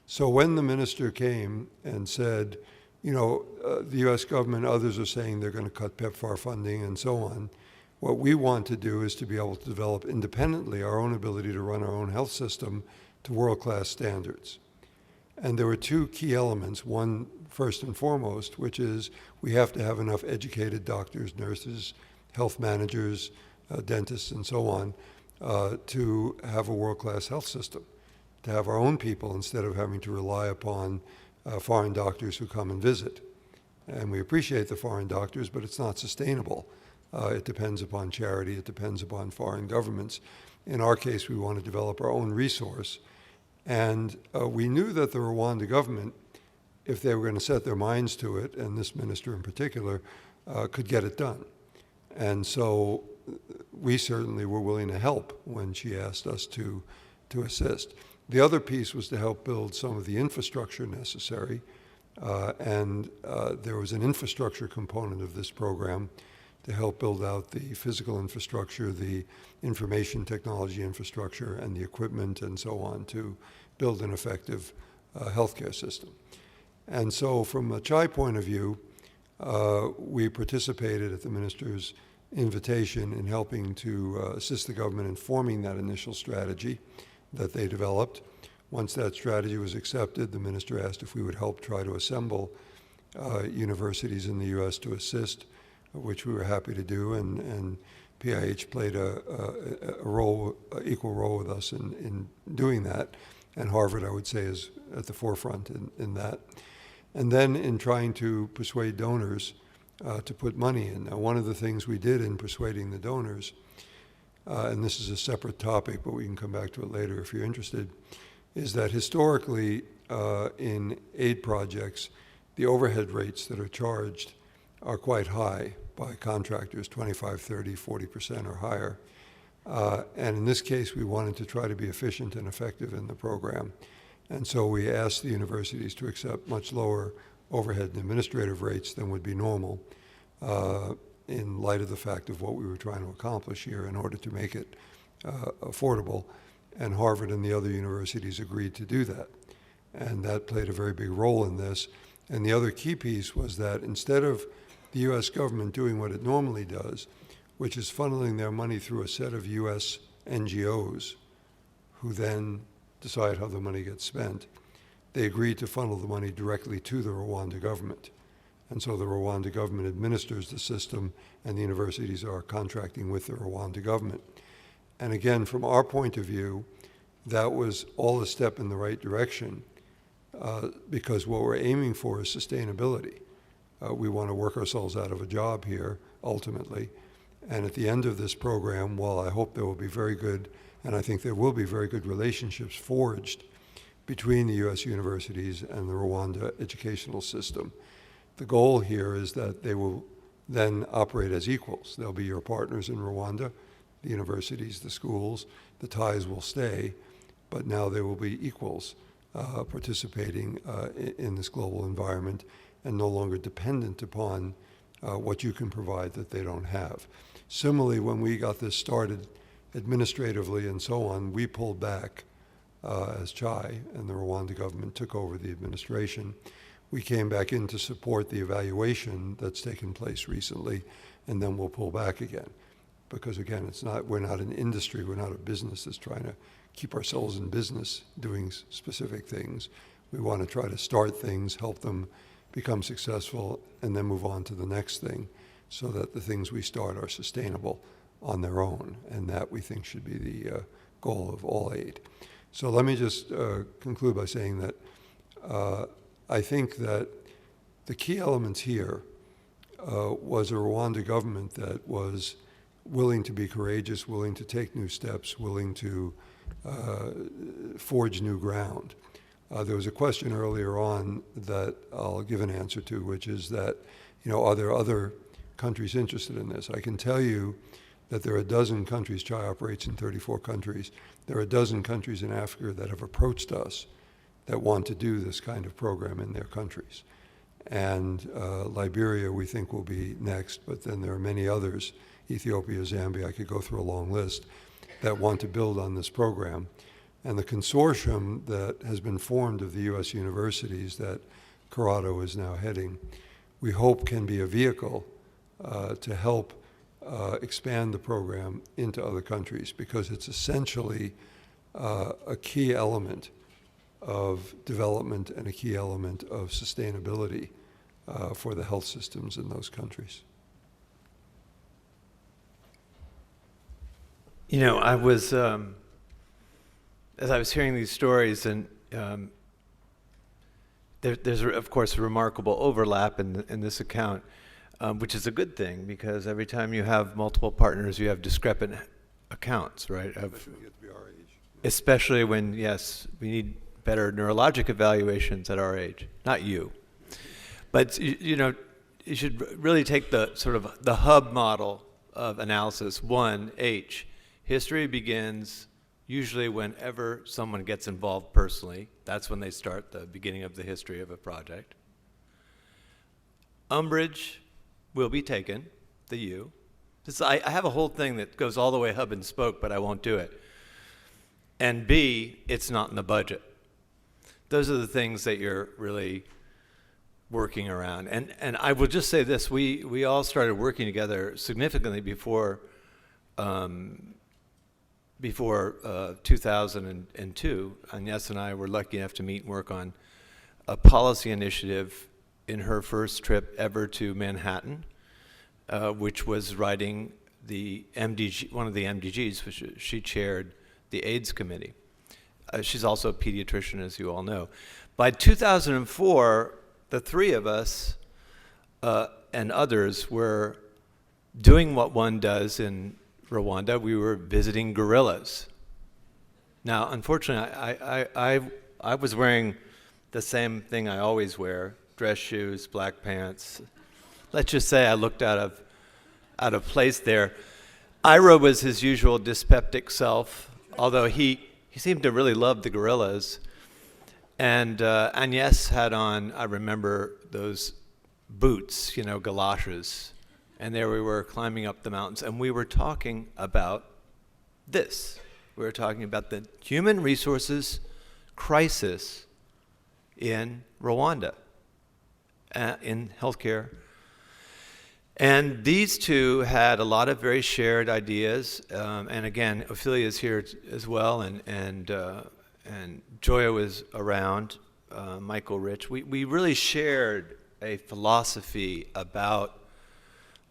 So when the minister came and said, you know, the U.S. government, others are saying they're going to cut PEPFAR funding and so on, what we want to do is to be able to develop independently our own ability to run our own health system to world-class standards. And there were two key elements. One, first and foremost, which is we have to have enough educated doctors, nurses, health managers, dentists, and so on, to have a world-class health system, to have our own people instead of having to rely upon foreign doctors who come and visit. And we appreciate the foreign doctors, but it's not sustainable. It depends upon charity, it depends upon foreign governments. In our case, we want to develop our own resource. And we knew that the Rwanda government, if they were going to set their minds to it, and this minister in particular, could get it done. And so we certainly were willing to help when she asked us to assist. The other piece was to help build some of the infrastructure necessary, and there was an infrastructure component of this program to help build out the physical infrastructure, the information technology infrastructure, and the equipment and so on to build an effective healthcare system. And so from a CHAI point of view, we participated at the minister's invitation in helping to assist the government in forming that initial strategy that they developed. Once that strategy was accepted, the minister asked if we would help try to assemble universities in the U.S. to assist, which we were happy to do, and PIH played a role, equal role with us in doing that, and Harvard, I would say, is at the forefront in that. And then in trying to persuade donors to put money in. Now, one of the things we did in persuading the donors, and this is a separate topic, but we can come back to it later if you're interested, is that historically in aid projects, the overhead rates that are charged are quite high by contractors, 25, 30, 40% or higher. And in this case, we wanted to try to be efficient and effective in the program. And so we asked the universities to accept much lower overhead and administrative rates than would be normal in light of the fact of what we were trying to accomplish here in order to make it affordable. And Harvard and the other universities agreed to do that. And that played a very big role in this. And the other key piece was that instead of the U.S. government doing what it normally does, which is funneling their money through a set of U.S. NGOs who then decide how the money gets spent, they agreed to funnel the money directly to the Rwanda government. And so the Rwanda government administers the system, and the universities are contracting with the Rwanda government. And again, from our point of view, that was all a step in the right direction because what we're aiming for is sustainability. We want to work ourselves out of a job here, ultimately. And at the end of this program, while I hope there will be very good, and I think there will be very good relationships forged between the U.S. universities and the Rwanda educational system, the goal here is that they will then operate as equals. They'll be your partners in Rwanda, the universities, the schools, the ties will stay, but now they will be equals participating in this global environment and no longer dependent upon what you can provide that they don't have. Similarly, when we got this started administratively and so on, we pulled back as CHAI, and the Rwanda government took over the administration. We came back in to support the evaluation that's taken place recently, and then we'll pull back again. Because again, we're not an industry, we're not a business that's trying to keep ourselves in business doing specific things. We want to try to start things, help them become successful, and then move on to the next thing so that the things we start are sustainable on their own, and that we think should be the goal of all aid. So let me just conclude by saying that I think that the key elements here was a Rwanda government that was willing to be courageous, willing to take new steps, willing to forge new ground. There was a question earlier on that I'll give an answer to, which is that, are there other countries interested in this? I can tell you that there are a dozen countries, CHAI operates in 34 countries, there are a dozen countries in Africa that have approached us that want to do this kind of program in their countries. And Liberia, we think, will be next, but then there are many others, Ethiopia, Zambia, I could go through a long list, that want to build on this program. And the consortium that has been formed of the U.S. universities that Corrado is now heading, we hope can be a vehicle to help expand the program into other countries, because it's essentially a key element of development and a key element of sustainability for the health systems in those countries. I was, as I was hearing these stories, and there's, of course, a remarkable overlap in this account, which is a good thing, because every time you have multiple partners, you have discrepant accounts, right? Especially when, yes, we need better neurologic evaluations at our age, not you. But, you should really take the sort of the hub model of analysis. 1, H. History begins usually whenever someone gets involved personally. That's when they start the beginning of the history of a project. Umbrage will be taken, the U. I have a whole thing that goes all the way hub and spoke, but I won't do it. And B, it's not in the budget. Those are the things that you're really working around. And I will just say this, we all started working together significantly before 2002. Agnes and I were lucky enough to meet and work on a policy initiative in her first trip ever to Manhattan, which was writing the MDG, one of the MDGs, which she chaired the AIDS committee. She's also a pediatrician, as you all know. By 2004, the three of us and others were doing what one does in Rwanda. We were visiting gorillas. Now, unfortunately, I was wearing the same thing I always wear, dress shoes, black pants, let's just say I looked out of place there. Ira was his usual dyspeptic self, although he seemed to really love the gorillas. And Agnes had on, I remember, those boots, galoshes. And there we were climbing up the mountains, and we were talking about this. We were talking about the human resources crisis in Rwanda, in healthcare. And these two had a lot of very shared ideas. And again, Ophelia is here as well, and Joya was around, Michael Rich. We really shared a philosophy about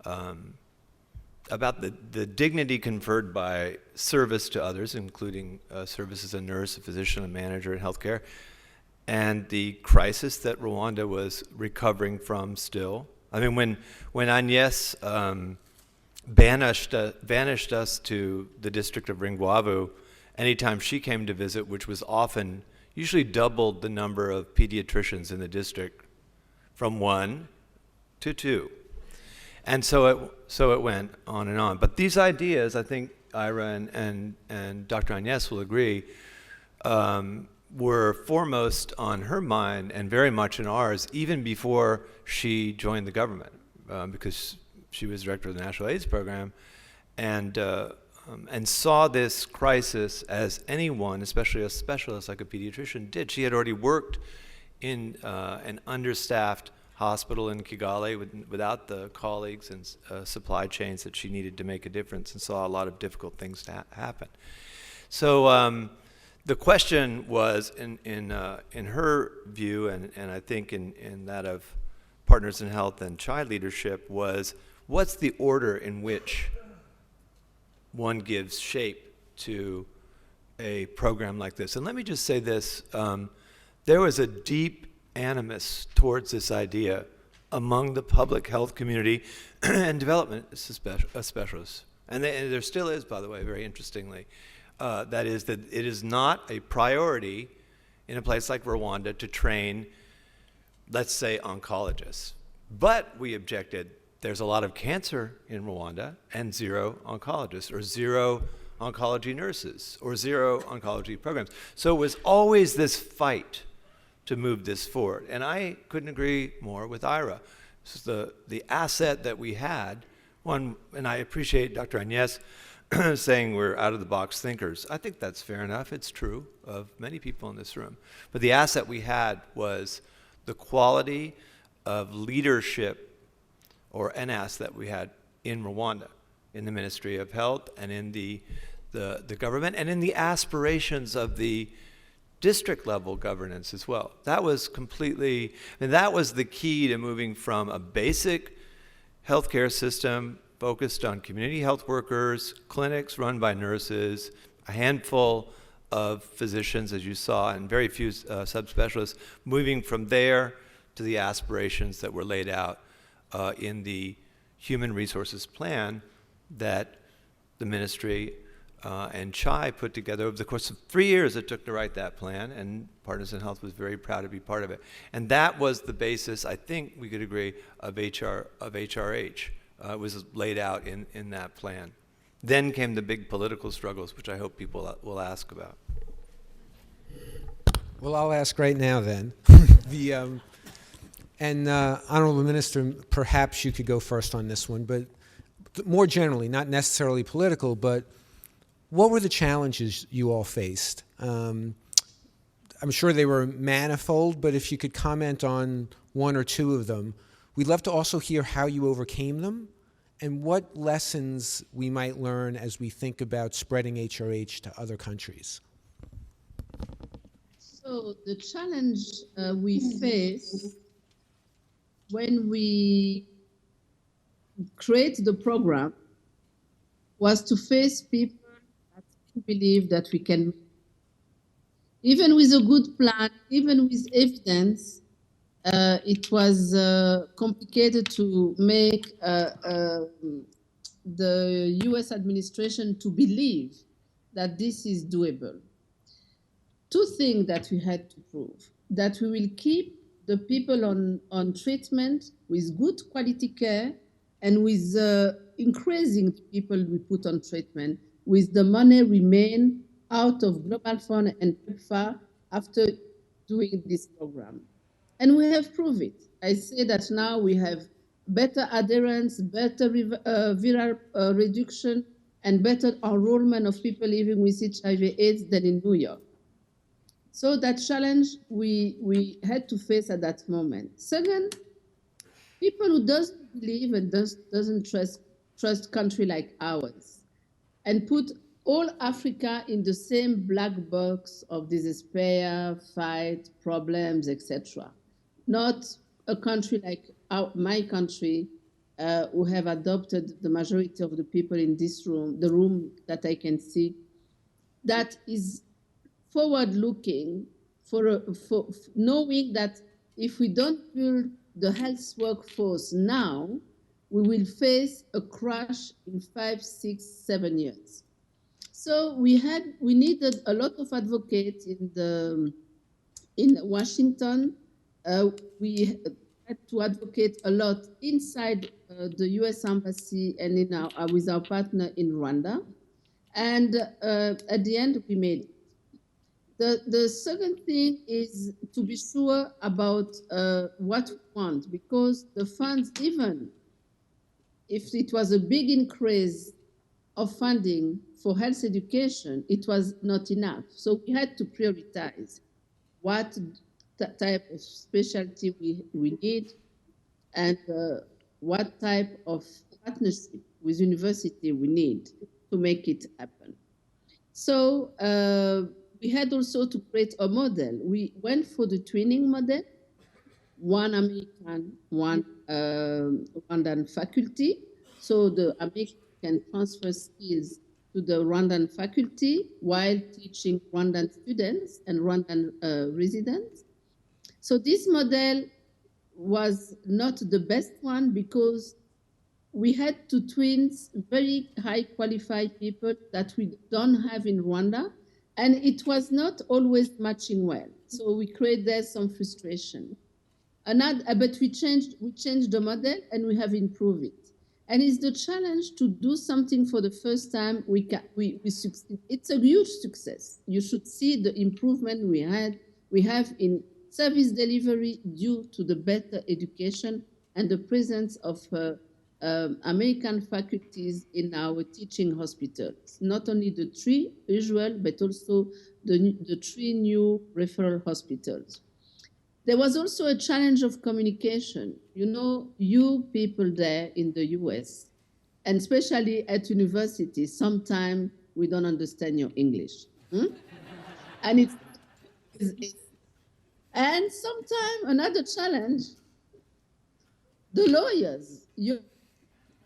the dignity conferred by service to others, including service as a nurse, a physician, a manager in healthcare, and the crisis that Rwanda was recovering from still. I mean, when Agnes banished us to the district of Ringwavu, anytime she came to visit, which was often, usually doubled the number of pediatricians in the district from 1 to 2. And so it went on and on. But these ideas, I think Ira and Dr. Agnes will agree, were foremost on her mind and very much in ours, even before she joined the government, because she was director of the National AIDS Program, and saw this crisis as anyone, especially a specialist like a pediatrician, did. She had already worked in an understaffed hospital in Kigali without the colleagues and supply chains that she needed to make a difference, and saw a lot of difficult things to happen. So the question was, in her view, and I think in that of Partners in Health and Child Leadership, was what's the order in which one gives shape to a program like this? And let me just say this, there was a deep animus towards this idea among the public health community and development specialists. And there still is, by the way, very interestingly. That is that it is not a priority in a place like Rwanda to train, let's say, oncologists. But we objected, there's a lot of cancer in Rwanda and 0 oncologists, or 0 oncology nurses, or 0 oncology programs. So it was always this fight to move this forward. And I couldn't agree more with Ira. This is the asset that we had. One, and I appreciate Dr. Agnes saying we're out-of-the-box thinkers. I think that's fair enough. It's true of many people in this room. But the asset we had was the quality of leadership, or NAS, that we had in Rwanda, in the Ministry of Health, and in the government, and in the aspirations of the district level governance as well. That was completely, and that was the key to moving from a basic healthcare system focused on community health workers, clinics run by nurses, a handful of physicians, as you saw, and very few subspecialists, moving from there to the aspirations that were laid out in the human resources plan that the ministry and CHI put together over the course of 3 years. It took to write that plan, and Partners in Health was very proud to be part of it. And that was the basis, I think we could agree, of HRH. It was laid out in that plan. Then came the big political struggles, which I hope people will ask about. Well, I'll ask right now then. Honorable Minister, perhaps you could go first on this one, but more generally, not necessarily political, but what were the challenges you all faced? I'm sure they were manifold, but if you could comment on 1 or 2 of them. We'd love to also hear how you overcame them and what lessons we might learn as we think about spreading HRH to other countries. So the challenge we face when we create the program was to face people that believe that we can, even with a good plan, even with evidence, it was complicated to make the US administration to believe that this is doable. 2 things that we had to prove: that we will keep the people on treatment with good quality care and with increasing the people we put on treatment, with the money remain out of Global Fund and PEPFAR after doing this program. And we have proved it. I say that now we have better adherence, better viral reduction, and better enrollment of people living with HIV/AIDS than in New York. So that challenge we had to face at that moment. Second, people who doesn't believe and doesn't trust country like ours and put all Africa in the same black box of despair, fight, problems, etc. Not a country like my country, who have adopted the majority of the people in this room, the room that I can see, that is forward-looking for knowing that if we don't build the health workforce now, we will face a crash in 5, 6, 7 years. So we needed a lot of advocates in Washington. We had to advocate a lot inside the U.S. Embassy and with our partner in Rwanda. And at the end, we made it. The second thing is to be sure about what we want, because the funds, even if it was a big increase of funding for health education, it was not enough. So we had to prioritize what type of specialty we need and what type of partnership with university we need to make it happen. So we had also to create a model. We went for the twinning model, one American, one Rwandan faculty. So the American can transfer skills to the Rwandan faculty while teaching Rwandan students and Rwandan residents. So this model was not the best one because we had to twin very high qualified people that we don't have in Rwanda, and it was not always matching well. So we created some frustration. But we changed the model and we have improved it. And it's the challenge to do something for the first time. We succeed. It's a huge success. You should see the improvement we have in service delivery due to the better education and the presence of American faculties in our teaching hospitals. Not only the 3 usual, but also the 3 new referral hospitals. There was also a challenge of communication. You know, you people there in the US, and especially at universities, sometimes we don't understand your English. And and sometimes another challenge, the lawyers, you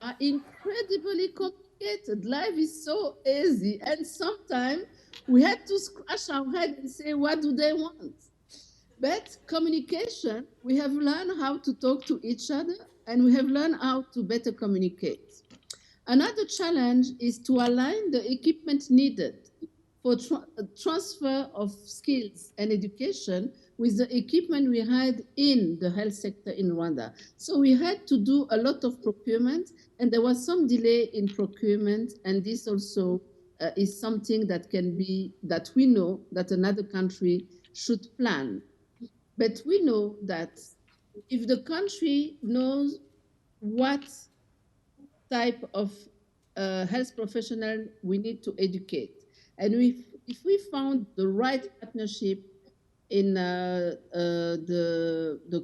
are incredibly complicated. Life is so easy. And sometimes we had to scratch our head and say, what do they want? But communication, we have learned how to talk to each other and we have learned how to better communicate. Another challenge is to align the equipment needed for transfer of skills and education with the equipment we had in the health sector in Rwanda. So we had to do a lot of procurement, and there was some delay in procurement, and this also is something that we know that another country should plan. But we know that if the country knows what type of health professional we need to educate, and if we found the right partnership in the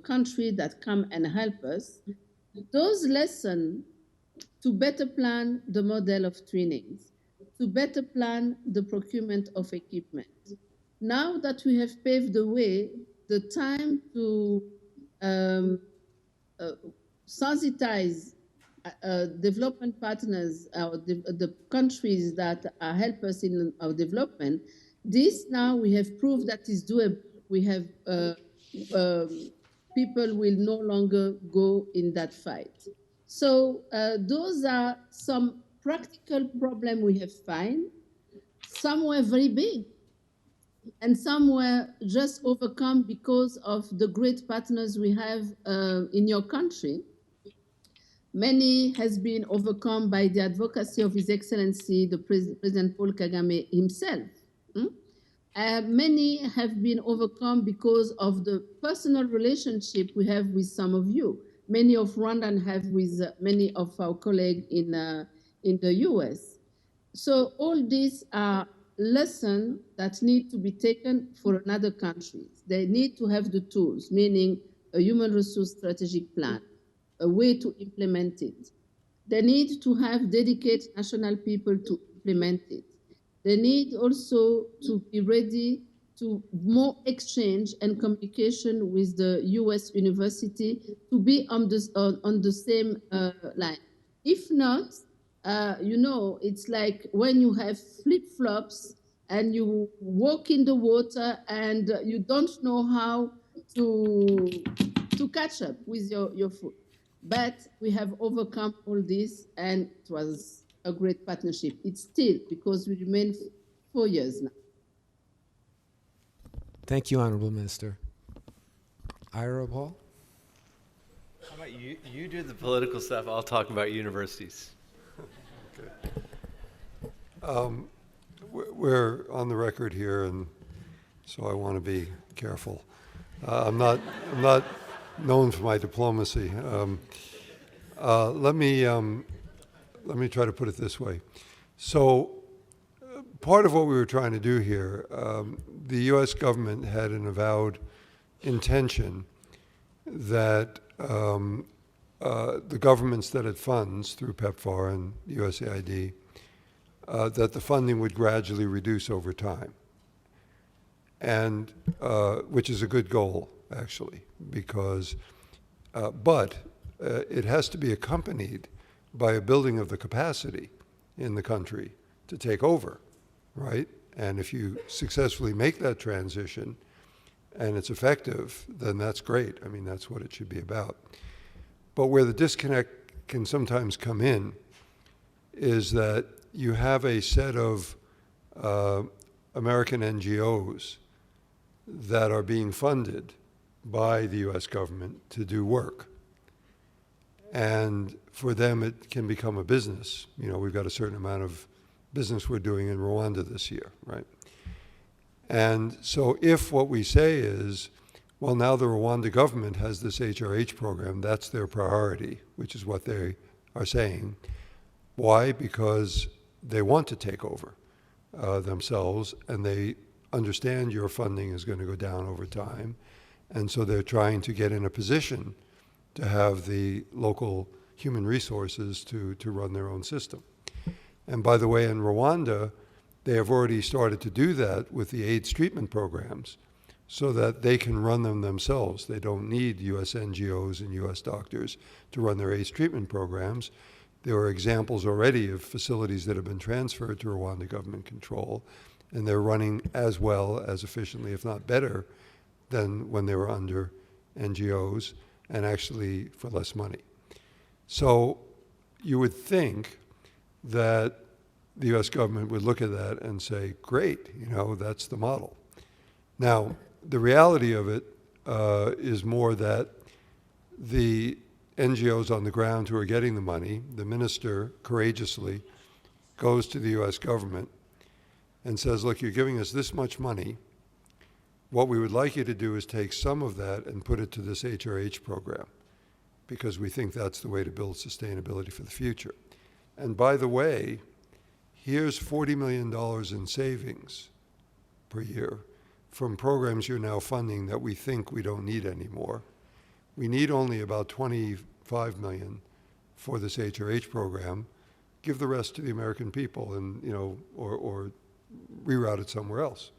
country that come and help us, those lessons to better plan the model of trainings, to better plan the procurement of equipment. Now that we have paved the way, the time to sensitize development partners, the countries that help us in our development, this now we have proved that is doable. We have people will no longer go in that fight. So those are some practical problems we have found. Some were very big. and some were just overcome because of the great partners we have in your country. Many has been overcome by the advocacy of His Excellency, the President Paul Kagame himself. Many have been overcome because of the personal relationship we have with some of you. Many of Rwandan have with many of our colleagues in the US. So all these are lessons that need to be taken for another countries. They need to have the tools, meaning a human resource strategic plan, a way to implement it. They need to have dedicated national people to implement it. They need also to be ready to more exchange and communication with the US university to be on the same line. If not, you know, it's like when you have flip-flops and you walk in the water and you don't know how to catch up with your foot. But we have overcome all this, and it was a great partnership. It's still, because we remain 4 years now. Thank you, Honorable Minister. Ira Paul? How about you? You do the political stuff. I'll talk about universities. We're on the record here, and so I want to be careful. I'm not known for my diplomacy. Let me try to put it this way. So, part of what we were trying to do here, the U.S. government had an avowed intention that the governments that it funds through PEPFAR and USAID, that the funding would gradually reduce over time, and which is a good goal, actually, because, but it has to be accompanied by a building of the capacity in the country to take over, right? And if you successfully make that transition and it's effective, then that's great. I mean, that's what it should be about. But where the disconnect can sometimes come in is that you have a set of American NGOs that are being funded by the US government to do work. And for them, it can become a business. You know, we've got a certain amount of business we're doing in Rwanda this year, right? And so if what we say is, well, now the Rwanda government has this HRH program, that's their priority, which is what they are saying. Why? Because they want to take over themselves, and they understand your funding is going to go down over time. And so they're trying to get in a position to have the local human resources to run their own system. And by the way, in Rwanda, they have already started to do that with the AIDS treatment programs so that they can run them themselves. They don't need US NGOs and US doctors to run their AIDS treatment programs. There are examples already of facilities that have been transferred to Rwanda government control, and they're running as well, as efficiently, if not better, than when they were under NGOs, and actually for less money. So you would think that the US government would look at that and say, great, you know, that's the model. Now, the reality of it is more that the NGOs on the ground who are getting the money, the minister courageously goes to the US government and says, look, you're giving us this much money. What we would like you to do is take some of that and put it to this HRH program, because we think that's the way to build sustainability for the future. And by the way, here's $40 million in savings per year from programs you're now funding that we think we don't need anymore. We need only about 25 million for this HRH program. Give the rest to the American people, and, you know, or reroute it somewhere else.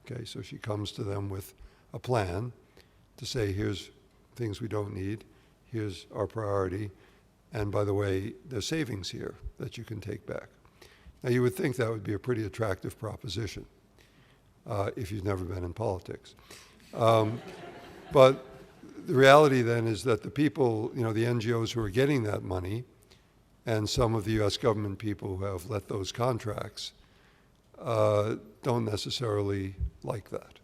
Okay, so she comes to them with a plan to say, here's things we don't need, here's our priority, and by the way, there's savings here that you can take back. Now, you would think that would be a pretty attractive proposition if you've never been in politics. But the reality then is that the people, you know, the NGOs who are getting that money, and some of the US government people who have let those contracts, don't necessarily like that.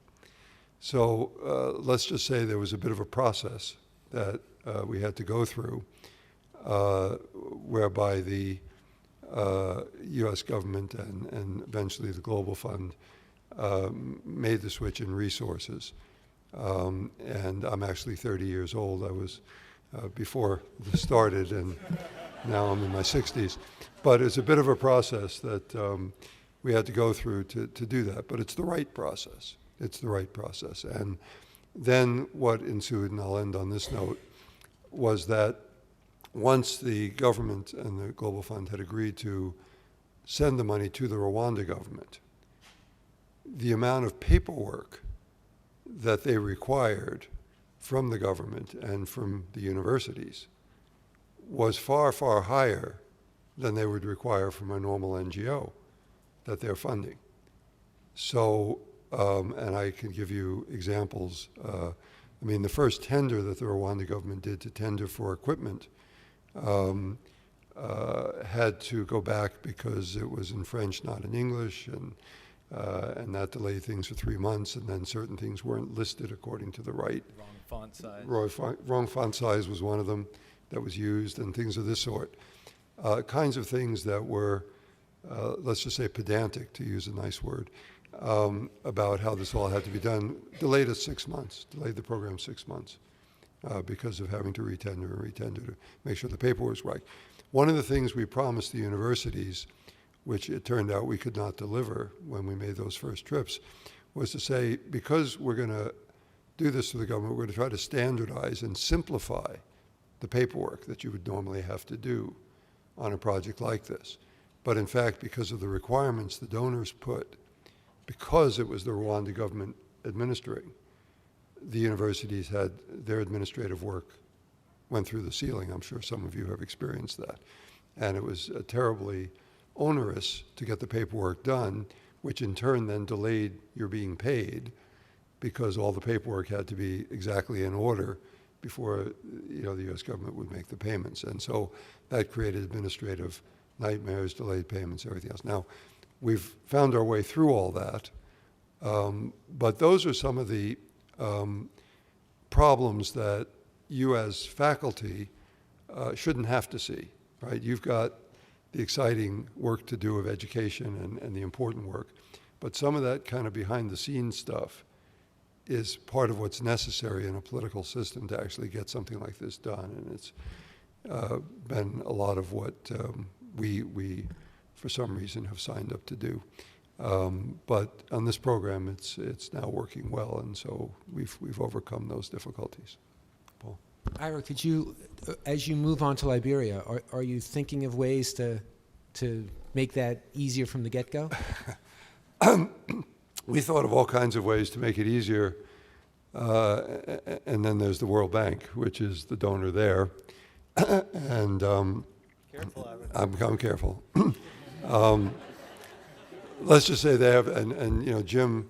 So let's just say there was a bit of a process that we had to go through whereby the U.S. government and eventually the Global Fund made the switch in resources. And I'm actually 30 years old. I was before this started, and now I'm in my 60s. But it's a bit of a process that we had to go through to do that. But it's the right process. It's the right process. And then what ensued, and I'll end on this note, was that once the government and the Global Fund had agreed to send the money to the Rwanda government, the amount of paperwork that they required from the government and from the universities was far, far higher than they would require from a normal NGO that they're funding. So, and I can give you examples. I mean, the first tender that the Rwanda government did to tender for equipment had to go back because it was in French, not in English, and that delayed things for 3 months, and then certain things weren't listed according to the right. Wrong font size. Wrong font size was one of them that was used, and things of this sort. Kinds of things that were, let's just say pedantic, to use a nice word, about how this all had to be done. Delayed us 6 months, delayed the program 6 months because of having to retender to make sure the paperwork was right. One of the things we promised the universities, which it turned out we could not deliver when we made those first trips, was to say, because we're going to do this to the government, we're going to try to standardize and simplify the paperwork that you would normally have to do on a project like this. But in fact, because of the requirements the donors put, because it was the Rwanda government administering, the universities had their administrative work went through the ceiling. I'm sure some of you have experienced that. And it was terribly onerous to get the paperwork done, which in turn then delayed your being paid because all the paperwork had to be exactly in order before the U.S. government would make the payments. And so that created administrative nightmares, delayed payments, everything else. Now, we've found our way through all that, but those are some of the problems that you as faculty shouldn't have to see, right? You've got the exciting work to do of education and the important work, but some of that kind of behind the scenes stuff is part of what's necessary in a political system to actually get something like this done. And it's been a lot of what we, for some reason, have signed up to do. But on this program, it's now working well, and so we've overcome those difficulties. Paul? Ira, could you, as you move on to Liberia, are you thinking of ways to make that easier from the get-go? We thought of all kinds of ways to make it easier, and then there's the World Bank, which is the donor there, and Careful, Ira. I'm careful. Let's just say they have, and Jim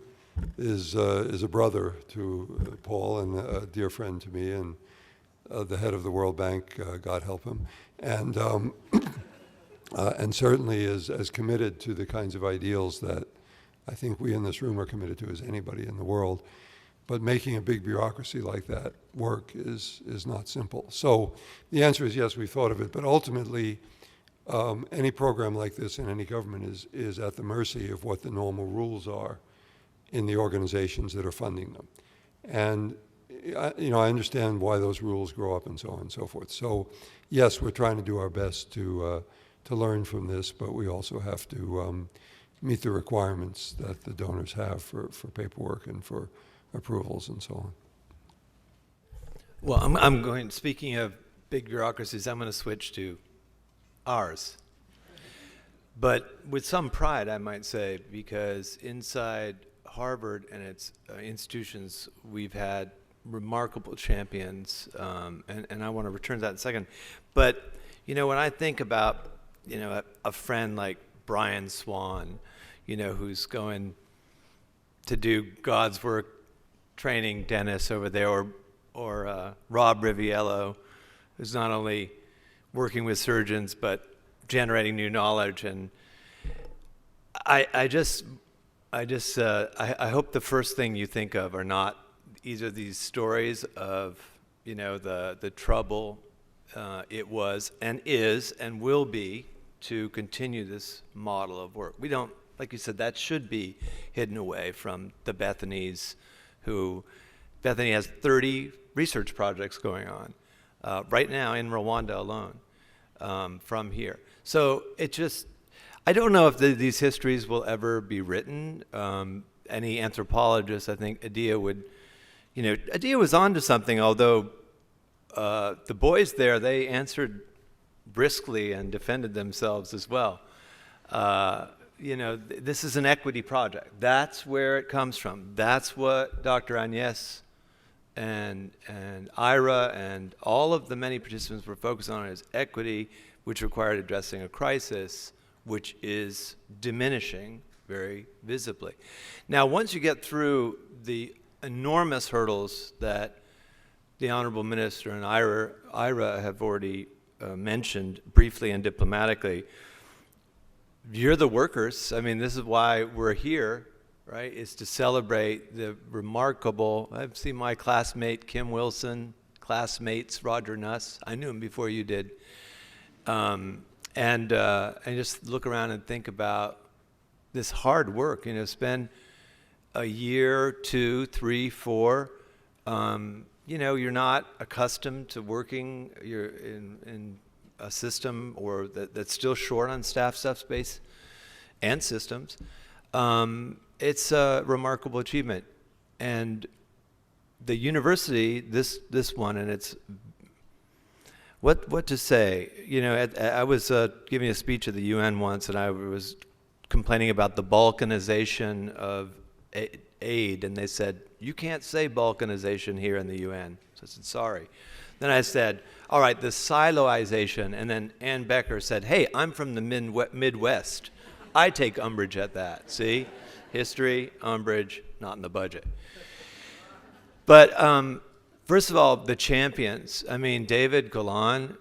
is a brother to Paul and a dear friend to me, and the head of the World Bank, God help him, and certainly is as committed to the kinds of ideals that I think we in this room are committed to as anybody in the world. But making a big bureaucracy like that work is not simple. So the answer is yes, we thought of it, but ultimately any program like this in any government is at the mercy of what the normal rules are in the organizations that are funding them. And I understand why those rules grow up and so on and so forth. So yes, we're trying to do our best to learn from this, but we also have to meet the requirements that the donors have for paperwork and for approvals and so on. Well, I'm going, speaking of big bureaucracies, I'm going to switch to ours. But with some pride, I might say, because inside Harvard and its institutions, we've had remarkable champions, and I want to return to that in a second. But, when I think about, a friend like Brian Swan, who's going to do God's work training Dennis over there, or Rob Riviello, who's not only working with surgeons but generating new knowledge. And I hope the first thing you think of are not either these stories of, the trouble it was and is and will be to continue this model of work. We don't, like you said, that should be hidden away from the Bethanies Bethany has 30 research projects going on right now in Rwanda alone from here. So I don't know if these histories will ever be written. Any anthropologist, I think Adia would, Adia was onto something, although the boys there, they answered briskly and defended themselves as well. This is an equity project. That's where it comes from. That's what Dr. Agnes and Ira and all of the many participants were focused on is equity, which required addressing a crisis, which is diminishing very visibly. Now, once you get through the enormous hurdles that the Honorable Minister and Ira have already mentioned briefly and diplomatically, you're the workers. I mean, this is why we're here, right? Is to celebrate the remarkable, I've seen my classmate Kim Wilson, classmates Roger Nuss. I knew him before you did. And just look around and think about this hard work, spend a year, 2, 3, 4. You're not accustomed to working in a system or that's still short on staff space and systems. It's a remarkable achievement. And the university, this one, and it's what to say? I was giving a speech at the UN once, and I was complaining about the balkanization of aid, and they said, you can't say balkanization here in the UN. So I said, sorry. Then I said, all right, the siloization, and then Ann Becker said, hey, I'm from the Midwest. I take umbrage at that. See? History, umbrage, not in the budget. But first of all, the champions. I mean, David Golan,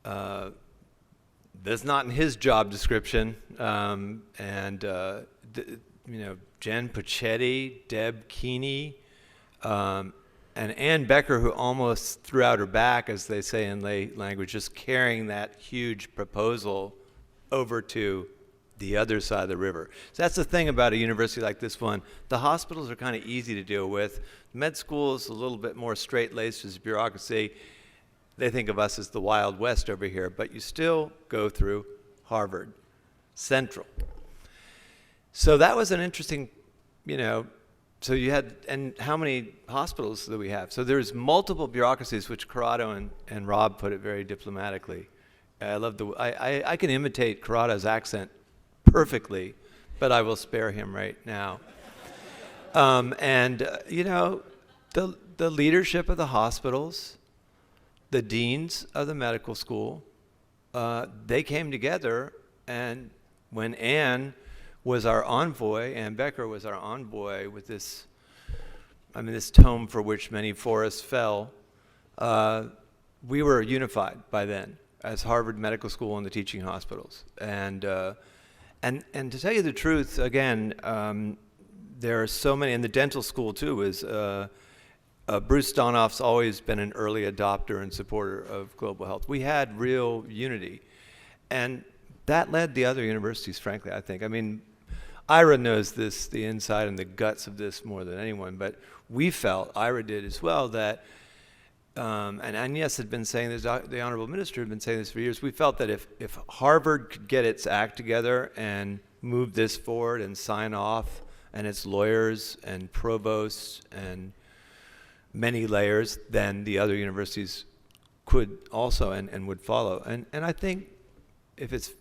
that's not in his job description. Jen Puccetti, Deb Keeney, and Ann Becker, who almost threw out her back, as they say in lay language, just carrying that huge proposal over to the other side of the river. So that's the thing about a university like this one. The hospitals are kind of easy to deal with. Med school is a little bit more straight-laced as bureaucracy. They think of us as the Wild West over here, but you still go through Harvard Central. So that was an interesting, so you had, and how many hospitals do we have? So there's multiple bureaucracies, which Corrado and Rob put it very diplomatically. I love I can imitate Corrado's accent perfectly, but I will spare him right now. The leadership of the hospitals, the deans of the medical school, they came together, and when Ann was our envoy, Ann Becker was our envoy with this tome for which many forests fell, we were unified by then as Harvard Medical School and the teaching hospitals. And to tell you the truth, again, there are so many, and the dental school too is, Bruce Donoff's always been an early adopter and supporter of global health. We had real unity. And that led the other universities, frankly, I think. I mean, Ira knows this, the inside and the guts of this more than anyone, but we felt, Ira did as well, that, and Agnes had been saying this, the Honorable Minister had been saying this for years, we felt that if Harvard could get its act together and move this forward and sign off, and its lawyers and provosts and many layers, then the other universities could also and would follow. And I think if it's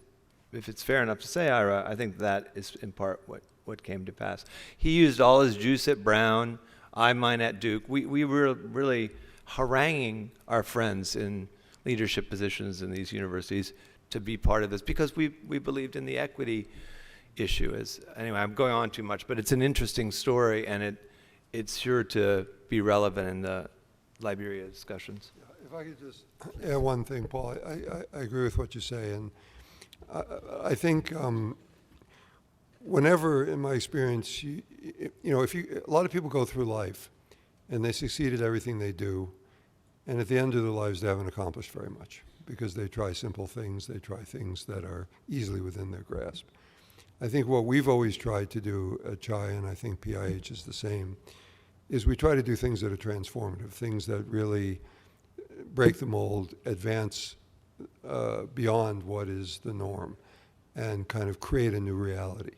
fair enough to say, Ira, I think that is in part what came to pass. He used all his juice at Brown, mine at Duke. We were really haranguing our friends in leadership positions in these universities to be part of this because we believed in the equity issue. Anyway, I'm going on too much, but it's an interesting story, and it's sure to be relevant in the Liberia discussions. If I could just add one thing, Paul, I agree with what you say, and I think whenever, in my experience, a lot of people go through life and they succeed at everything they do, and at the end of their lives, they haven't accomplished very much because they try simple things, they try things that are easily within their grasp. I think what we've always tried to do at CHAI, and I think PIH is the same, is we try to do things that are transformative, things that really break the mold, advance beyond what is the norm, and kind of create a new reality.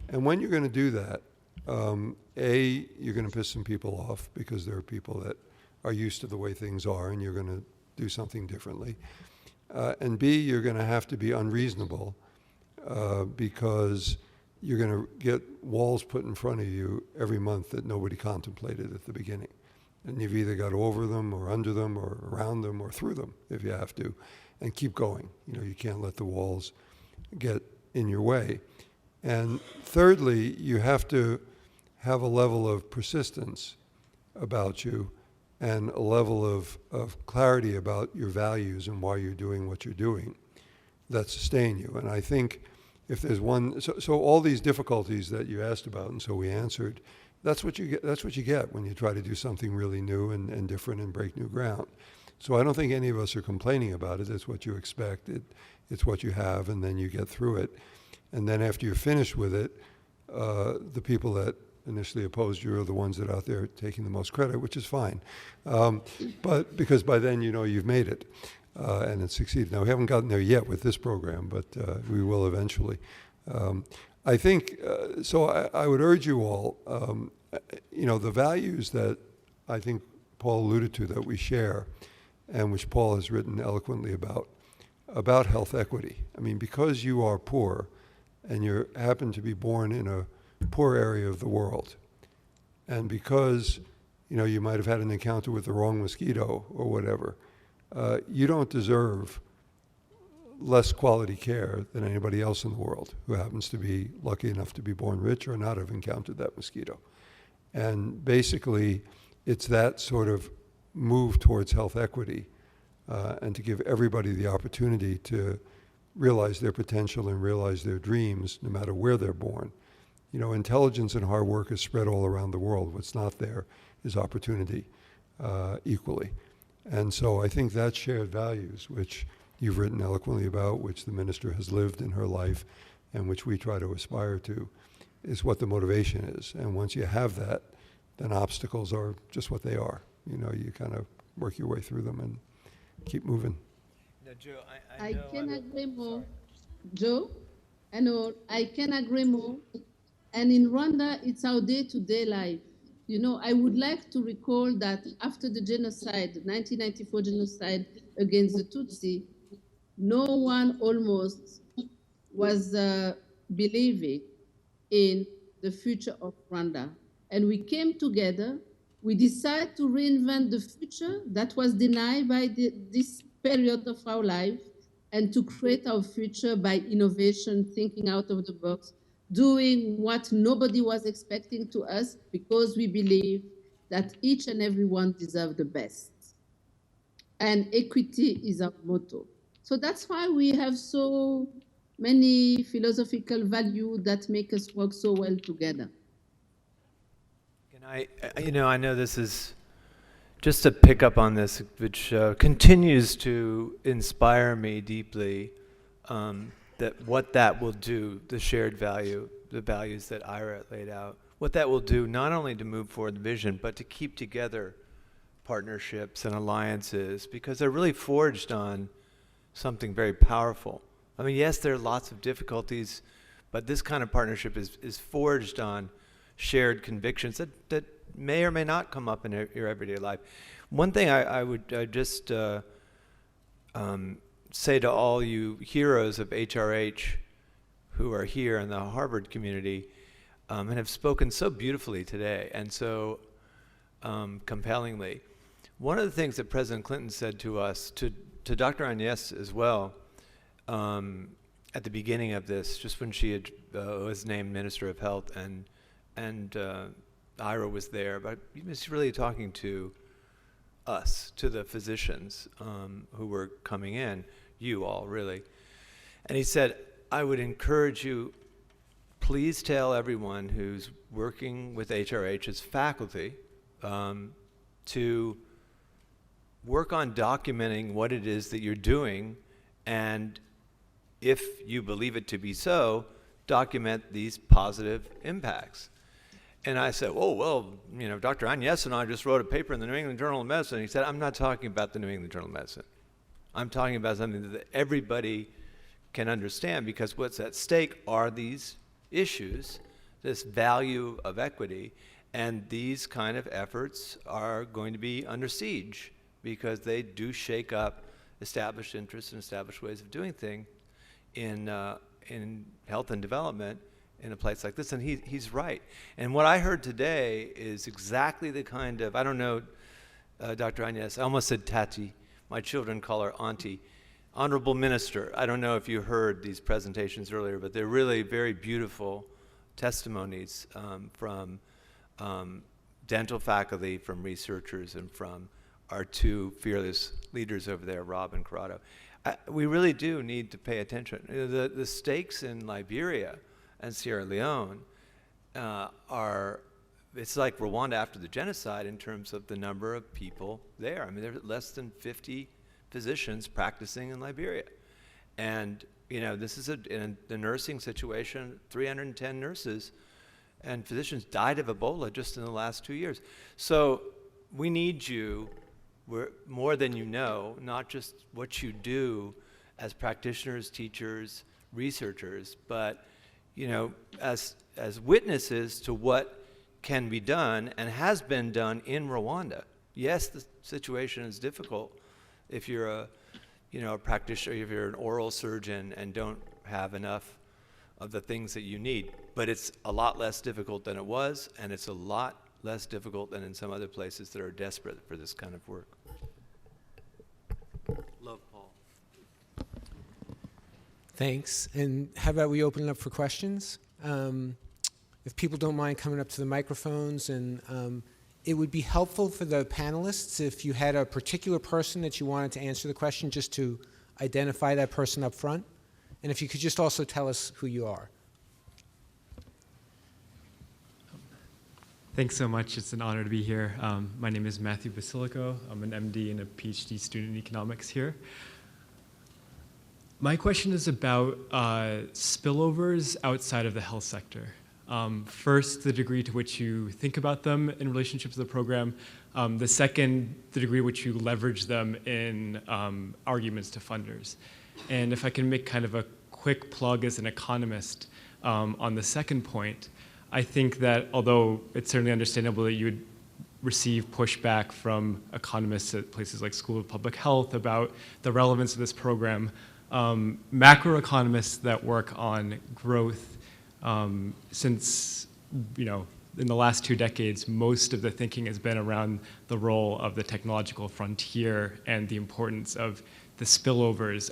And when you're going to do that, you're going to piss some people off because there are people that are used to the way things are, and you're going to do something differently. And B, you're going to have to be unreasonable because you're going to get walls put in front of you every month that nobody contemplated at the beginning. And you've either got over them or under them or around them or through them if you have to, and keep going. You can't let the walls get in your way. And thirdly, you have to have a level of persistence about you and a level of clarity about your values and why you're doing what you're doing that sustain you. And I think if there's one, so all these difficulties that you asked about, and so we answered, that's what you get when you try to do something really new and different and break new ground. So I don't think any of us are complaining about it. It's what you expect. It's what you have, and then you get through it. And then after you're finished with it, the people that initially opposed you are the ones that are out there taking the most credit, which is fine. But because by then you know you've made it and it's succeeded. Now, we haven't gotten there yet with this program, but we will eventually. I think, so I would urge you all, the values that I think Paul alluded to that we share and which Paul has written eloquently about health equity. I mean, because you are poor and you happen to be born in a poor area of the world, and because you might have had an encounter with the wrong mosquito or whatever, you don't deserve less quality care than anybody else in the world who happens to be lucky enough to be born rich or not have encountered that mosquito. And basically, it's that sort of move towards health equity and to give everybody the opportunity to realize their potential and realize their dreams no matter where they're born. Intelligence and hard work is spread all around the world. What's not there is opportunity equally. And so I think that shared values, which you've written eloquently about, which the minister has lived in her life, and which we try to aspire to, is what the motivation is. And once you have that, then obstacles are just what they are. You kind of work your way through them and keep moving. Now, Joe, I can agree more. Joe, I can agree more. And in Rwanda, it's our day-to-day life. I would like to recall that after the genocide, the 1994 genocide against the Tutsi, no one almost was believing in the future of Rwanda. And we came together, we decided to reinvent the future that was denied by this period of our life, and to create our future by innovation, thinking out of the box, doing what nobody was expecting to us, because we believe that each and every one deserves the best. And equity is our motto. So that's why we have so many philosophical values that make us work so well together. And I know this is just to pick up on this, which continues to inspire me deeply, that what that will do, the shared value, the values that Ira laid out, what that will do not only to move forward the vision, but to keep together partnerships and alliances, because they're really forged on something very powerful. I mean, yes, there are lots of difficulties, but this kind of partnership is forged on shared convictions that may or may not come up in your everyday life. One thing I would just say to all you heroes of HRH who are here in the Harvard community and have spoken so beautifully today and so compellingly. One of the things that President Clinton said to us, to Dr. Agnès as well, at the beginning of this, just when she was named Minister of Health and Ira was there, but he was really talking to us, to the physicians who were coming in, you all really. And he said, I would encourage you, please tell everyone who's working with HRH as faculty to work on documenting what it is that you're doing, and if you believe it to be so, document these positive impacts. And I said, oh, well, you know, Dr. Agnes and I just wrote a paper in the New England Journal of Medicine. He said, I'm not talking about the New England Journal of Medicine. I'm talking about something that everybody can understand, because what's at stake are these issues, this value of equity, and these kind of efforts are going to be under siege because they do shake up established interests and established ways of doing things in health and development in a place like this. And he's right. And what I heard today is exactly the kind of, I don't know, Dr. Agnes, I almost said Tati. My children call her Auntie. Honorable Minister, I don't know if you heard these presentations earlier, but they're really very beautiful testimonies from dental faculty, from researchers, and from our two fearless leaders over there, Rob and Corrado. We really do need to pay attention. The stakes in Liberia and Sierra Leone it's like Rwanda after the genocide in terms of the number of people there. I mean, there are less than 50 physicians practicing in Liberia. And, you know, this is in the nursing situation, 310 nurses and physicians died of Ebola just in the last 2 years. So we need you more than you know, not just what you do as practitioners, teachers, researchers, but, you know, as witnesses to what can be done and has been done in Rwanda. Yes, the situation is difficult if you're a practitioner, if you're an oral surgeon and don't have enough of the things that you need. But it's a lot less difficult than it was, and it's a lot less difficult than in some other places that are desperate for this kind of work. Love, Paul. Thanks. And how about we open it up for questions? If people don't mind coming up to the microphones, and it would be helpful for the panelists if you had a particular person that you wanted to answer the question, just to identify that person up front. And if you could just also tell us who you are. Thanks so much. It's an honor to be here. My name is Matthew Basilico. I'm an MD and a PhD student in economics here. My question is about spillovers outside of the health sector. First, the degree to which you think about them in relationship to the program. The second, the degree to which you leverage them in arguments to funders. And if I can make kind of a quick plug as an economist on the second point, I think that although it's certainly understandable that you would receive pushback from economists at places like School of Public Health about the relevance of this program, macroeconomists that work on growth, since, in the last 2 decades, most of the thinking has been around the role of the technological frontier and the importance of the spillovers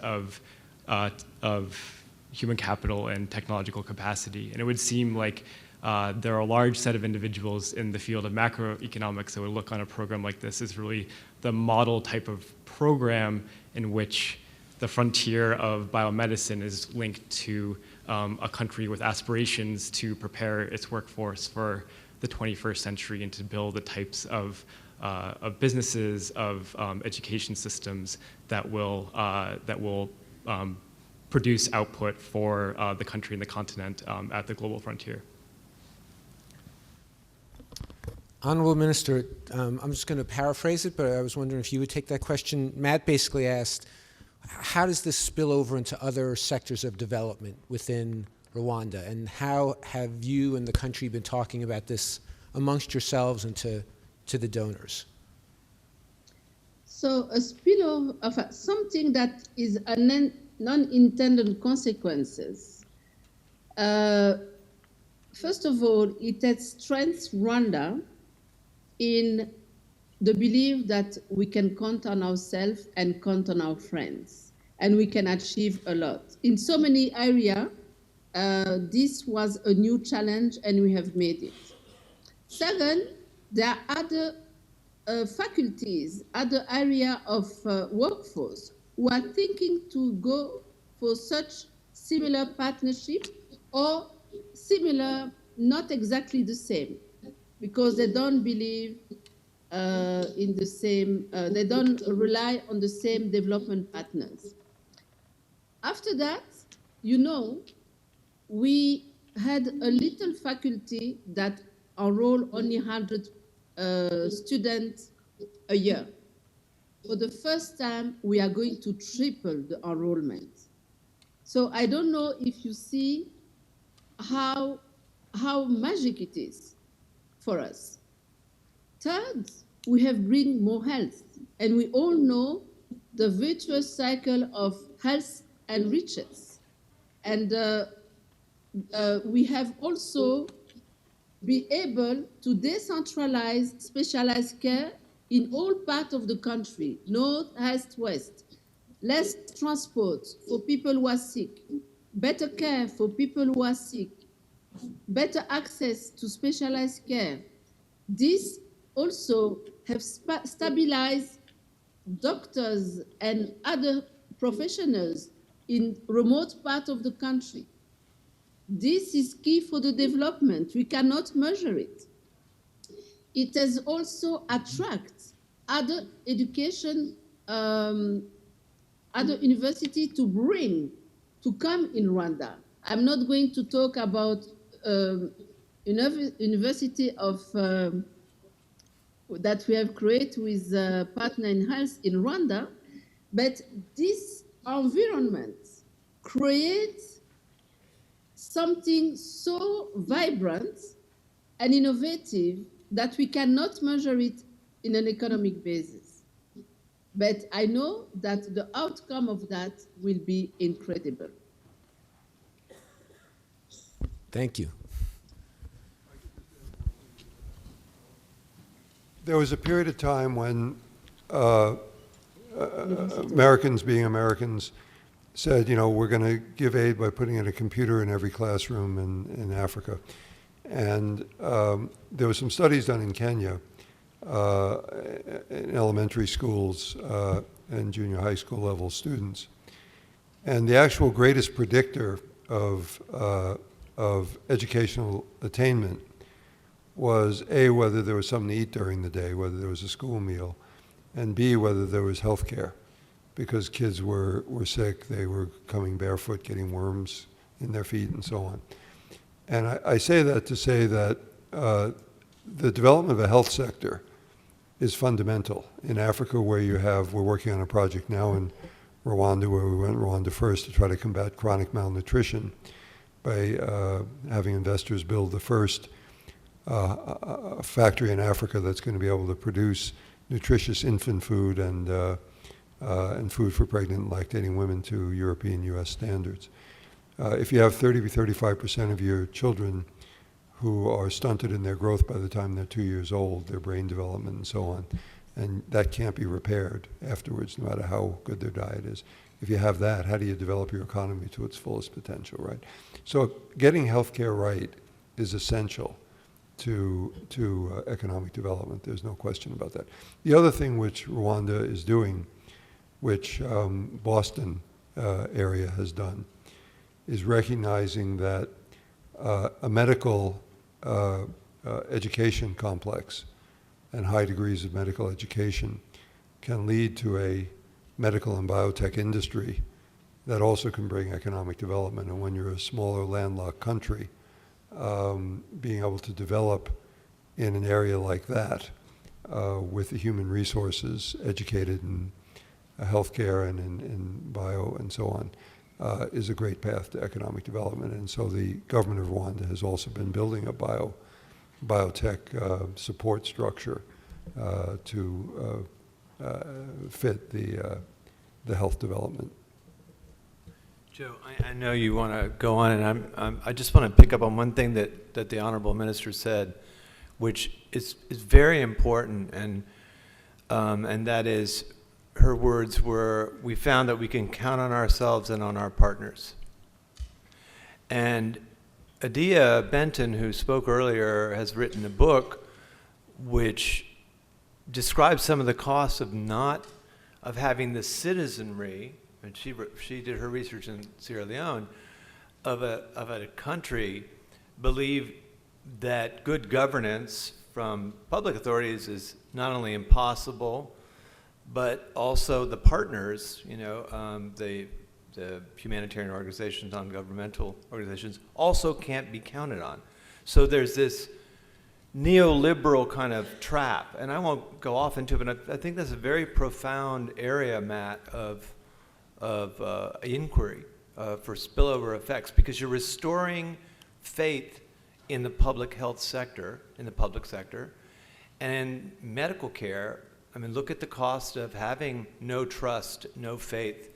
of human capital and technological capacity. And it would seem like there are a large set of individuals in the field of macroeconomics that would look on a program like this as really the model type of program in which the frontier of biomedicine is linked to a country with aspirations to prepare its workforce for the 21st century and to build the types of businesses, of education systems that will produce output for the country and the continent at the global frontier. Honorable Minister, I'm just going to paraphrase it, but I was wondering if you would take that question. Matt basically asked, how does this spill over into other sectors of development within Rwanda? And how have you and the country been talking about this amongst yourselves and to the donors? So a spillover of something that is a non-intended consequences. First of all, it has strengthened Rwanda in the belief that we can count on ourselves and count on our friends, and we can achieve a lot. In so many areas, this was a new challenge, and we have made it. Second, there are other faculties, other area of workforce who are thinking to go for such similar partnership or similar, not exactly the same, because they don't believe in the same, they don't rely on the same development partners. After that, you know, we had a little faculty that enroll only 100 students a year. For the first time, we are going to triple the enrollment. So I don't know if you see how magic it is for us. Third, we have bring more health, and we all know the virtuous cycle of health and riches. And we have also been able to decentralize specialized care in all parts of the country, north, east, west. Less transport for people who are sick, better care for people who are sick, better access to specialized care. This also have stabilized doctors and other professionals in remote parts of the country. This is key for the development. We cannot measure it. It has also attracted other education, other university to come in Rwanda. I'm not going to talk about university of that we have created with Partner in Health in Rwanda, but this environment creates something so vibrant and innovative that we cannot measure it in an economic basis. But I know that the outcome of that will be incredible. Thank you. There was a period of time when Americans, being Americans, said, you know, we're going to give aid by putting in a computer in every classroom in Africa. And there were some studies done in Kenya in elementary schools and junior high school level students. And the actual greatest predictor of educational attainment was A, whether there was something to eat during the day, whether there was a school meal, and B, whether there was health care. Because kids were sick, they were coming barefoot, getting worms in their feet and so on. And I say that to say that the development of a health sector is fundamental. In Africa, where we're working on a project now in Rwanda, where we went Rwanda first to try to combat chronic malnutrition by having investors build the first factory in Africa that's going to be able to produce nutritious infant food and food for pregnant and lactating women to European, US standards. If you have 30 to 35% of your children who are stunted in their growth by the time they're 2 years old, their brain development and so on, and that can't be repaired afterwards, no matter how good their diet is. If you have that, how do you develop your economy to its fullest potential, right? So getting healthcare right is essential to economic development. There's no question about that. The other thing which Rwanda is doing, which Boston area has done, is recognizing that a medical education complex and high degrees of medical education can lead to a medical and biotech industry that also can bring economic development. And when you're a smaller landlocked country, being able to develop in an area like that with the human resources educated in healthcare and in bio and so on is a great path to economic development. And so the government of Rwanda has also been building a biotech support structure to fit the health development. Joe, I know you want to go on, and I just want to pick up on one thing that the Honorable Minister said, which is very important, and that is, her words were, we found that we can count on ourselves and on our partners. And Adia Benton, who spoke earlier, has written a book which describes some of the costs of having the citizenry, and she did her research in Sierra Leone, of a country believe that good governance from public authorities is not only impossible, but also the partners, the humanitarian organizations, non-governmental organizations, also can't be counted on. So there's this neoliberal kind of trap, and I won't go off into it, but I think that's a very profound area, Matt, of inquiry for spillover effects, because you're restoring faith in the public health sector, in the public sector, and in medical care. I mean, look at the cost of having no trust, no faith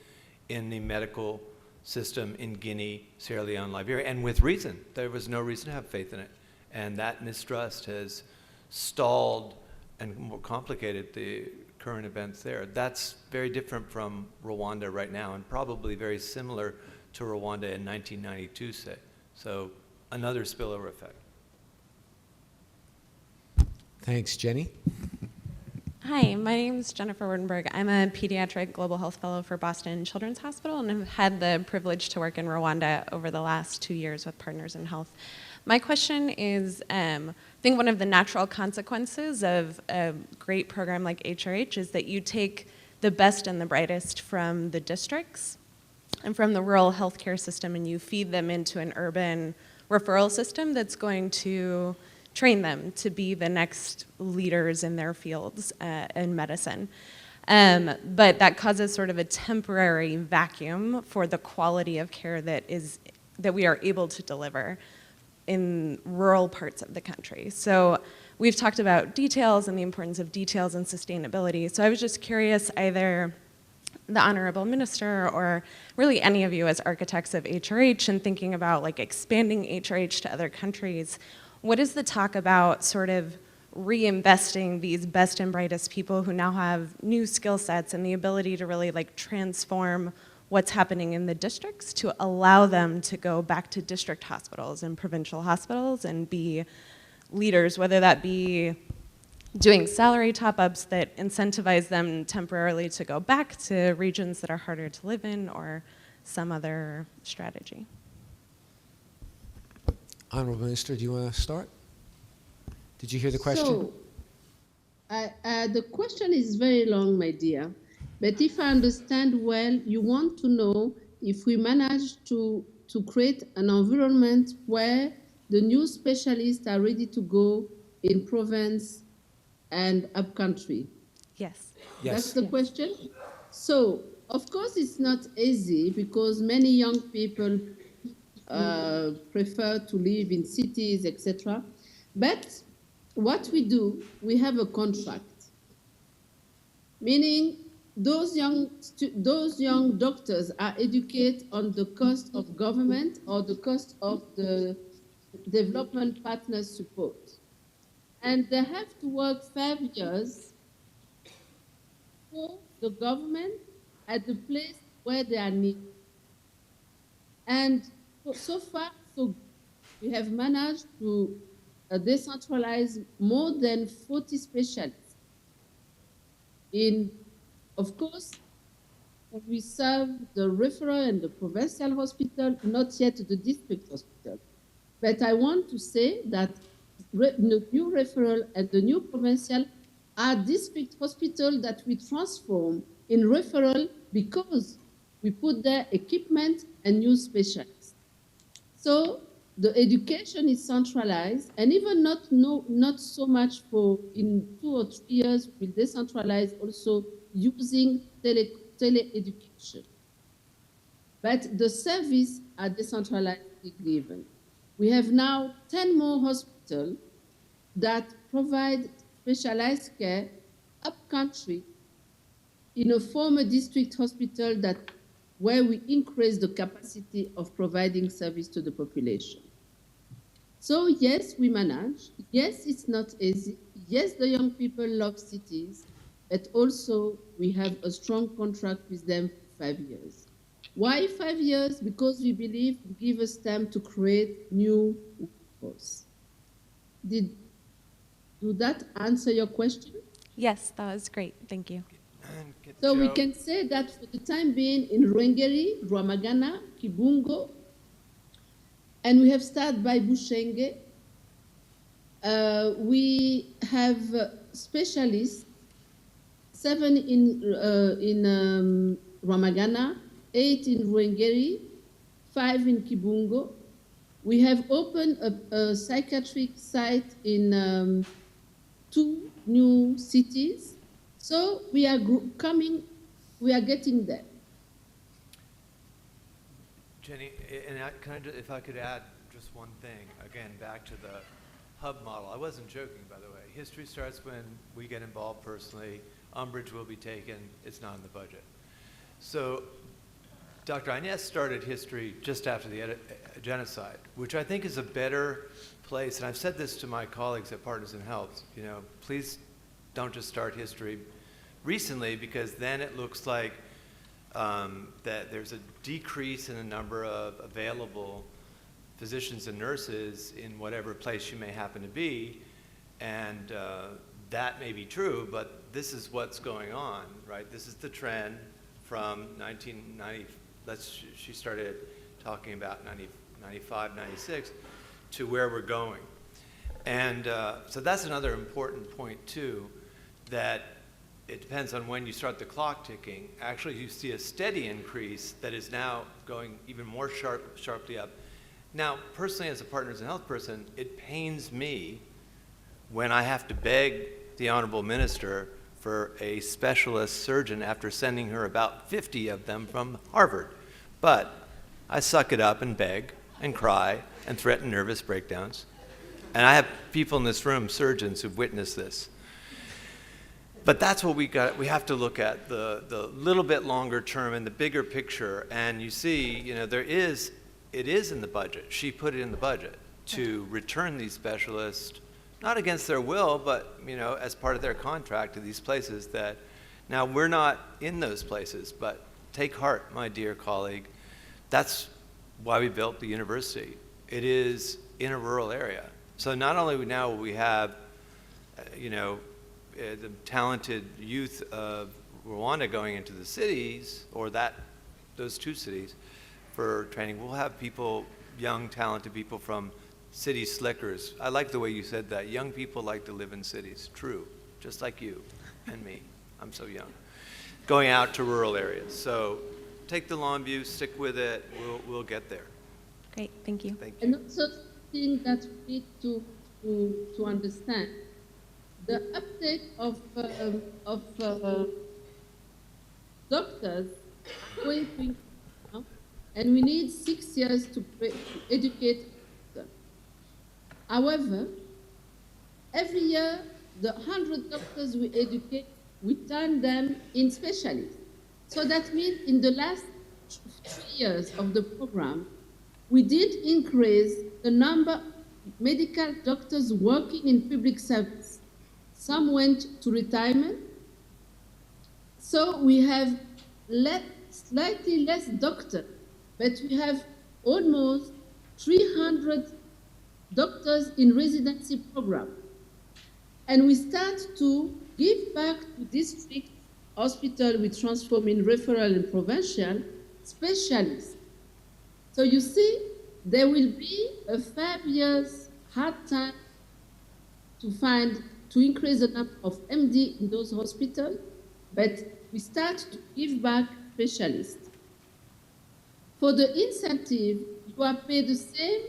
in the medical system in Guinea, Sierra Leone, Liberia, and with reason. There was no reason to have faith in it. And that mistrust has stalled and more complicated the current events there. That's very different from Rwanda right now, and probably very similar to Rwanda in 1992, say. So another spillover effect. Thanks, Jenny. Hi, my name is Jennifer Wurdenberg. I'm a pediatric global health fellow for Boston Children's Hospital, and have had the privilege to work in Rwanda over the last 2 years with Partners in Health. My question is, I think one of the natural consequences of a great program like HRH is that you take the best and the brightest from the districts and from the rural healthcare system, and you feed them into an urban referral system that's going to train them to be the next leaders in their fields in medicine. But that causes sort of a temporary vacuum for the quality of care that we are able to deliver in rural parts of the country. So we've talked about details and the importance of details and sustainability. So I was just curious, either the Honorable Minister or really any of you as architects of HRH and thinking about like expanding HRH to other countries, what is the talk about sort of reinvesting these best and brightest people who now have new skill sets and the ability to really like transform what's happening in the districts to allow them to go back to district hospitals and provincial hospitals and be leaders, whether that be doing salary top-ups that incentivize them temporarily to go back to regions that are harder to live in, or some other strategy. Honorable Minister, do you want to start? Did you hear the question? So, the question is very long, my dear. But if I understand well, you want to know if we manage to create an environment where the new specialists are ready to go in province and upcountry. Yes. That's the question? So, of course, it's not easy because many young people prefer to live in cities, etc. But what we do, we have a contract, meaning those young doctors are educated on the cost of government or the cost of the development partners support. And they have to work 5 years for the government at the place where they are needed. And so far, so good. We have managed to decentralize more than 40 specialists. Of course, we serve the referral and the provincial hospital, not yet the district hospital. But I want to say that the new referral and the new provincial are district hospitals that we transform in referral because we put there equipment and new specialists. So the education is centralized, and even not so much for in 2 or 3 years, we'll decentralize also using tele-education. But the services are decentralized given. We have now 10 more hospitals that provide specialized care up-country in a former district hospital where we increase the capacity of providing service to the population. So yes, we manage. Yes, it's not easy. Yes, the young people love cities, but also we have a strong contract with them for 5 years. Why 5 years? Because we believe it gives us time to create new workforce. Do that answer your question? Yes, that was great. Thank you. So we can say that for the time being in Rwengeri, Rwamagana, Kibungo, And we have started by Bushenge. We have specialists, 7 in Ramagana, 8 in Ruengeri, 5 in Kibungo. We have opened a psychiatric site in 2 new cities. So we are we are getting there. Jenny, and if I could add just one thing, again, back to the hub model. I wasn't joking, by the way. History starts when we get involved personally. Umbrage will be taken. It's not in the budget. So Dr. Inez started history just after the genocide, which I think is a better place. And I've said this to my colleagues at Partners in Health, please don't just start history recently, because then it looks like that there's a decrease in the number of available physicians and nurses in whatever place you may happen to be. And that may be true, but this is what's going on, right? This is the trend from 1990, she started talking about 95, 96, to where we're going. And so that's another important point too, that it depends on when you start the clock ticking. Actually, you see a steady increase that is now going even more sharply up. Now, personally, as a Partners in Health person, it pains me when I have to beg the Honorable Minister for a specialist surgeon after sending her about 50 of them from Harvard. But I suck it up and beg and cry and threaten nervous breakdowns. And I have people in this room, surgeons, who've witnessed this. But that's what we have to look at, the little bit longer term and the bigger picture. And you see, it is in the budget. She put it in the budget to return these specialists, not against their will, but as part of their contract to these places that, now we're not in those places, but take heart, my dear colleague. That's why we built the university. It is in a rural area. So not only now will we have, the talented youth of Rwanda going into the cities, or those 2 cities for training, we'll have people, young, talented people from city slickers. I like the way you said that. Young people like to live in cities. True. Just like you and me. I'm so young. Going out to rural areas. So take the long view, stick with it. We'll get there. Great. Thank you. Thank you. And also thing that we need to understand, the uptake of doctors going to increase now, and we need 6 years to educate them. However, every year, the 100 doctors we educate, we turn them in specialists. So that means in the last 3 years of the program, we did increase the number of medical doctors working in public service. Some went to retirement. So we have slightly less doctors, but we have almost 300 doctors in residency program. And we start to give back to district hospital, we transform in referral and provincial specialists. So you see, there will be a 5 years hard time to increase the number of MD in those hospitals, but we start to give back specialists. For the incentive, you are paid the same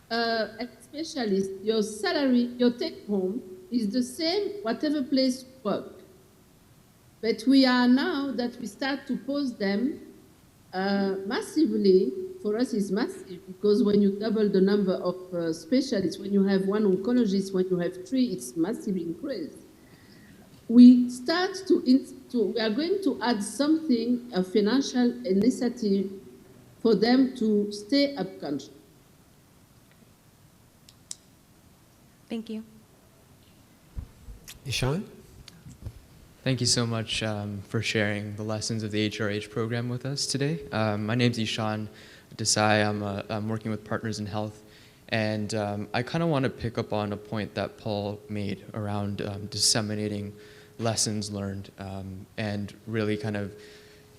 as specialist. Your salary, your take home is the same whatever place you work. But we are now that we start to post them massively. For us, it's massive because when you double the number of specialists, when you have 1 oncologist, when you have 3, it's massive increase. We start we are going to add something, a financial initiative for them to stay up country. Thank you. Ishan? Thank you so much for sharing the lessons of the HRH program with us today. My name's Ishan Desai. I'm working with Partners in Health, and I kind of want to pick up on a point that Paul made around disseminating lessons learned, and really kind of,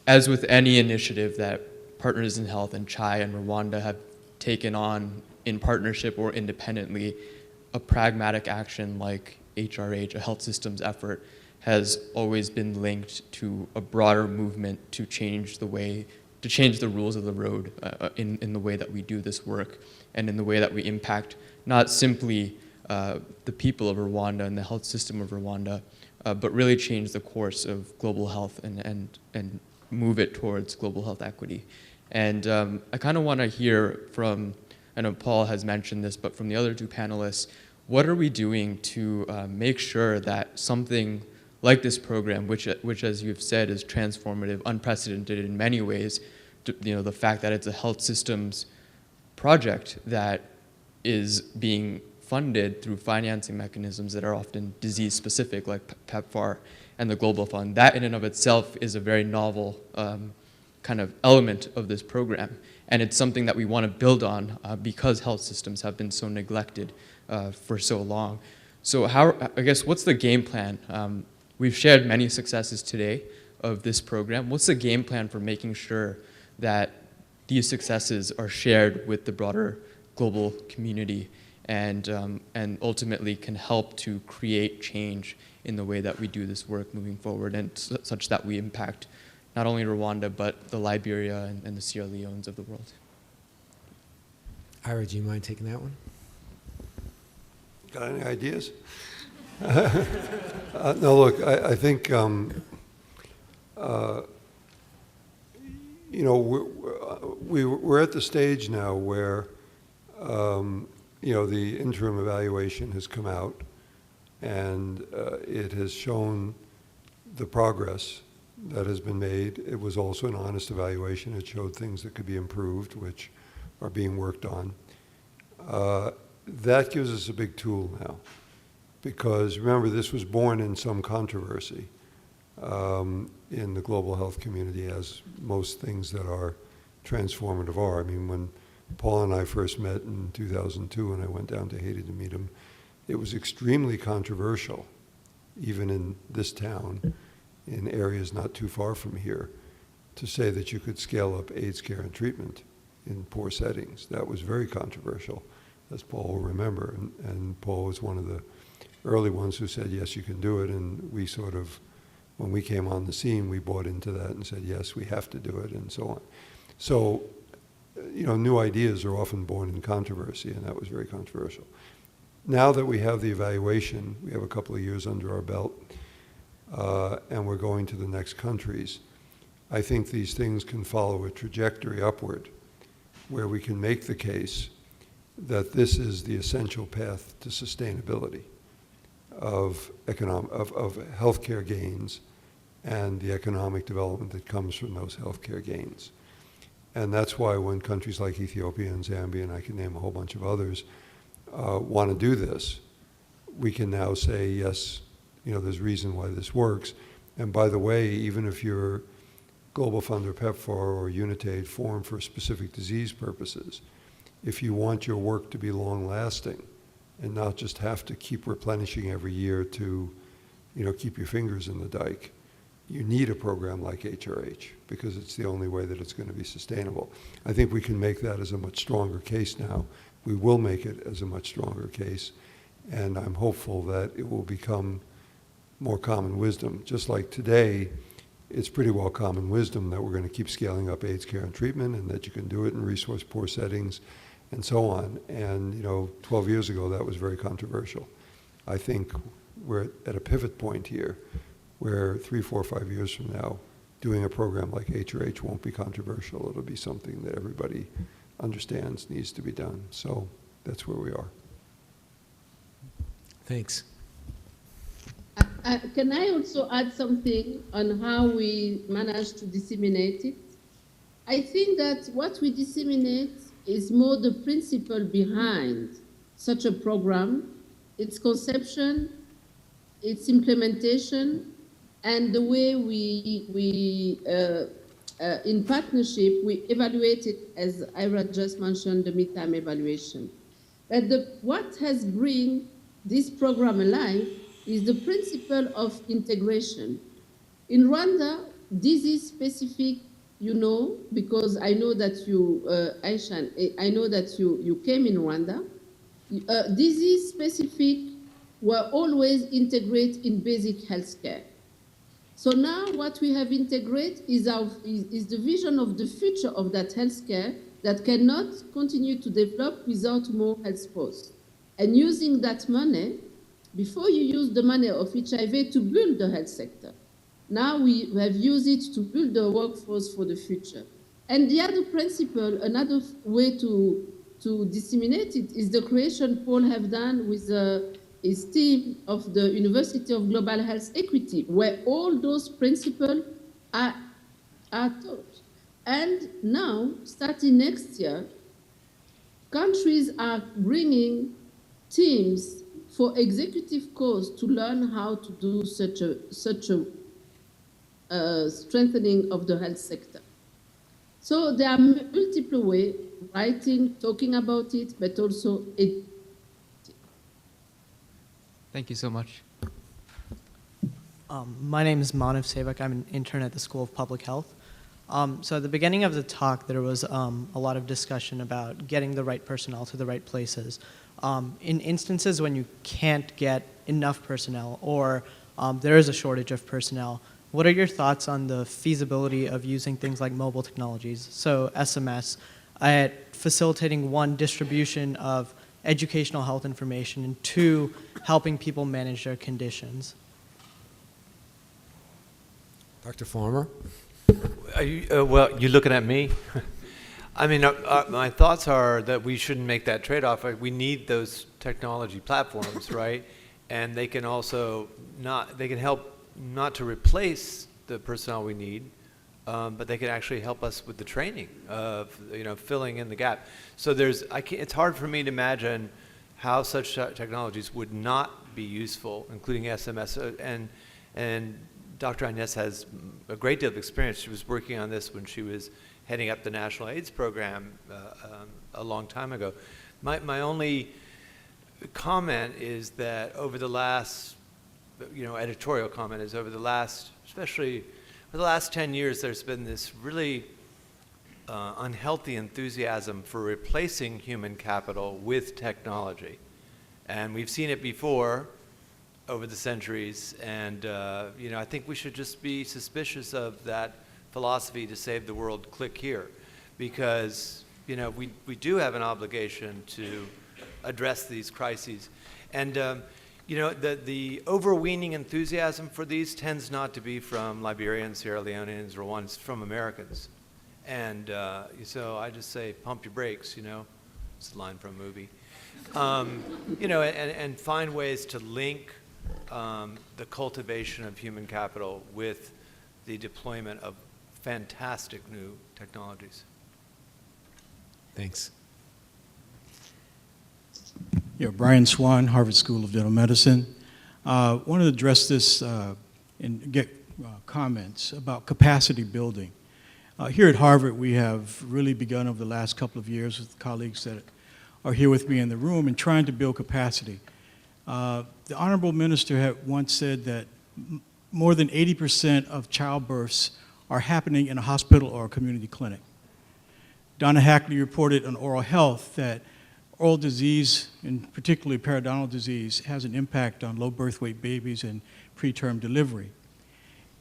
as with any initiative that Partners in Health and CHAI and Rwanda have taken on in partnership or independently, a pragmatic action like HRH, a health systems effort, has always been linked to a broader movement to change the rules of the road in the way that we do this work and in the way that we impact not simply the people of Rwanda and the health system of Rwanda, but really change the course of global health and move it towards global health equity. And I kind of want to hear from, I know Paul has mentioned this, but from the other two panelists, what are we doing to make sure that something like this program, which as you've said is transformative, unprecedented in many ways, the fact that it's a health systems project that is being funded through financing mechanisms that are often disease specific, like PEPFAR and the Global Fund, that in and of itself is a very novel kind of element of this program. And it's something that we want to build on because health systems have been so neglected for so long. So I guess, what's the game plan? We've shared many successes today of this program. What's the game plan for making sure that these successes are shared with the broader global community and ultimately can help to create change in the way that we do this work moving forward, and such that we impact not only Rwanda, but the Liberia and the Sierra Leones of the world? Ira, do you mind taking that one? Got any ideas? No, look, I think, we're at the stage now where, the interim evaluation has come out, and it has shown the progress that has been made. It was also an honest evaluation. It showed things that could be improved, which are being worked on. That gives us a big tool now, because remember, this was born in some controversy in the global health community, as most things that are transformative are. I mean, when Paul and I first met in 2002, and I went down to Haiti to meet him, it was extremely controversial, even in this town, in areas not too far from here, to say that you could scale up AIDS care and treatment in poor settings. That was very controversial, as Paul will remember. And Paul was one of the early ones who said, yes, you can do it. And we sort of, when we came on the scene, we bought into that and said, yes, we have to do it, and so on. So, new ideas are often born in controversy, and that was very controversial. Now that we have the evaluation, we have a couple of years under our belt, and we're going to the next countries, I think these things can follow a trajectory upward where we can make the case that this is the essential path to sustainability of healthcare gains and the economic development that comes from those healthcare gains. And that's why when countries like Ethiopia and Zambia, and I can name a whole bunch of others, want to do this, we can now say, yes, there's reason why this works. And by the way, even if your Global Fund or PEPFAR or UNITAID formed for specific disease purposes, if you want your work to be long-lasting and not just have to keep replenishing every year to, keep your fingers in the dike, you need a program like HRH, because it's the only way that it's going to be sustainable. I think we can make that as a much stronger case now. We will make it as a much stronger case, and I'm hopeful that it will become more common wisdom. Just like today, it's pretty well common wisdom that we're going to keep scaling up AIDS care and treatment, and that you can do it in resource-poor settings, and so on. And 12 years ago, that was very controversial. I think we're at a pivot point here, where 3, 4, 5 years from now, doing a program like HRH won't be controversial. It'll be something that everybody understands needs to be done. So that's where we are. Thanks. Can I also add something on how we manage to disseminate it? I think that what we disseminate is more the principle behind such a program, its conception, its implementation, and the way we in partnership, we evaluate it, as Ira just mentioned, the midterm evaluation. But what has bring this program alive is the principle of integration. In Rwanda, disease-specific you know, because I know that you, Aishan, I know that you came in Rwanda. Disease-specific were always integrated in basic health care. So now what we have integrated is the vision of the future of that healthcare that cannot continue to develop without more health posts. And using that money, before you use the money of HIV to build the health sector, now we have used it to build the workforce for the future. And the other principle, another way to disseminate it is the creation Paul have done with his team of the University of Global Health Equity, where all those principles are taught. And now, starting next year, countries are bringing teams for executive course to learn how to do such a strengthening of the health sector. So there are multiple ways, writing, talking about it, but also educating. Thank you so much. My name is Manav Sevak. I'm an intern at the School of Public Health. So at the beginning of the talk, there was a lot of discussion about getting the right personnel to the right places. In instances when you can't get enough personnel or there is a shortage of personnel, what are your thoughts on the feasibility of using things like mobile technologies, so SMS, at facilitating, one, distribution of educational health information, and two, helping people manage their conditions? Dr. Farmer? Are you, well, you looking at me? I mean, my thoughts are that we shouldn't make that trade-off. We need those technology platforms, right? And they can also they can help not to replace the personnel we need, but they can actually help us with the training of, filling in the gap. So it's hard for me to imagine how such technologies would not be useful, including SMS. And Dr. Agnes has a great deal of experience. She was working on this when she was heading up the National AIDS Program a long time ago. My only comment is that over the last, editorial comment is over the last, especially for the last 10 years, there's been this really unhealthy enthusiasm for replacing human capital with technology. And we've seen it before over the centuries, and I think we should just be suspicious of that philosophy to save the world, click here, because we do have an obligation to address these crises. And the overweening enthusiasm for these tends not to be from Liberians, Sierra Leoneans, Rwandans, from Americans. And so I just say, pump your brakes, it's a line from a movie. And find ways to link the cultivation of human capital with the deployment of fantastic new technologies. Thanks. Yeah, Brian Swan, Harvard School of Dental Medicine. Wanted to address this and get comments about capacity building. Here at Harvard, we have really begun over the last couple of years with colleagues that are here with me in the room and trying to build capacity. The Honorable Minister had once said that more than 80% of childbirths are happening in a hospital or a community clinic. Donna Hackley reported on oral health that oral disease, and particularly periodontal disease, has an impact on low birth weight babies and preterm delivery.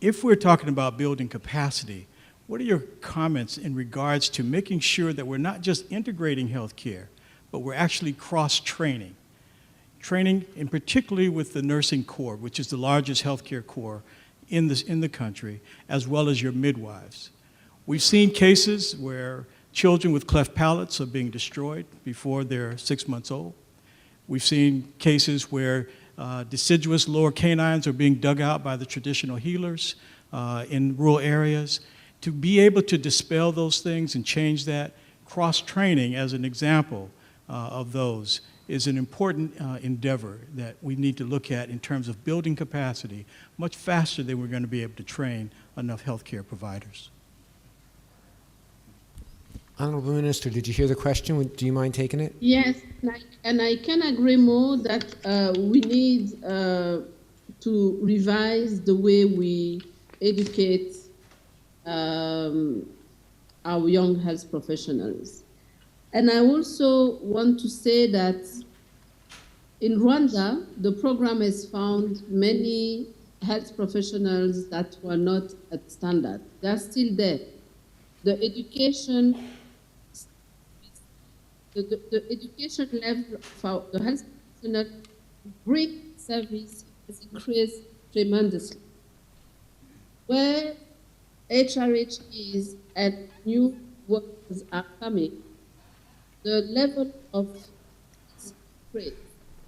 If we're talking about building capacity, what are your comments in regards to making sure that we're not just integrating healthcare, but we're actually cross-training? Training, in particularly with the nursing corps, which is the largest healthcare corps in the country, as well as your midwives. We've seen cases where children with cleft palates are being destroyed before they're 6 months old. We've seen cases where deciduous lower canines are being dug out by the traditional healers in rural areas. To be able to dispel those things and change that, cross-training as an example of those is an important endeavor that we need to look at in terms of building capacity much faster than we're going to be able to train enough healthcare providers. Honorable Minister, did you hear the question? Do you mind taking it? Yes, and I can agree more that we need to revise the way we educate our young health professionals. And I also want to say that in Rwanda, the program has found many health professionals that were not at standard. They're still there. The education level for the health professional bring service has increased tremendously. Where HRH is and new workers are coming, the level of is great.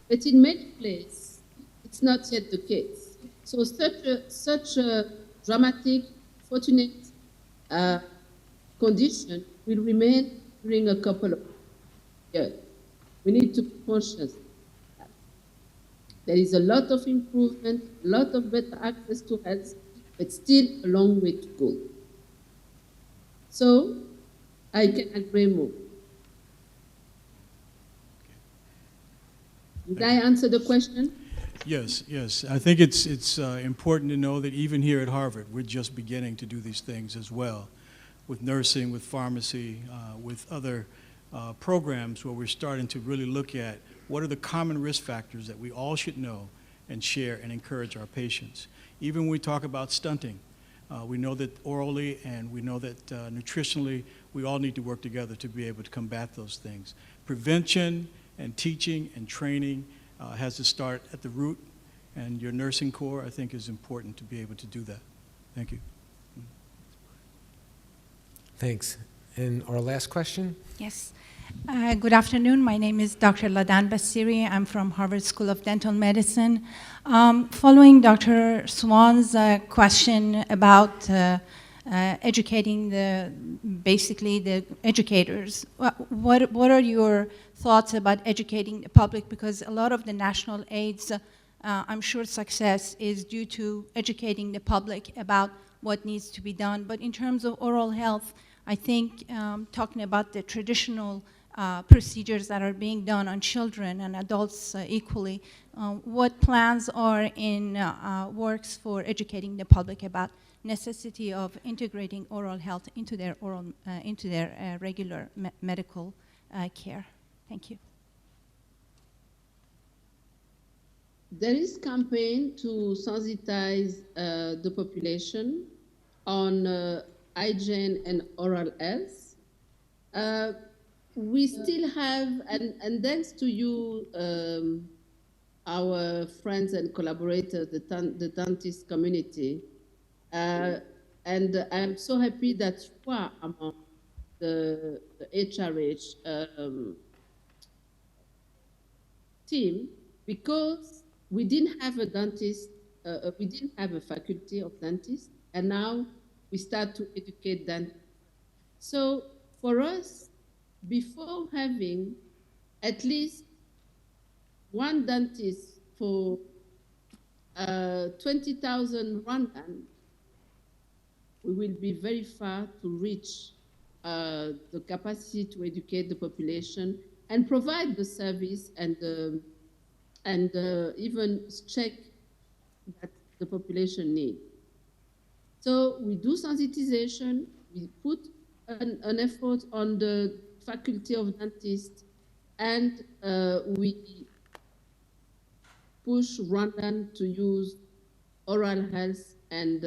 But in many places, it's not yet the case. So such a dramatic, fortunate condition will remain during a couple of years. We need to be conscious. There is a lot of improvement, a lot of better access to health, but still a long way to go. So I can agree more. Did I answer the question? Yes, yes. I think it's important to know that even here at Harvard, we're just beginning to do these things as well, with nursing, with pharmacy, with other programs where we're starting to really look at what are the common risk factors that we all should know and share and encourage our patients. Even when we talk about stunting, we know that orally and we know that nutritionally, we all need to work together to be able to combat those things. Prevention and teaching and training has to start at the root, and your nursing corps, I think, is important to be able to do that. Thank you. Thanks. And our last question? Yes. Good afternoon. My name is Dr. Ladan Basiri. I'm from Harvard School of Dental Medicine. Following Dr. Swan's question about educating basically the educators, what are your thoughts about educating the public? Because a lot of the national aids, I'm sure success is due to educating the public about what needs to be done. But in terms of oral health, I think talking about the traditional procedures that are being done on children and adults equally, what plans are in works for educating the public about necessity of integrating oral health into their regular medical care? Thank you. There is campaign to sensitize the population on hygiene and oral health. We still have, and thanks to you, our friends and collaborators, the dentist community, and I'm so happy that you are among the HRH team, because we didn't have a dentist, we didn't have a faculty of dentists, and now we start to educate them. So for us, before having at least one dentist for 20,000 Rwandan, we will be very far to reach the capacity to educate the population and provide the service and even check that the population needs. So we do sensitization, we put an effort on the faculty of dentists, and we push Rwandan to use oral health and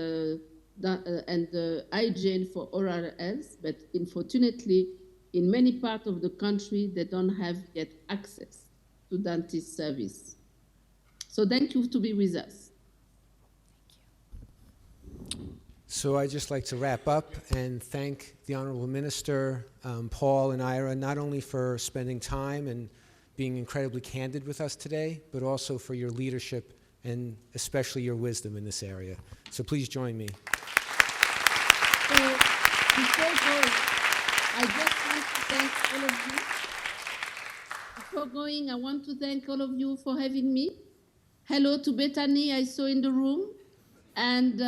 hygiene for oral health, but unfortunately, in many parts of the country, they don't have yet access to dentist service. So thank you to be with us. So I'd just like to wrap up and thank the Honorable Minister, Paul and Ira, not only for spending time and being incredibly candid with us today, but also for your leadership and especially your wisdom in this area. So please join me. So before going, I just want to thank all of you. Before going, I want to thank all of you for having me. Hello to Bethany, I saw in the room, and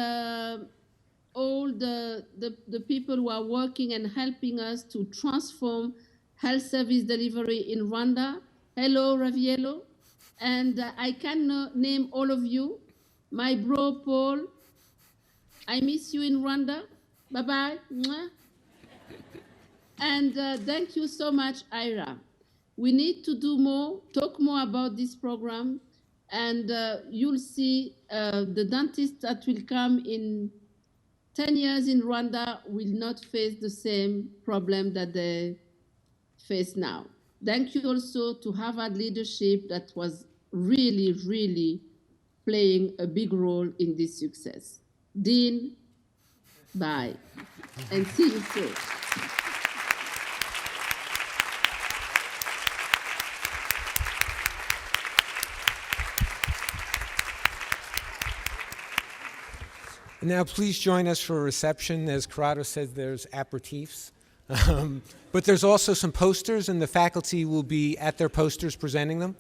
all the people who are working and helping us to transform health service delivery in Rwanda. Hello, Raviello. And I cannot name all of you. My bro, Paul, I miss you in Rwanda. Bye-bye. And thank you so much, Ira. We need to do more, talk more about this program, and you'll see the dentists that will come in 10 years in Rwanda will not face the same problem that they face now. Thank you also to Harvard leadership that was really, really playing a big role in this success. Dean, bye, and see you soon. And now please join us for a reception. As Corrado said, there's aperitifs. But there's also some posters, and the faculty will be at their posters presenting them.